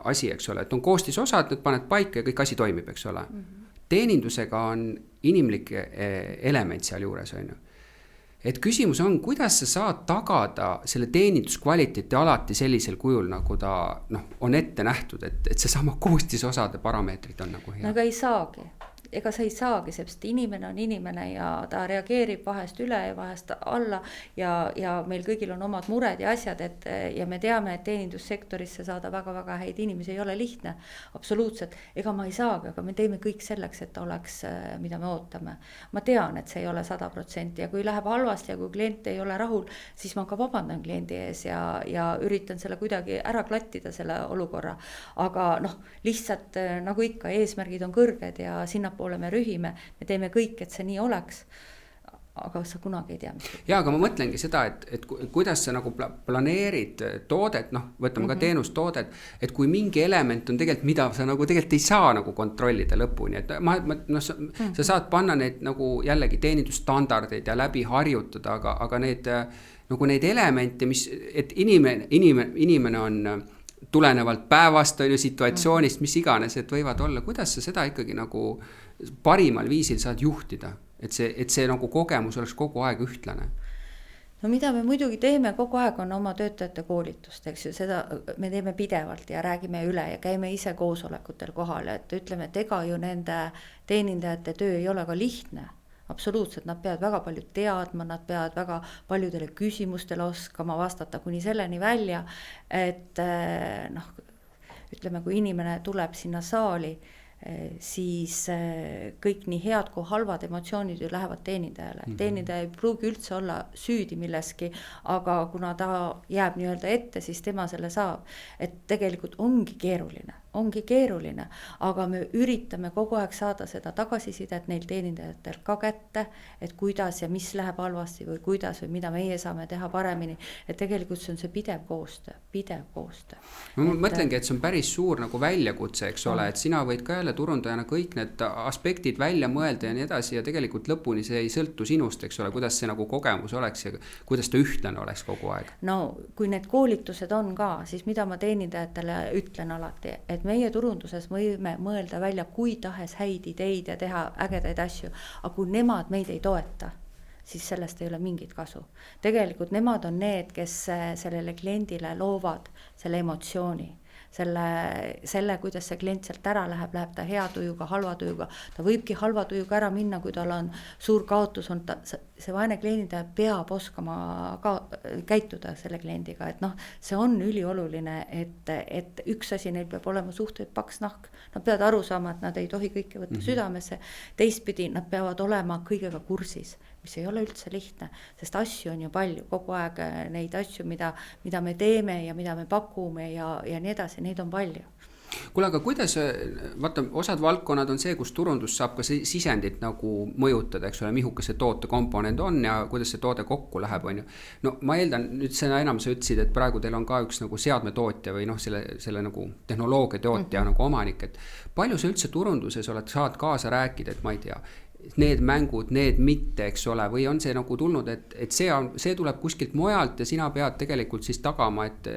asi, eks ole, et on koostisosad, need paned paika ja kõik asi toimib, eks ole. Teenindusega on inimlik element seal juures, on ju. Et küsimus on, kuidas sa saad tagada selle teeninduskvaliteeti alati sellisel kujul, nagu ta on ette nähtud, et see sama koostisosade parameetrid on nagu hea. Aga ei saagi. Ega sa ei saagi, sest inimene on inimene ja ta reageerib vahest üle ja vahest alla ja meil kõigil on omad mured ja asjad, ja me teame, et teenindussektorisse saada väga-väga häid inimesi ei ole lihtne, absoluutselt, ega ma ei saagi, aga me teeme kõik selleks, et oleks, mida me ootame. Ma tean, et see ei ole 100% ja kui läheb halvasti ja kui klient ei ole rahul, siis ma ka vabandan kliendi ees ja üritan selle kuidagi ära klattida selle olukorra, aga lihtsalt nagu ikka, eesmärgid on kõrged ja sinna poole me rühime, me teeme kõik, et see nii oleks, aga sa kunagi ei tea, mis. Ja, aga ma mõtlengi seda, et kuidas sa nagu planeerid toodet, võtame ka teenustoodet, et kui mingi element on tegelikult, mida sa nagu tegelikult ei saa nagu kontrollida lõpuni, et sa saad panna need nagu jällegi teenindusstandardeid ja läbi harjutada, aga need elemente, mis, et inimene on tulenevalt päevast, situatsioonist, mis iganes, et võivad olla, kuidas sa seda ikkagi nagu parimal viisil saad juhtida, et see nagu kogemus oleks kogu aeg ühtlane? No mida me muidugi teeme kogu aeg on oma töötajate koolitust, eks ju, seda me teeme pidevalt ja räägime üle ja käime ise koosolekutel kohal, et ütleme, et ega ju nende teenindajate töö ei ole ka lihtne. Absoluutselt, nad peavad väga palju teadma, nad peavad väga paljudele küsimustele oskama vastata kuni selleni välja, et ütleme, kui inimene tuleb sinna saali, siis kõik nii head kui halvad emotsioonid ju lähevad teenindajale. Teenindaja ei pruugi üldse olla süüdi milleski, aga kuna ta jääb nii-öelda ette, siis tema selle saab. Et tegelikult ongi keeruline, aga me üritame kogu aeg saada seda tagasisidet neil teenindajatel ka kätte, et kuidas ja mis läheb halvasti või kuidas või mida meie saame teha paremini, et tegelikult see on see pidev koostöö. Ma mõtlengi, et see on päris suur nagu väljakutse, eks ole, et sina võid ka jälle turundajana kõik need aspektid välja mõelda ja nii edasi ja tegelikult lõpuni see ei sõltu sinust, eks ole, kuidas see nagu kogemus oleks ja kuidas ta ühtlane oleks kogu aeg. No kui need koolitused on ka, siis mida ma teenindajatele ütlen alati, et meie turunduses võime mõelda välja kui tahes häid ideid ja teha ägedaid asju, aga kui nemad meid ei toeta, siis sellest ei ole mingit kasu. Tegelikult nemad on need, kes sellele kliendile loovad selle emotsiooni. Selle, kuidas see klient sealt ära läheb ta hea tujuga, halva tujuga, ta võibki halva tujuga ära minna, kui tal on suur kaotus, on see vaene kliendide peab oskama käituda selle kliendiga, et noh, see on ülioluline, et üks asi neil peab olema suhteliselt paks nahk, nad peavad aru saama, et nad ei tohi kõike võtta südamesse, teistpidi nad peavad olema kõigega kursis, mis ei ole üldse lihtne, sest asju on ju palju, kogu aeg neid asju, mida me teeme ja mida me pakume ja nii edasi, neid on palju. Kuule, aga kuidas, vaata, osad valdkonnad on see, kus turundus saab ka sisendit nagu mõjutada, eks ole, mihukas see toote komponent on ja kuidas see toode kokku läheb, on ju. No ma eeldan, nüüd seda enam sa ütlesid, et praegu teil on ka üks nagu seadmetootja või noh, selle nagu tehnoloogia tootja nagu omanik, et palju sa üldse turunduses saad kaasa rääkida, et ma ei tea, need mängud, need mitte, eks ole, või on see nagu tulnud, et see tuleb kuskilt mujalt ja sina pead tegelikult siis tagama, et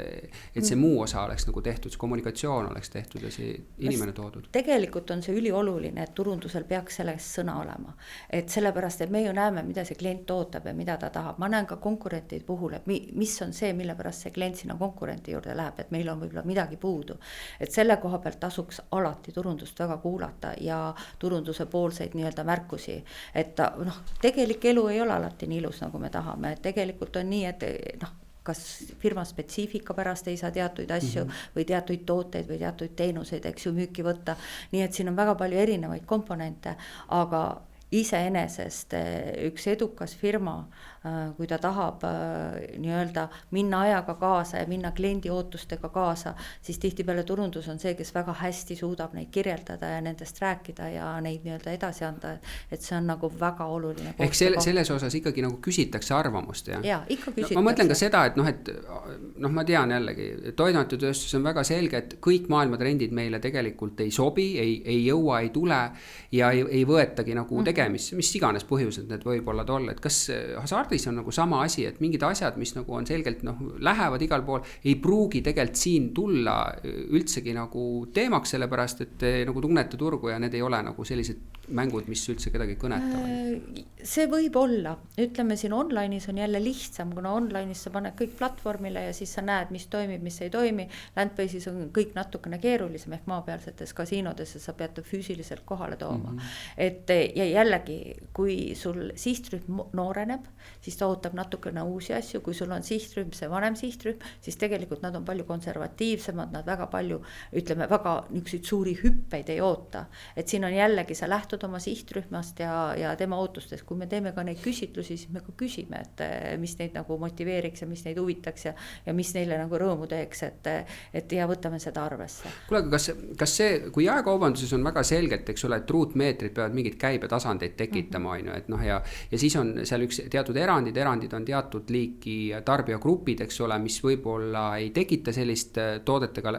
see muu osa oleks nagu tehtud, see kommunikatsioon oleks tehtud ja see inimene toodud. Tegelikult on see ülioluline, et turundusel peaks sellest sõna olema. Et sellepärast, et me ju näeme, mida see klient ootab ja mida ta tahab. Ma näen ka konkurentide puhul, et mis on see, mille pärast see klient sinna konkurenti juurde läheb, et meil on võib-olla midagi puudu. Et selle koha pealt tasuks alati turundust väga kuulata ja turunduse poolseid nii-öelda märkusi. Et noh, tegelik elu ei ole alati nii ilus, nagu me tahame. Tegelikult on nii, et noh, kas firma spetsiifika pärast ei saa teatuid asju või teatuid tooteid või teatuid teenuseid, eks ju, müüki võtta. Nii et siin on väga palju erinevaid komponente, aga iseenesest üks edukas firma, kui ta tahab nii-öelda minna ajaga kaasa ja minna kliendi ootustega kaasa, siis tihtipeale turundus on see, kes väga hästi suudab neid kirjeldada ja nendest rääkida ja neid nii-öelda edasi anda, et see on nagu väga oluline. Ehk selles osas ikkagi nagu küsitakse arvamust, jah? Jaa, ikka küsitakse. Ma mõtlen ka seda, et ma tean jällegi, toiduainetööstus on väga selge, et kõik maailma trendid meile tegelikult ei sobi, ei jõua, ei tule ja ei võetagi nagu tegemist, mis iganes põhjused need võib-olla olla, et kas hasardis on nagu sama asi, et mingid asjad, mis nagu on selgelt lähevad igal pool, ei pruugi tegelikult siin tulla üldsegi nagu teemaks, sellepärast, et te nagu tunnete turgu ja need ei ole nagu sellised mängud, mis üldse kedagi kõnetavad. See võib olla, ütleme siin online'is on jälle lihtsam, kuna online'is sa paned kõik platvormile ja siis sa näed, mis toimib, mis ei toimi. Landbase'is on kõik natukene keerulisem ehk maapealsetes kasiinodes ja sa pead füüsiliselt kohale tooma. Et ja jällegi, kui sul sihtrühm nooreneb, siis ta ootab natukene uusi asju, kui sul on sihtrühm, see vanem sihtrühm, siis tegelikult nad on palju konservatiivsemad, nad väga palju, ütleme, väga niisuguseid suuri hüppeid ei oota. Et siin on jällegi, sa lähtud oma sihtrühmast ja tema ootustest. Kui me teeme ka neid küsitlusi, siis me ka küsime, et mis neid nagu motiveeriks ja mis neid huvitaks ja mis neile nagu rõõmu teeks, et ja võtame seda arvesse. Kuule, aga kas see, kui jaekaubanduses on väga selgelt, eks ole, et ruutmeetrid peavad mingid käibetasandeid tekitama, et noh, ja siis on seal üks teatud erandid on teatud liiki tarbijagrupid, eks ole, mis võib-olla ei tekita sellist toodetega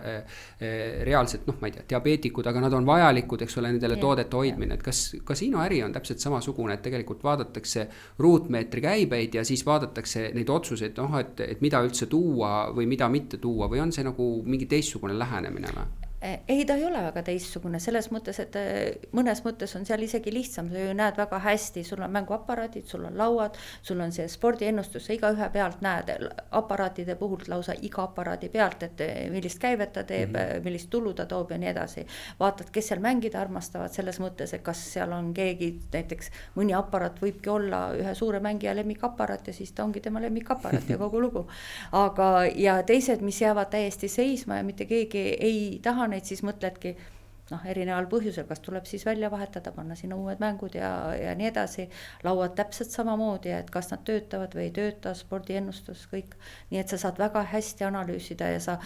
reaalselt, noh, ma ei tea, diabeetikud, aga nad on vajalikud, eks ole, nendele toodete hoidmine, et kas kasiinoäri on täpselt samasugune, et tegelikult vaadatakse ruutmeetri käibeid ja siis vaadatakse neid otsuseid, et mida üldse tuua või mida mitte tuua või on see nagu mingi teistsugune lähenemine või? Ei, ta ei ole väga teistsugune, selles mõttes, et mõnes mõttes on seal isegi lihtsam, sa ju näed väga hästi, sul on mänguaparaadid, sul on lauad, sul on see spordiennustus, sa iga ühe pealt näed aparaatide puhul lausa iga aparaadi pealt, et millist käivet ta teeb, millist tulu ta toob ja nii edasi. Vaatad, kes seal mängida armastavad selles mõttes, et kas seal on keegi, näiteks mõni aparaat võibki olla ühe suure mängija lemmikaparaat ja siis ta ongi tema lemmikaparaat ja kogu lugu. Aga ja teised, mis jäävad täiesti seisma ja mitte keegi ei taha neid, siis mõtledki erineval põhjusel, kas tuleb siis välja vahetada, panna sinna uued mängud ja nii edasi. Lauad täpselt samamoodi, et kas nad töötavad või ei tööta, spordiennustus, kõik. Nii et sa saad väga hästi analüüsida ja sa,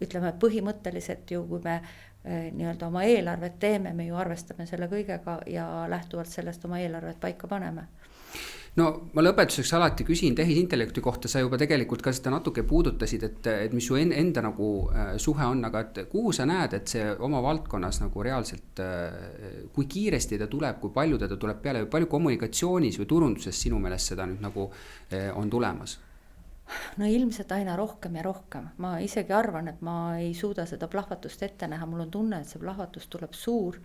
ütleme põhimõtteliselt ju, kui me nii-öelda oma eelarvet teeme, me ju arvestame selle kõigega ja lähtuvalt sellest oma eelarvet paika paneme. No ma lõpetuseks alati küsin tehisintellekti kohta, sa juba tegelikult ka seda natuke puudutasid, et mis su enda nagu suhe on, aga et kuhu sa näed, et see oma valdkonnas nagu reaalselt, kui kiiresti ta tuleb, kui palju ta tuleb peale, palju kommunikatsioonis või turunduses sinu meelest seda nüüd nagu on tulemas? no ilmselt aina rohkem ja rohkem, ma isegi arvan, et ma ei suuda seda plahvatust ette näha, mul on tunne, et see plahvatus tuleb suur,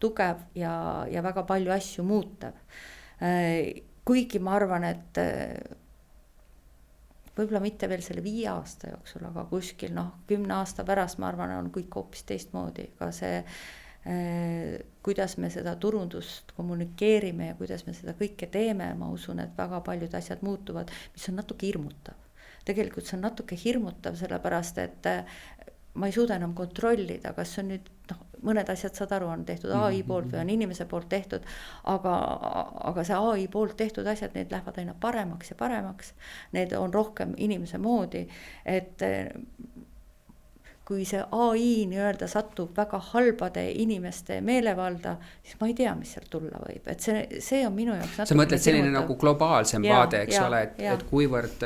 tugev ja väga palju asju muutev. Kuigi ma arvan, et võib-olla mitte veel selle 5 aasta jooksul, aga kuskil 10 aasta pärast ma arvan, on kõik hoopis teistmoodi, ka see kuidas me seda turundust kommunikeerime ja kuidas me seda kõike teeme, ma usun, et väga paljud asjad muutuvad, mis on natuke hirmutav. Tegelikult see on natuke hirmutav, sellepärast et ma ei suuda enam kontrollida, kas on nüüd, mõned asjad, saad aru, on tehtud AI poolt või on inimese poolt tehtud, aga see AI poolt tehtud asjad, need lähevad aina paremaks ja paremaks, need on rohkem inimese moodi, et kui see AI nii-öelda satub väga halbade inimeste meelevalda, siis ma ei tea, mis sealt tulla võib. Et see on minu jaoks sa mõtled selline nagu globaalsem vaade, eks ole, et kuivõrd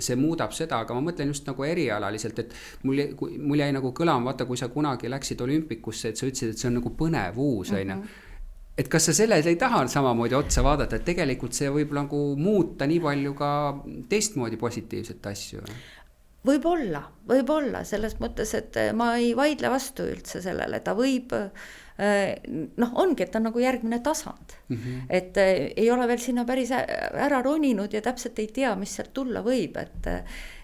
see muudab seda, aga ma mõtlen just nagu erialaliselt, et mul jäi nagu kõlama, vaata, kui sa kunagi läksid olümpikusse, et sa ütlesid, et see on nagu põnev uus, et kas sa selles ei taha samamoodi otsa vaadata, et tegelikult see võib nagu muuta nii palju ka teistmoodi positiivset asju? Võib-olla selles mõttes, et ma ei vaidle vastu üldse sellele, ta võib, ongi, et ta on nagu järgmine tasand, et ei ole veel sinna päris ära roninud ja täpselt ei tea, mis sealt tulla võib,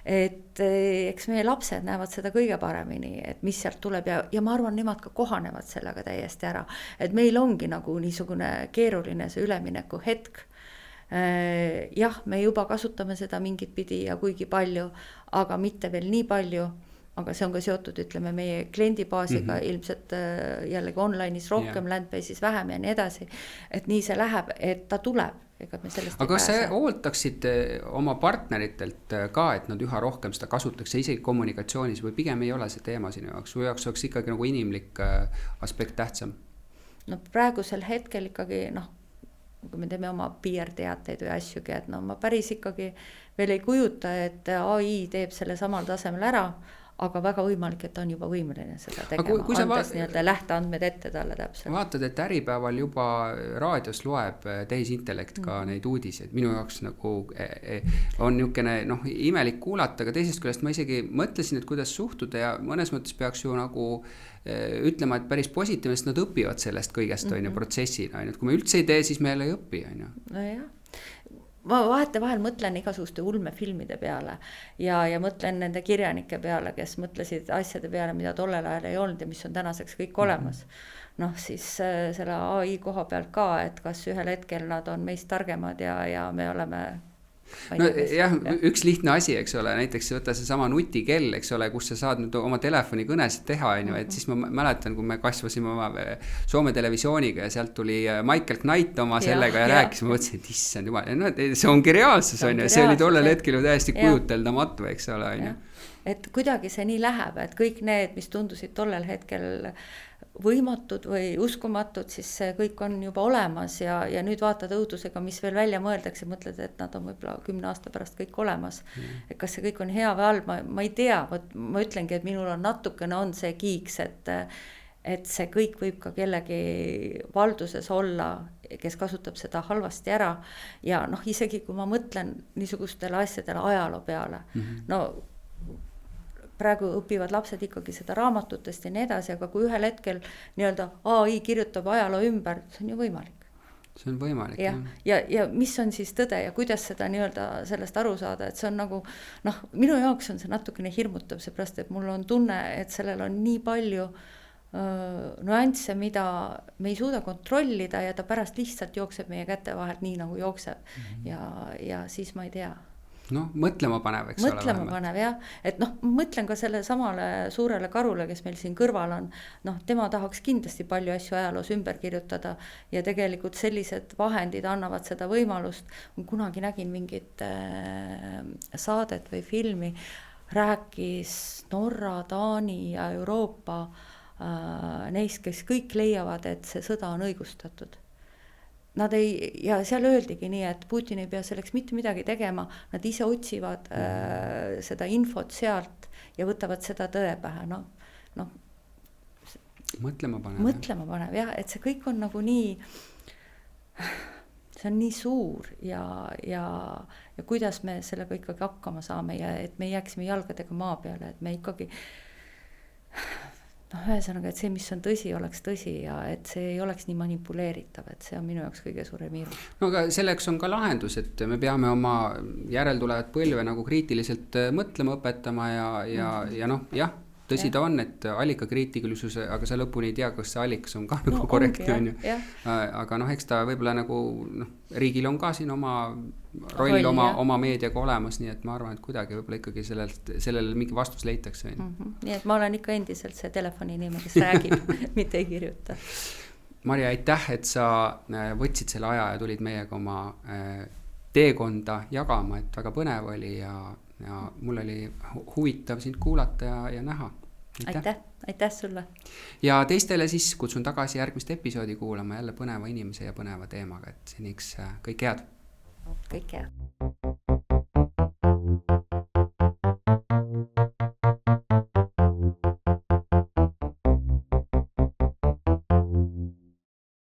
et eks meie lapsed näevad seda kõige paremini, et mis sealt tuleb ja ma arvan, nemad ka kohanevad sellega täiesti ära, et meil ongi nagu niisugune keeruline see ülemineku hetk. Jah, me juba kasutame seda mingit pidi ja kuigi palju, aga mitte veel nii palju, aga see on ka seotud, ütleme, meie kliendibaasiga ilmselt jällegi online'is rohkem, landbase'is vähem ja nii edasi, et nii see läheb, et ta tuleb. Aga kas sa ooltaksid oma partneritelt ka, et nad üha rohkem seda kasutaks isegi kommunikatsioonis või pigem ei ole see teema sinu jaoks, või jaoks oleks ikkagi nagu inimlik aspekt tähtsam? No praegusel hetkel ikkagi, kui me teeme oma PR-teateid või asjugi, et ma päris ikkagi veel ei kujuta, et AI teeb selle samal tasemel ära, aga väga võimalik, et ta on juba võimeline seda tegema, andes nii-öelda lähteandmed ette talle täpselt. Vaatad, et Äripäeval juba raadios loeb tehisintellekt ka neid uudiseid. Minu jaoks nagu on niisugune imelik kuulata, aga teisest küljest ma isegi mõtlesin, et kuidas suhtuda ja mõnes mõttes peaks ju nagu ütlema, et päris positiivne, sest nad õpivad sellest kõigest protsessina, et kui me üldse ei tee, siis me jälle ei õpi. No jah. Ma vahetevahel mõtlen igasuguste ulmefilmide peale ja mõtlen nende kirjanike peale, kes mõtlesid asjade peale, mida tollel ajal ei olnud ja mis on tänaseks kõik olemas. Siis selle AI koha pealt ka, et kas ühel hetkel nad on meist targemad ja me oleme... üks lihtne asi, eks ole, näiteks võtta see sama nutikell, eks ole, kus sa saad nüüd oma telefoni kõnesid teha, et siis ma mäletan, kui me kasvasime oma Soome televisiooniga ja sealt tuli Michael Knight oma sellega ja rääkis, ma mõtlesin, et issand jumal, see ongi reaalsus, see oli tollel hetkel ju täiesti kujuteldamatu, eks ole. Et kuidagi see nii läheb, et kõik need, mis tundusid tollel hetkel võimatud või uskumatud, siis see kõik on juba olemas ja nüüd vaatad õudusega, mis veel välja mõeldakse, mõtled, et nad on võib-olla 10 aasta pärast kõik olemas. Et kas see kõik on hea või halb, ma ei tea, ma ütlengi, et minul on natukene on see kiiks, et see kõik võib ka kellegi valduses olla, kes kasutab seda halvasti ära ja isegi kui ma mõtlen niisugustele asjadele ajaloo peale, praegu õpivad lapsed ikkagi seda raamatutest ja nii edasi, aga kui ühel hetkel nii-öelda AI kirjutab ajaloo ümber, see on ju võimalik. See on võimalik, ja mis on siis tõde ja kuidas seda nii-öelda sellest aru saada, et see on nagu, minu jaoks on see natukene hirmutav, seepärast, et mul on tunne, et sellel on nii palju nüansse, mida me ei suuda kontrollida ja ta pärast lihtsalt jookseb meie käte vahelt nii nagu jookseb ja siis ma ei tea. Mõtlema panev, eks ole. Mõtlema panev, jah. Et mõtlen ka selle samale suurele karule, kes meil siin kõrval on. Tema tahaks kindlasti palju asju ajaloos ümber kirjutada ja tegelikult sellised vahendid annavad seda võimalust. Kunagi nägin mingit saadet või filmi, rääkis Norra, Taani ja Euroopa neist, kes kõik leiavad, et see sõda on õigustatud. Ja seal öeldigi nii, et Putin ei pea selleks mitte midagi tegema, nad ise otsivad seda infot sealt ja võtavad seda tõe pähe. Mõtlema panev. Mõtlema panev, jah, et see kõik on nagu nii, see on nii suur ja kuidas me sellega ikkagi hakkama saame ja et me jääksime jalgadega maa peale, et me ikkagi ühesõnaga, et see, mis on tõsi, oleks tõsi ja et see ei oleks nii manipuleeritav, et see on minu jaoks kõige suurem hirm. No aga selleks on ka lahendus, et me peame oma järeltulevat põlve nagu kriitiliselt mõtlema õpetama ja noh, jah, tõsi ta on, et allikakriitilisus, aga sa lõpuni ei tea, kas see allikas on ka nagu korrektne, on ju. Aga noh, eks ta võib-olla nagu riigil on ka siin oma roll oma meediaga olemas, nii et ma arvan, et kuidagi võib-olla ikkagi sellele mingi vastus leitakse. Nii et ma olen ikka endiselt see telefoninime, kes räägib, mitte ei kirjuta. Marja, aitäh, et sa võtsid selle aja ja tulid meiega oma teekonda jagama, et väga põnev oli ja mul oli huvitav sind kuulata ja näha. Aitäh sulle. Ja teistele siis kutsun tagasi järgmist episoodi kuulama jälle põneva inimese ja põneva teemaga, et seniks kõik head. Kõik head.